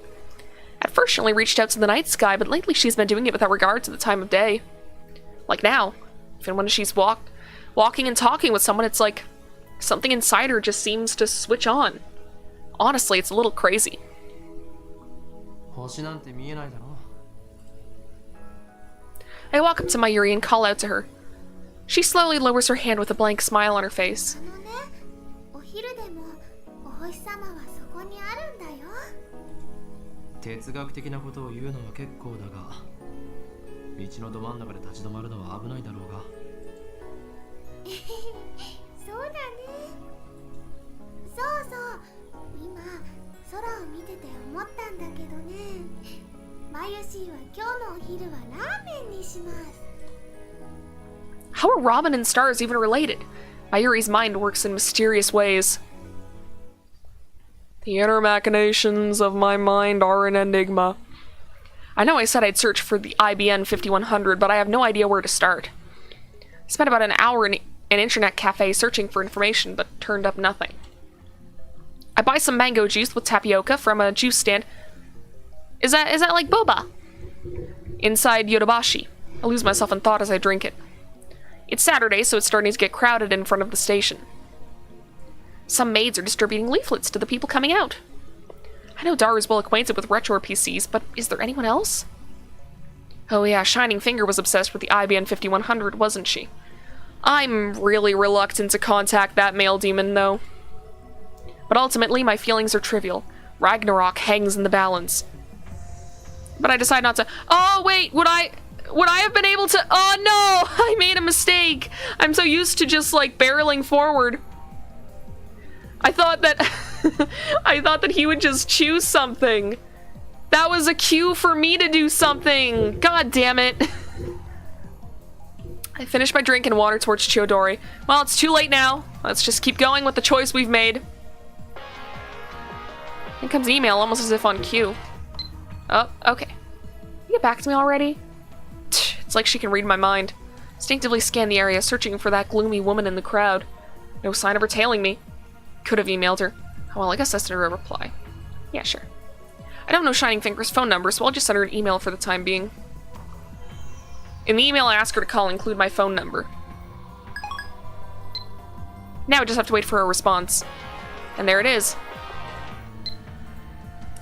At first, she only reached out to the night sky, but lately she's been doing it without regard to the time of day. Like now, even when she's walking and talking with someone, it's like something inside her just seems to switch on. Honestly, it's a little crazy. I walk up to Mayuri and call out to her. She slowly lowers her hand with a blank smile on her face. お昼でもお星様はそこにあるんだよ。哲学的なことを言うのは結構だが、道のど真ん中で立ち止まるのは危ないだろうが。そうだね。そうそう。今空を見てて思ったんだけどね。マユシーは今日のお昼はラーメンにします。 How are Robin and stars even related? Mayuri's mind works in mysterious ways. The inner machinations of my mind are an enigma. I know I said I'd search for the IBN 5100, but I have no idea where to start. I spent about an hour in an internet cafe searching for information, but turned up nothing. I buy some mango juice with tapioca from a juice stand. Is that like boba? Inside Yodobashi. I lose myself in thought as I drink it. It's Saturday, so it's starting to get crowded in front of the station. Some maids are distributing leaflets to the people coming out. I know Daru's well acquainted with retro PCs, but is there anyone else? Oh yeah, Shining Finger was obsessed with the IBM 5100, wasn't she? I'm really reluctant to contact that male demon, though. But ultimately, my feelings are trivial. Ragnarok hangs in the balance. But I decide not to. Oh, wait, would I have been able to? Oh, no, I made a mistake. I'm so used to just, like, barreling forward. I thought that, I thought that he would just choose something. That was a cue for me to do something. God damn it. I finished my drink and wandered towards Chiodori. Well, it's too late now. Let's just keep going with the choice we've made. Here comes an email, almost as if on cue. Oh, okay. You get back to me already? It's like she can read my mind. Instinctively scan the area, searching for that gloomy woman in the crowd. No sign of her tailing me. Could have emailed her. Oh, well, I guess I sent her a reply. Yeah, sure. I don't know Shining Finger's phone number, so I'll just send her an email for the time being. In the email I ask her to call, include my phone number. Now I just have to wait for her response. And there it is.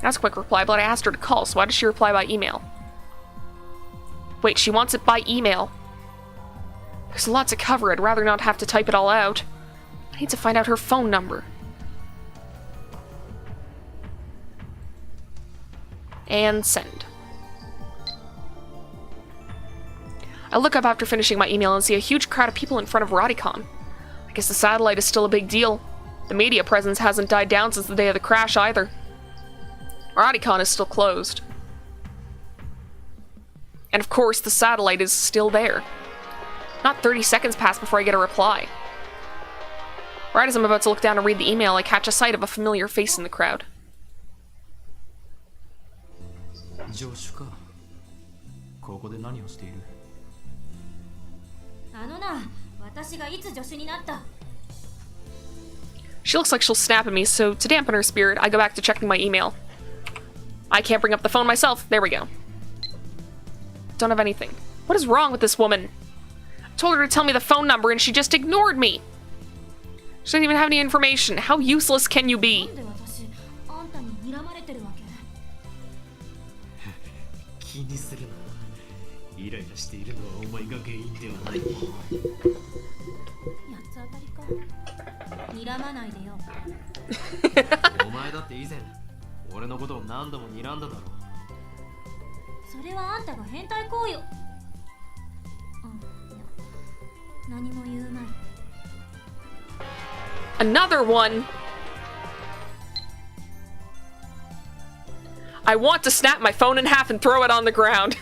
That's a quick reply, but I asked her to call, so why does she reply by email? Wait, she wants it by email. There's a lot to cover, I'd rather not have to type it all out. I need to find out her phone number. And send. I look up after finishing my email and see a huge crowd of people in front of Rodicon. I guess the satellite is still a big deal. The media presence hasn't died down since the day of the crash either. Rodicon is still closed. And of course, the satellite is still there. Not 30 seconds pass before I get a reply. Right as I'm about to look down and read the email, I catch a sight of a familiar face in the crowd. 助手か。ここで何をしている？あのな、私がいつ助手になった？ She looks like she'll snap at me, so to dampen her spirit, I go back to checking my email. I can't bring up the phone myself. There we go. Don't have anything. What is wrong with this woman? I told her to tell me the phone number and she just ignored me. She doesn't even have any information. How useless can you be? なんで私、あんたに睨まれてるわけ？気にするな。イライラしているのはお前が原因ではない。八つ当たりか。睨まないでよ。お前だって以前、俺のことを何度も睨んだだろう。それはあんたが変態行為を。何も言うまい。 Another one. I want to snap my phone in half and throw it on the ground.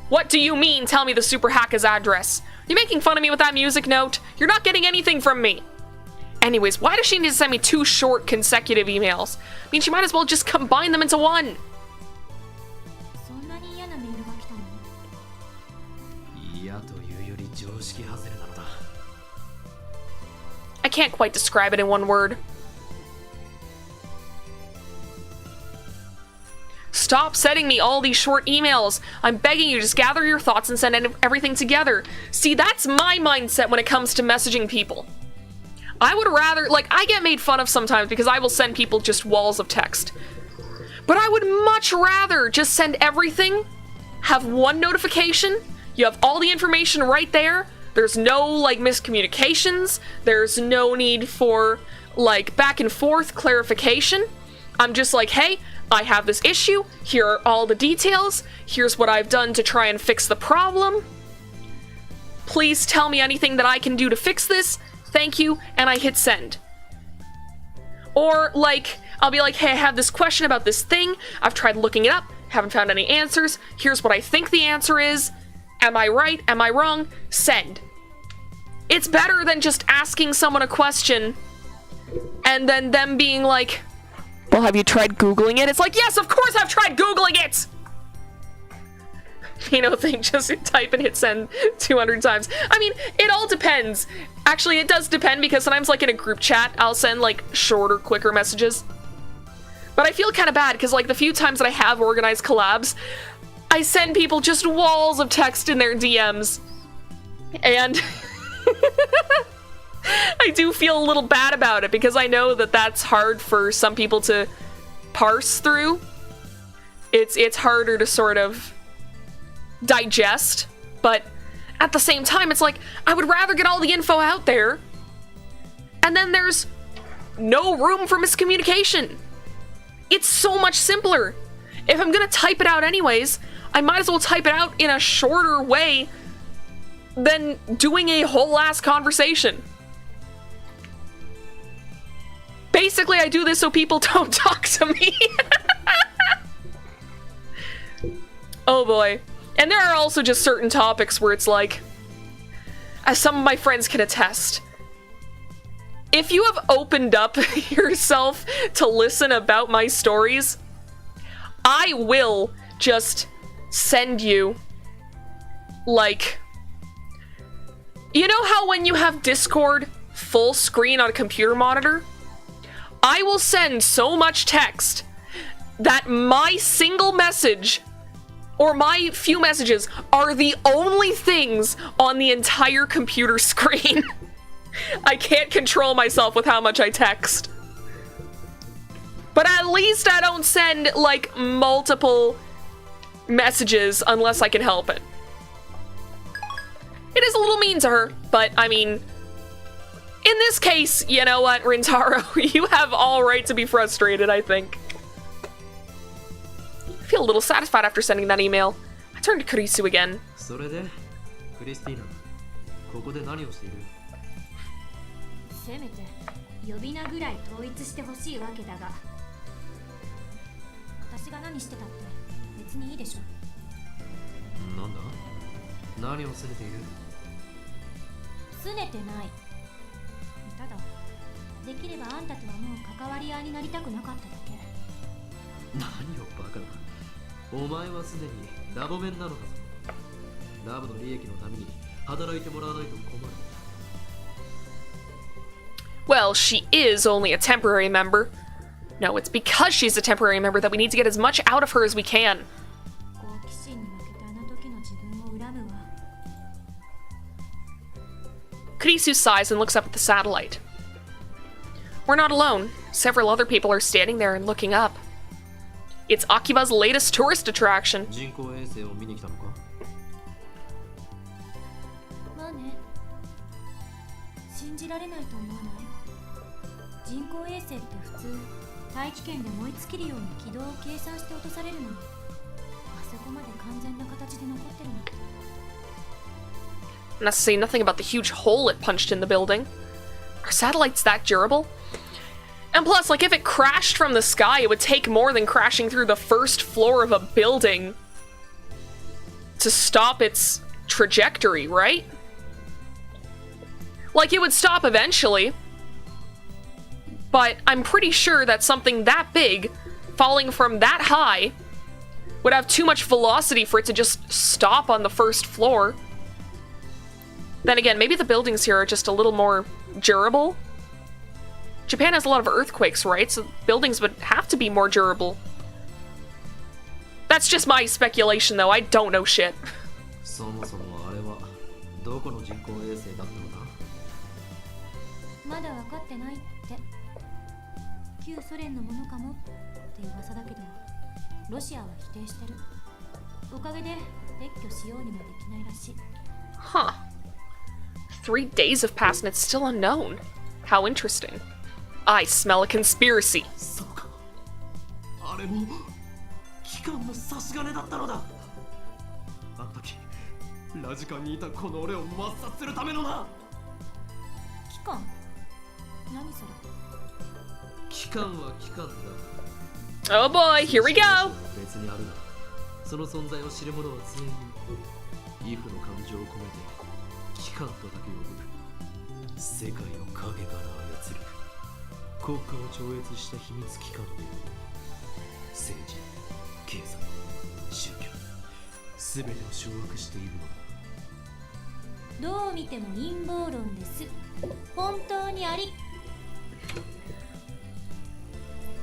What do you mean, tell me the super hacker's address? You making fun of me with that music note? You're not getting anything from me. Anyways, why does she need to send me 2 short consecutive emails? I mean, she might as well just combine them into one. そんなに嫌なメールが来たの？嫌というより常識外れなのだ。I can't quite describe it in one word. Stop sending me all these short emails. I'm begging you, just gather your thoughts and send everything together. See, that's my mindset when it comes to messaging people. I would rather, like, I get made fun of sometimes because I will send people just walls of text. But I would much rather just send everything, have one notification, you have all the information right there, there's no, like, miscommunications, there's no need for, like, back and forth clarification. I'm just like, hey, I have this issue, here are all the details, here's what I've done to try and fix the problem. Please tell me anything that I can do to fix this. Thank you, and I hit send. Or, like, I'll be like, hey, I have this question about this thing, I've tried looking it up, haven't found any answers, here's what I think the answer is, am I right, am I wrong, send. It's better than just asking someone a question, and then them being like, well, have you tried Googling it? It's like, yes, of course I've tried Googling it! You know, thing, just type and hit send 200 times. I mean, it all depends. Actually, it does depend because sometimes, like, in a group chat, I'll send, like, shorter, quicker messages. But I feel kind of bad because, like, the few times that I have organized collabs, I send people just walls of text in their DMs. And I do feel a little bad about it because I know that that's hard for some people to parse through. It's harder to sort of digest, but at the same time, it's like, I would rather get all the info out there, and then there's no room for miscommunication. It's so much simpler. If I'm gonna type it out anyways, I might as well type it out in a shorter way than doing a whole ass conversation. Basically, I do this so people don't talk to me. Oh boy. And there are also just certain topics where it's like, as some of my friends can attest, if you have opened up yourself to listen about my stories, I will just send you, like, you know how when you have Discord full screen on a computer monitor? I will send so much text that my single message or my few messages are the only things on the entire computer screen. I can't control myself with how much I text. But at least I don't send, like, multiple messages unless I can help it. It is a little mean to her, but, I mean, in this case, you know what, Rintaro, you have all right to be frustrated, I think. I feel a little satisfied after sending that email. I turned to Kurisu again. それで、クリスティーナ、ここで何をしている？せめて呼び名ぐらい統一してほしいわけだが、私が何してたって別にいいでしょ。なんだ？何を拗ねている？拗ねてない。ただ、できればあんたとはもう関わり合いになりたくなかっただけ。何をバカな。お前はすでにラボメンなのだぞ。ラブの利益のために働いてもらわないと困る。Well, she is only a temporary member. No, it's because she's a temporary member that we need to get as much out of her as we can. 好奇心に負けたあの時の自分を恨むわ。Kurisu sighs and looks up at the satellite. We're not alone. Several other people are standing there and looking up. It's Akiba's latest tourist attraction. 人工衛星を見に来たのか？まあね。信じられないと思わない？人工衛星って普通、大気圏で燃え尽きるように軌道を計算して落とされるのに、あそこまで完全な形で残ってるの。Not to say nothing about the huge hole it punched in the building. Are satellites that durable? And plus, like, if it crashed from the sky, it would take more than crashing through the first floor of a building to stop its trajectory, right? Like, it would stop eventually, but I'm pretty sure that something that big, falling from that high, would have too much velocity for it to just stop on the first floor. Then again, maybe the buildings here are just a little more durable. Japan has a lot of earthquakes, right? So buildings would have to be more durable. That's just my speculation, though. I don't know shit. そもそもあれはどこの人工衛星だったのだ？まだ分かってないって。旧ソ連のものかもって噂だけど、ロシアは否定してる。おかげで撤去しようにもできないらしい。Huh. 3 days have passed and it's still unknown. How interesting. I smell a conspiracy. そうか。あれも機関の差し金だったのだ。あの時ラジカンにいたこの俺を抹殺するためのな。機関？何それ？機関は機関だ。 Oh boy, here we go! 別にあるが、その存在を知る者は全員、イフの感情を込めて機関とだけ呼ぶ。世界を影から操る。国家を超越した秘密機関で、政治、経済、宗教、すべてを掌握しているのだ。どう見ても陰謀論です。本当にあり。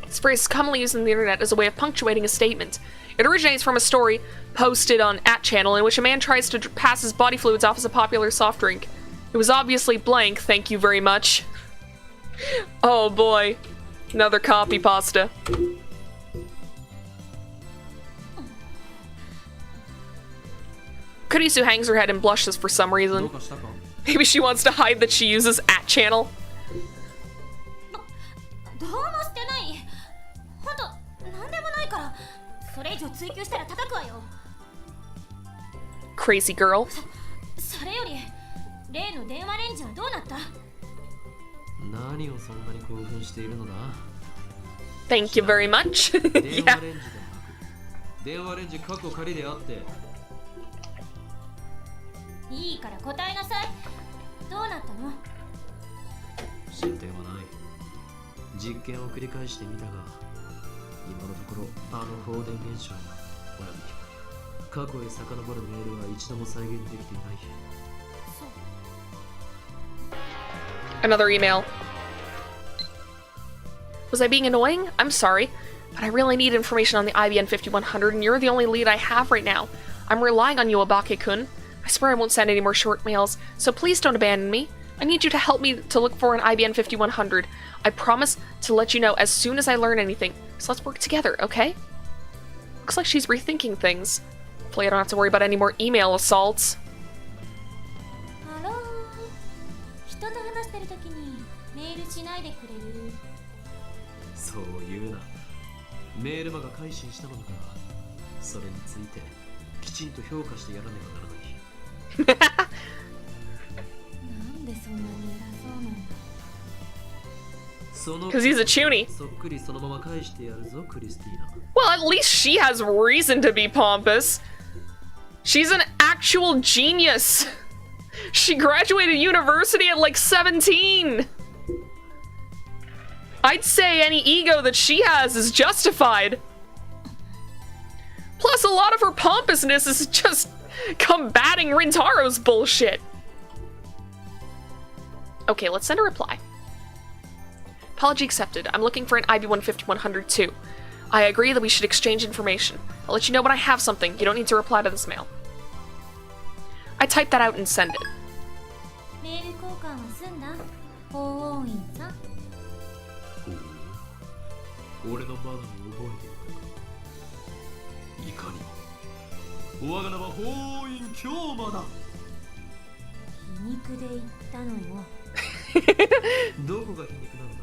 This phrase is commonly used on the internet as a way of punctuating a statement. It originates from a story posted on @channel in which a man tries to pass his body fluids off as a popular soft drink. It was obviously blank, thank you very much. Oh boy. Another copy pasta. Kurisu hangs her head and blushes for some どう reason. かしたか？ Maybe she wants to hide that she uses at channel. どうもしてない。ほんとなんでもないから、それ以上追求したら叩くわよ。 Crazy girl. それより例の電話レンジはどうなった？何をそんなに興奮しているのだ？ Thank you very much. 電話 yeah. レンジでなく、電話レンジ過去仮であって。いいから答えなさい。どうなったの？進展はない。実験を繰り返してみたが、今のところあの放電現象および過去へ遡るメールは一度も再現できていない。 Another email. Was I being annoying? I'm sorry, but I really need information on the IBN 5100 and you're the only lead I have right now. I'm relying on you, Abake-kun. I swear I won't send any more short mails, so please don't abandon me. I need you to help me to look for an IBN 5100. I promise to let you know as soon as I learn anything. So let's work together, okay? Looks like she's rethinking things. Hopefully I don't have to worry about any more email assaults. ハロー。人と話してるときにメールしないでくれる？そう言うな。メールマが改心したのだから、それについてきちんと評価してやらねばならない。なんでそんなに偉そうなんだ。 Because he's a chuny. そっくりそのまま返してやるぞ、クリスティーナ。 Well, at least she has reason to be pompous. She's an actual genius. She graduated university at like 17. I'd say any ego that she has is justified. Plus, a lot of her pompousness is just combating Rintaro's bullshit. Okay, let's send a reply. Apology accepted. I'm looking for an IB1 5100 too. I agree that we should exchange information. I'll let you know when I have something. You don't need to reply to this mail. I type that out and send it. メール交換は済んだ？法王院さん。俺のマナーを覚えていたか。いかにも我が名は法院京馬だ。皮肉で言ったのよ。どこが皮肉なのだ。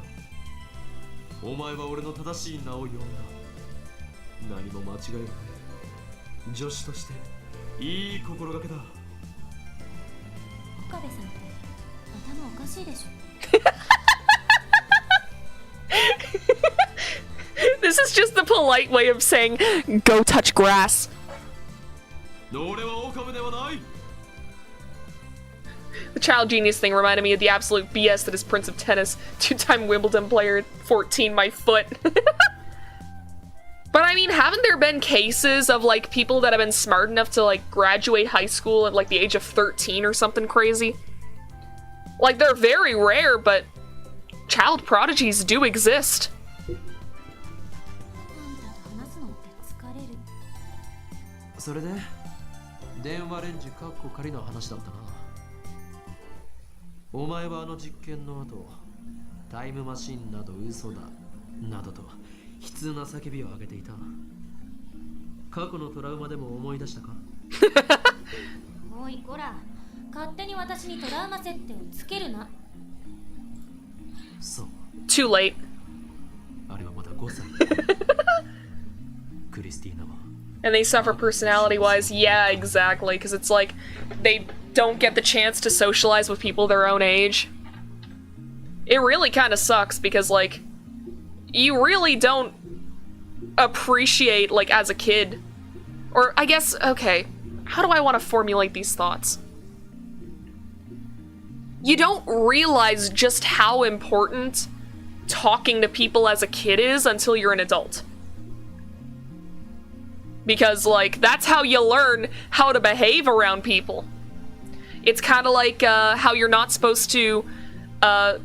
お前は俺の正しい名を呼んだ。何も間違いはない。助手としていい心がけだ。岡部さんって頭おかしいでしょ。This is just the polite way of saying, go touch grass. 俺は岡部ではない。 The child genius thing reminded me of the absolute BS that is Prince of Tennis, two-time Wimbledon player, 14 my foot. But I mean, haven't there been cases of like people that have been smart enough to like graduate high school at like the age of 13 or something crazy? Like they're very rare, but child prodigies do exist. それで電話レンジカッコ仮の話だったな。お前はあの実験の後、タイムマシンなど嘘だなどと悲痛な叫びを上げていた。過去のトラウマでも思い出したか？おいこら、勝手に私にトラウマ設定をつけるな。そう。 Too late. あれはまだ5歳。クリスティーナは。 And they suffer personality-wise. Yeah, exactly. Because it's like they don't get the chance to socialize with people their own age. It really kind of sucks because, like, you really don't appreciate, like, as a kid. Or, I guess, okay, how do I want to formulate these thoughts? You don't realize just how important talking to people as a kid is until you're an adult. Because, like, that's how you learn how to behave around people. It's kind of like how you're not supposed to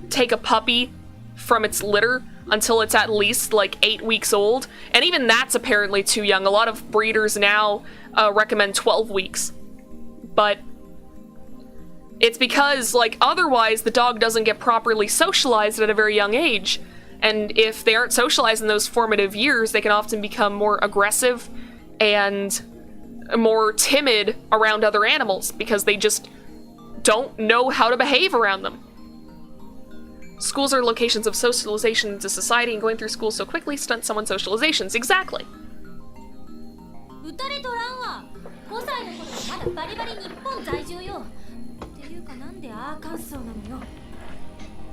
take a puppy from its litter until it's at least, like, 8 weeks old. And even that's apparently too young. A lot of breeders now recommend 12 weeks. But it's because, like, otherwise the dog doesn't get properly socialized at a very young age. And if they aren't socialized in those formative years, they can often become more aggressive and more timid around other animals because they just don't know how to behave around them. Schools are locations of socialization into society, and going through school so quickly stunts someone's socializations. Exactly. 打たれとらんわ。5歳の頃でまだバリバリ日本在住よ。っていうかなんでアーカンソーなのよ。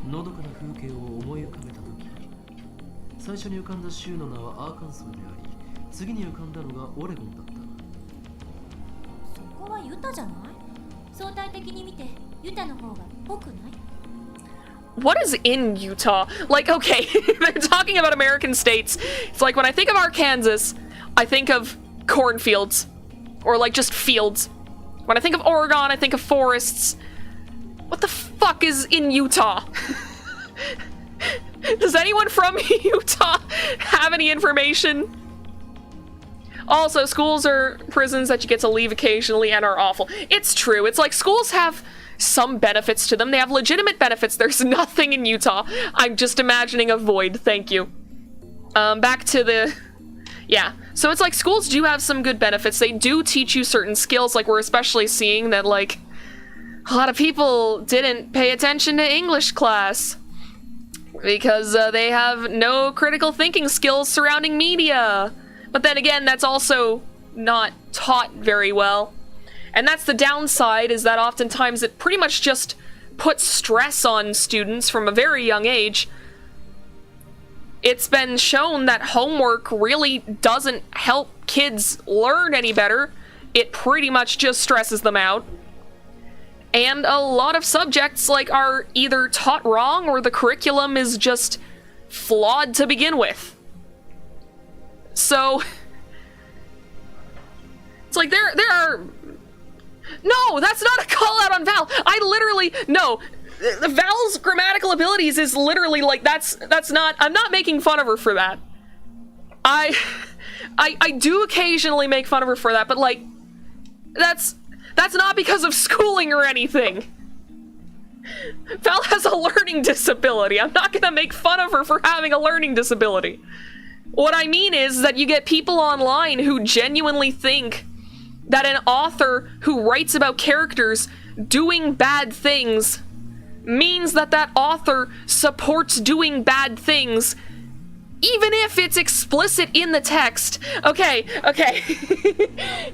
のどかな風景を思い浮かべたとき、最初に浮かんだ州の名はアーカンソーであり、次に浮かんだのがオレゴンだった。そこはユタじゃない？相対的に見てユタの方がぽくない？ What is in Utah? Like, okay, they're talking about American states. It's like when I think of Arkansas, I think of cornfields. Or like just fields. When I think of Oregon, I think of forests. What the fuck is in Utah? Does anyone from Utah have any information? Also, schools are prisons that you get to leave occasionally and are awful. It's true. It's like schools have some benefits to them. They have legitimate benefits. There's nothing in Utah. I'm just imagining a void. Thank you. Back to the... Yeah. So it's like schools do have some good benefits. They do teach you certain skills. Like we're especially seeing that like a lot of people didn't pay attention to English class because they have no critical thinking skills surrounding media. But then again, that's also not taught very well. And that's the downside, is that oftentimes it pretty much just puts stress on students from a very young age. It's been shown that homework really doesn't help kids learn any better. It pretty much just stresses them out. And a lot of subjects like are either taught wrong or the curriculum is just flawed to begin with. So it's like there are... No, that's not a call out on Val. I literally... No. Val's grammatical abilities is literally like, that's not... I'm not making fun of her for that. I do occasionally make fun of her for that, but like... That's not because of schooling or anything. Val has a learning disability. I'm not gonna make fun of her for having a learning disability. What I mean is that you get people online who genuinely think that an author who writes about characters doing bad things means that that author supports doing bad things, even if it's explicit in the text. Okay.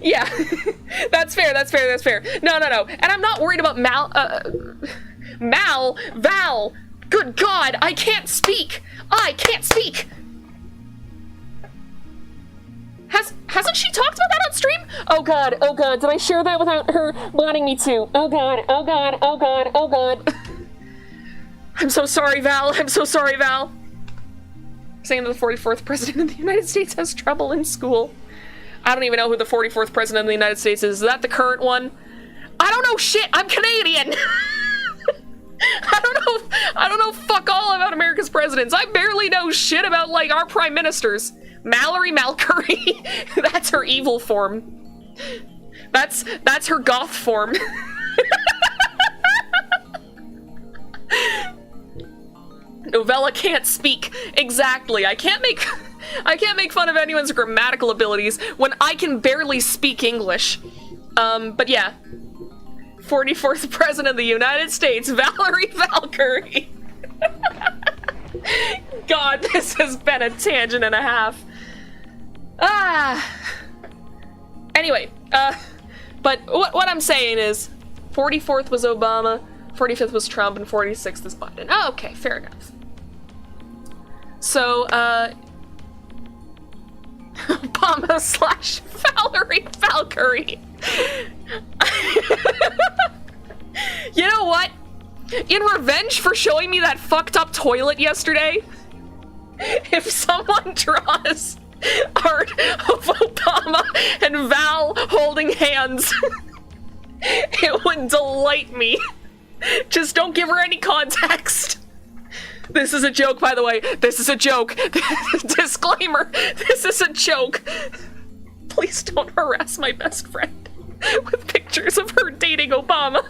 Yeah, that's fair. No. And I'm not worried about Val. Good God, I can't speak. Hasn't she talked about that on stream? Oh god, did I share that without her wanting me to? Oh god. I'm so sorry, Val. Saying that the 44th president of the United States has trouble in school. I don't even know who the 44th president of the United States is. Is that the current one? I don't know shit, I'm Canadian! I don't know fuck all about America's presidents. I barely know shit about, like, our prime ministers. Mallory Malcury. That's her evil form. That's her goth form. Novella can't speak. Exactly. I can't make fun of anyone's grammatical abilities when I can barely speak English. But yeah. 44th President of the United States, Valerie Valkyrie. God, this has been a tangent and a half. Anyway, but what I'm saying is 44th was Obama, 45th was Trump, and 46th is Biden. Oh, okay, fair enough. So, Obama / Valerie Valkyrie. You know what? In revenge for showing me that fucked up toilet yesterday, if someone draws art of Obama and Val holding hands, it would delight me. Just don't give her any context. This is a joke, by the way. This is a joke. Disclaimer, this is a joke. Please don't harass my best friend with pictures of her dating Obama.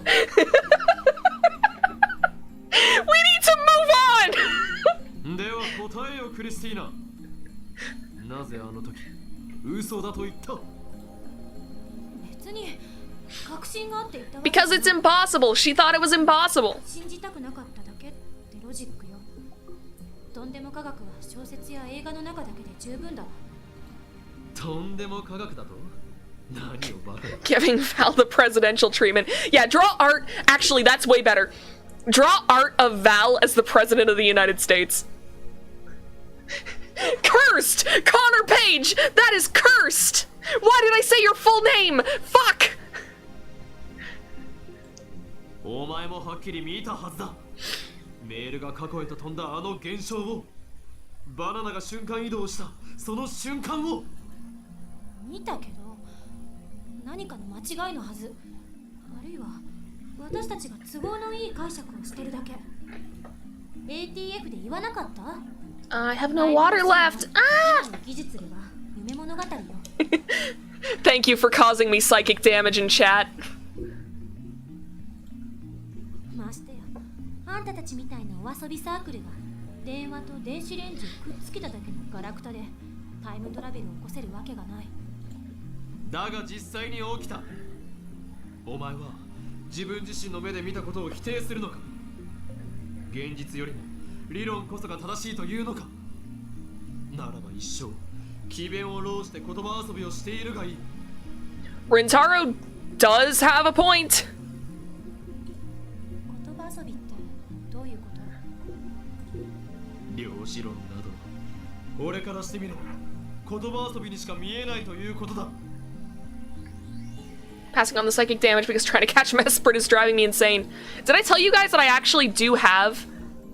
We need to move on! では答えよクリスティーナ。なぜあの時嘘だと言った？別に確信があって言ったわけ。 Because it's impossible. She thought it was impossible. 信じたくなかっただけってロジックよ。とんでも科学は小説や映画の中だけで十分だわ。とんでも科学だと何をバカな。 Giving Val the presidential treatment. Yeah, draw art. Actually, that's way better. Draw art of Val as the president of the United States. Cursed! Connor Page! That is cursed! Why did I say your full name? Fuck! お前もはっきり見たはずだ。メールが過去へと飛んだあの現象を、バナナが瞬間移動したその瞬間を。見たけど何かの間違いのはず。あるいは私たちが都合のいい解釈をしてるだけ。 ATF で言わなかった？ I have no water left. Ah! 技術では夢物語よ。 Thank you for causing me psychic damage in chat. ましてやあんたたちみたいなお遊びサークルが電話と電子レンジをくっつけただけのガラクタでタイムトラベルを起こせるわけがない。だが実際に起きた。お前は自分自身の目で見たことを否定するのか、現実よりも理論こそが正しいというのか。ならば一生詭弁を弄して言葉遊びをしているがいい。 Rintaro does have a point. 言葉遊びってどういうこと？量子論など俺からしてみれば言葉遊びにしか見えないということだ。 Passing on the psychic damage because trying to catch Mesprit is driving me insane. Did I tell you guys that I actually do have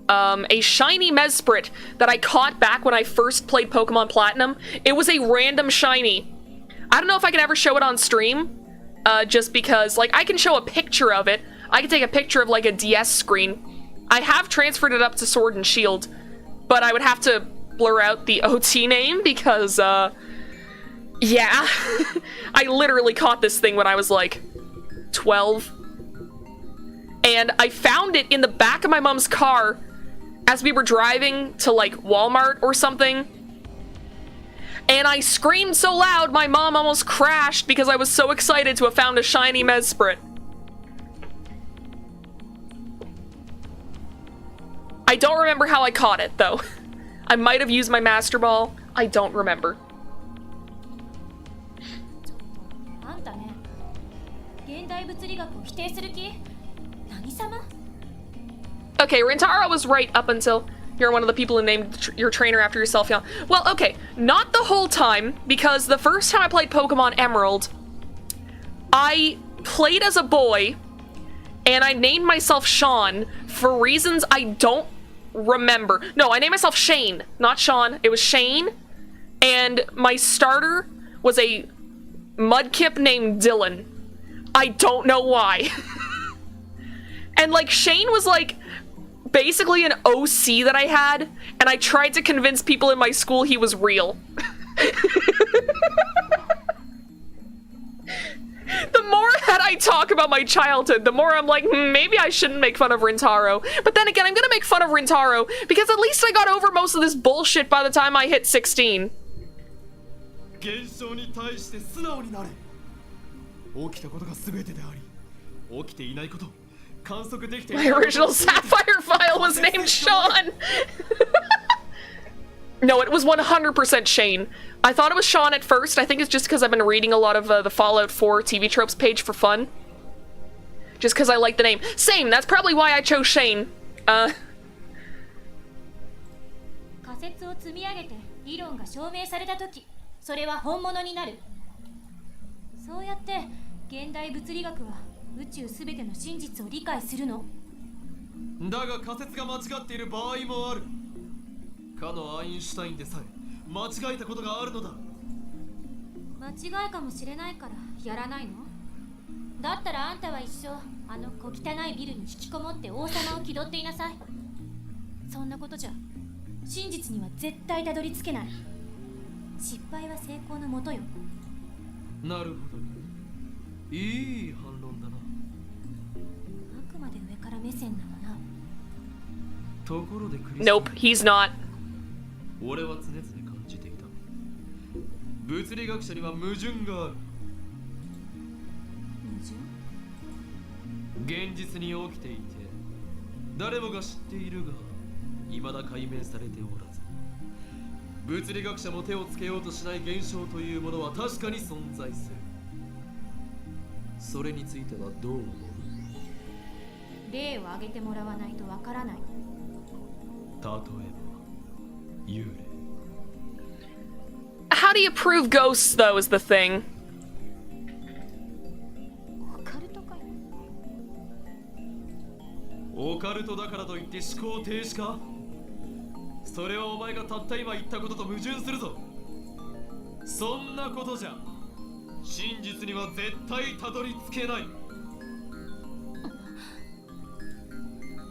a shiny Mesprit that I caught back when I first played Pokemon Platinum? It was a random shiny. I don't know if I can ever show it on stream, just because, like, I can show a picture of it. I can take a picture of, like, a DS screen. I have transferred it up to Sword and Shield, but I would have to blur out the OT name because, yeah. I literally caught this thing when I was like 12. And I found it in the back of my mom's car as we were driving to like Walmart or something. And I screamed so loud my mom almost crashed because I was so excited to have found a shiny Mesprit. I don't remember how I caught it though. I might have used my Master Ball. I don't remember. Okay, Rintaro was right up until you're one of the people who named your trainer after yourself, yeah. Well, okay, not the whole time, because the first time I played Pokemon Emerald, I played as a boy, and I named myself Sean for reasons I don't remember. No, I named myself Shane, not Sean. It was Shane, and my starter was a Mudkip named Dylan. I don't know why. And like Shane was like basically an OC that I had, and I tried to convince people in my school he was real. The more that I talk about my childhood, the more I'm like, maybe I shouldn't make fun of Rintaro. But then again, I'm gonna make fun of Rintaro because at least I got over most of this bullshit by the time I hit 16. 現象に対して素直になれ。起きたことが全てであり、起きていないこと、観測できていない My original Sapphire file was named Sean. No, it was 100% Shane. I thought it was Sean at first. I think it's just because I've been reading a lot of the Fallout 4 TV tropes page for fun. Just because I like the name. Same, that's probably why I chose Shane. 仮説を積み上げて理論が証明されたとき、それは本物になる。そうやって現代物理学は宇宙すべての真実を理解するの。だが仮説が間違っている場合もある。かのアインシュタインでさえ間違えたことがあるのだ。間違いかもしれないからやらないの？だったらあんたは一生あの小汚いビルに引きこもって王様を気取っていなさい。そんなことじゃ真実には絶対たどり着けない。失敗は成功のもとよ。なるほど。いい反論だな。あくまで上から目線なのな。ところでクリス。Nope, he's not. 俺は常々感じていた。物理学者には矛盾がある。現実に起きていて誰もが知っているが未だ解明されておらず、物理学者も手をつけようとしない現象というものは確かに存在する。それについてはどう思う？例を挙げてもらわないとわからない。例えば幽霊。 How do you prove ghosts, though, is the thing. オカルトかよ。オカルトだからといって思考停止か？それはお前がたった今言ったことと矛盾するぞ。そんなことじゃ真実には絶対たどり着けない。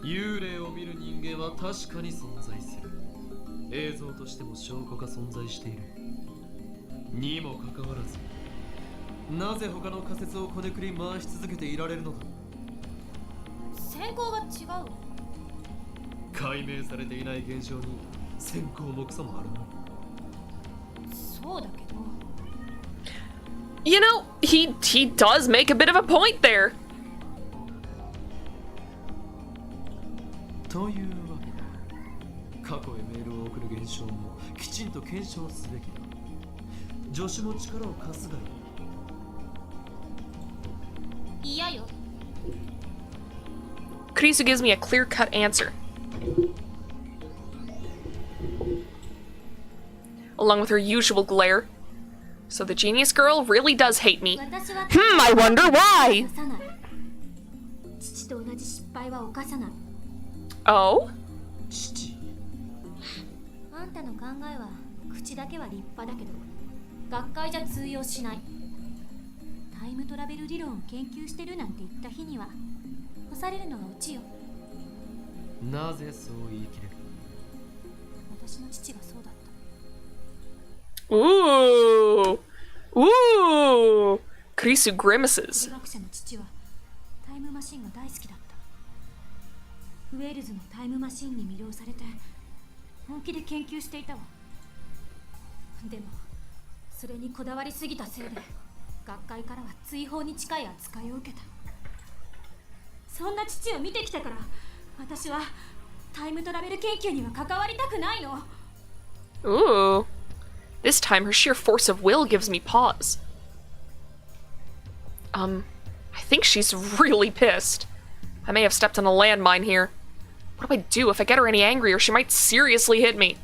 幽霊を見る人間は確かに存在する。映像としても証拠が存在している。にもかかわらず、なぜ他の仮説をこねくり回し続けていられるのだ？先行が違うわ。解明されていない現象に先行もクソもあるな。そうだけど。You know, he does make a bit of a point there. というわけで、過去へメールを送る現象もきちんと検証すべきだ。助手も力を貸すがいい。嫌よ。Kurisu gives me a clear-cut answer. Along with her usual glare. So the genius girl really does hate me. 私は I wonder why! 犯さない。父と同じ失敗は犯さない。Oh? 父。あんたの考えは口だけは立派だけど学会じゃ通用しない。タイムトラベル理論を研究してるなんて言った日には干されるのがオチよ。なぜそう言い切れる？私の父がそうだった。 Ooh! Ooh! Kurisu 物 grimaces. 理学者の父はタイムマシンが大好きだった。ウェールズのタイムマシンに魅了されて本気で研究していたわ。でもそれにこだわりすぎたせいで学会からは追放に近い扱いを受けた。そんな父を見てきたから私はタイムトラベル研究には関わりたくないの。 Ooh. This time her sheer force of will gives me pause. I think she's really pissed. I may have stepped on a landmine here. What do I do? If I get her any angrier, she might seriously hit me.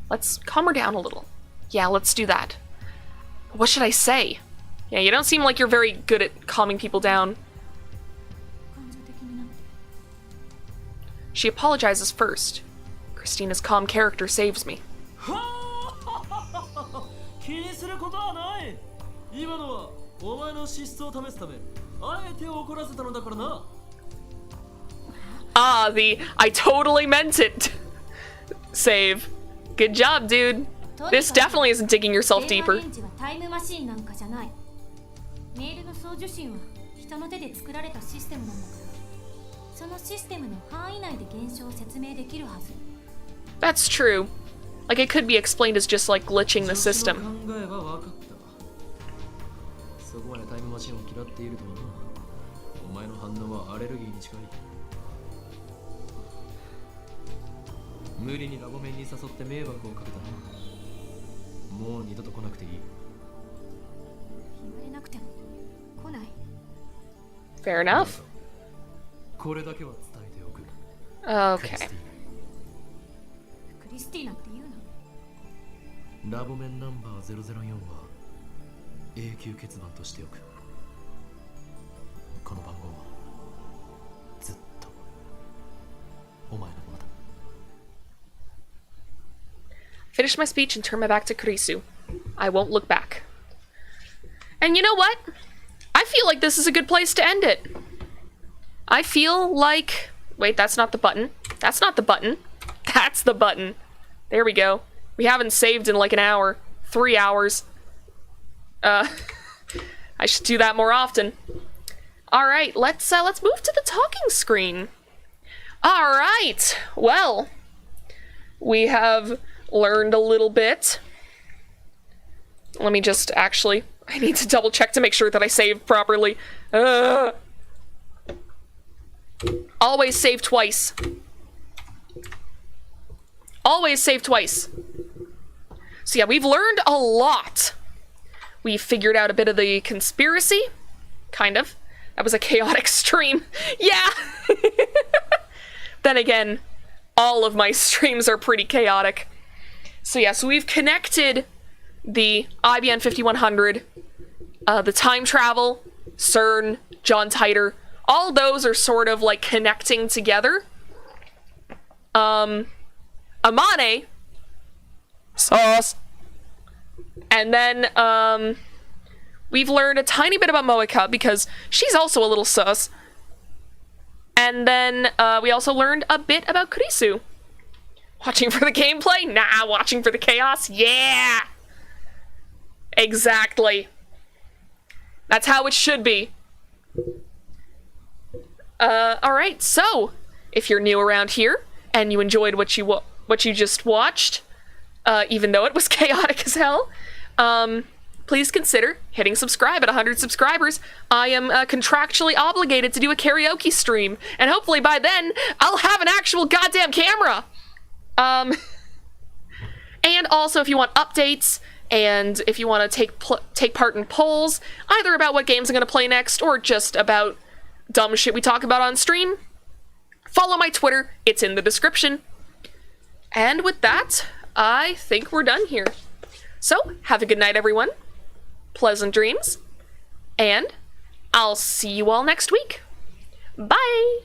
Let's calm her down a little. Yeah, let's do that. What should I say? Yeah, you don't seem like you're very good at calming people down. 感情的になって。 She apologizes first. Christina's calm character saves me. 気にすることはない。今のはお前の資質を試すためあえて怒らせたのだからな。 Ah, the I totally meant it save. Good job, dude. This definitely isn't digging yourself 電話 deeper. レンジはタイムマシンなんかじゃない。メールの送受信は人の手で作られたシステムなんだから、そのシステムの範囲内で現象を説明できるはず。 That's true. Like, it could be explained as just like glitching the 考 system. えは分かった。そこまでタイムマシンを嫌っているとはな。お前の反応はアレルギーに近い。無理にラボ面に誘って迷惑をかけたな。もう二度と来なくていい。言われなくても来ない。 Fair enough. これだけは伝えておく。 Okay. クリスティーナって言うの？ラボ面ナンバー004は永久欠番としておく。この番号はずっとお前のものだ。 Finish my speech and turn my back to Kurisu. I won't look back. And you know what? I feel like this is a good place to end it. I feel like... Wait, that's not the button. That's not the button. That's the button. There we go. We haven't saved in like an hour. 3 hours. I should do that more often. Alright, let's move to the talking screen. Alright, well... We have learned a little bit. Let me just actually... I need to double check to make sure that I saved properly. Always save twice. Always save twice. So yeah, we've learned a lot. We figured out a bit of the conspiracy. Kind of. That was a chaotic stream. Yeah! Then again, all of my streams are pretty chaotic. So yeah, so we've connected the IBN 5100, the time travel, CERN, John Titor. All those are sort of like connecting together. Amane, sauce. And then we've learned a tiny bit about Moeka because she's also a little sus. And then we also learned a bit about Kurisu. Watching for the gameplay? Nah, watching for the chaos? Yeah! Exactly. That's how it should be. Alright, so, if you're new around here, and you enjoyed what you just watched, even though it was chaotic as hell, please consider hitting subscribe at 100 subscribers. I am contractually obligated to do a karaoke stream, and hopefully by then, I'll have an actual goddamn camera! And also, if you want updates, and if you want to take part in polls, either about what games I'm going to play next, or just about dumb shit we talk about on stream, follow my Twitter, it's in the description. And with that, I think we're done here. So, have a good night, everyone. Pleasant dreams. And I'll see you all next week. Bye!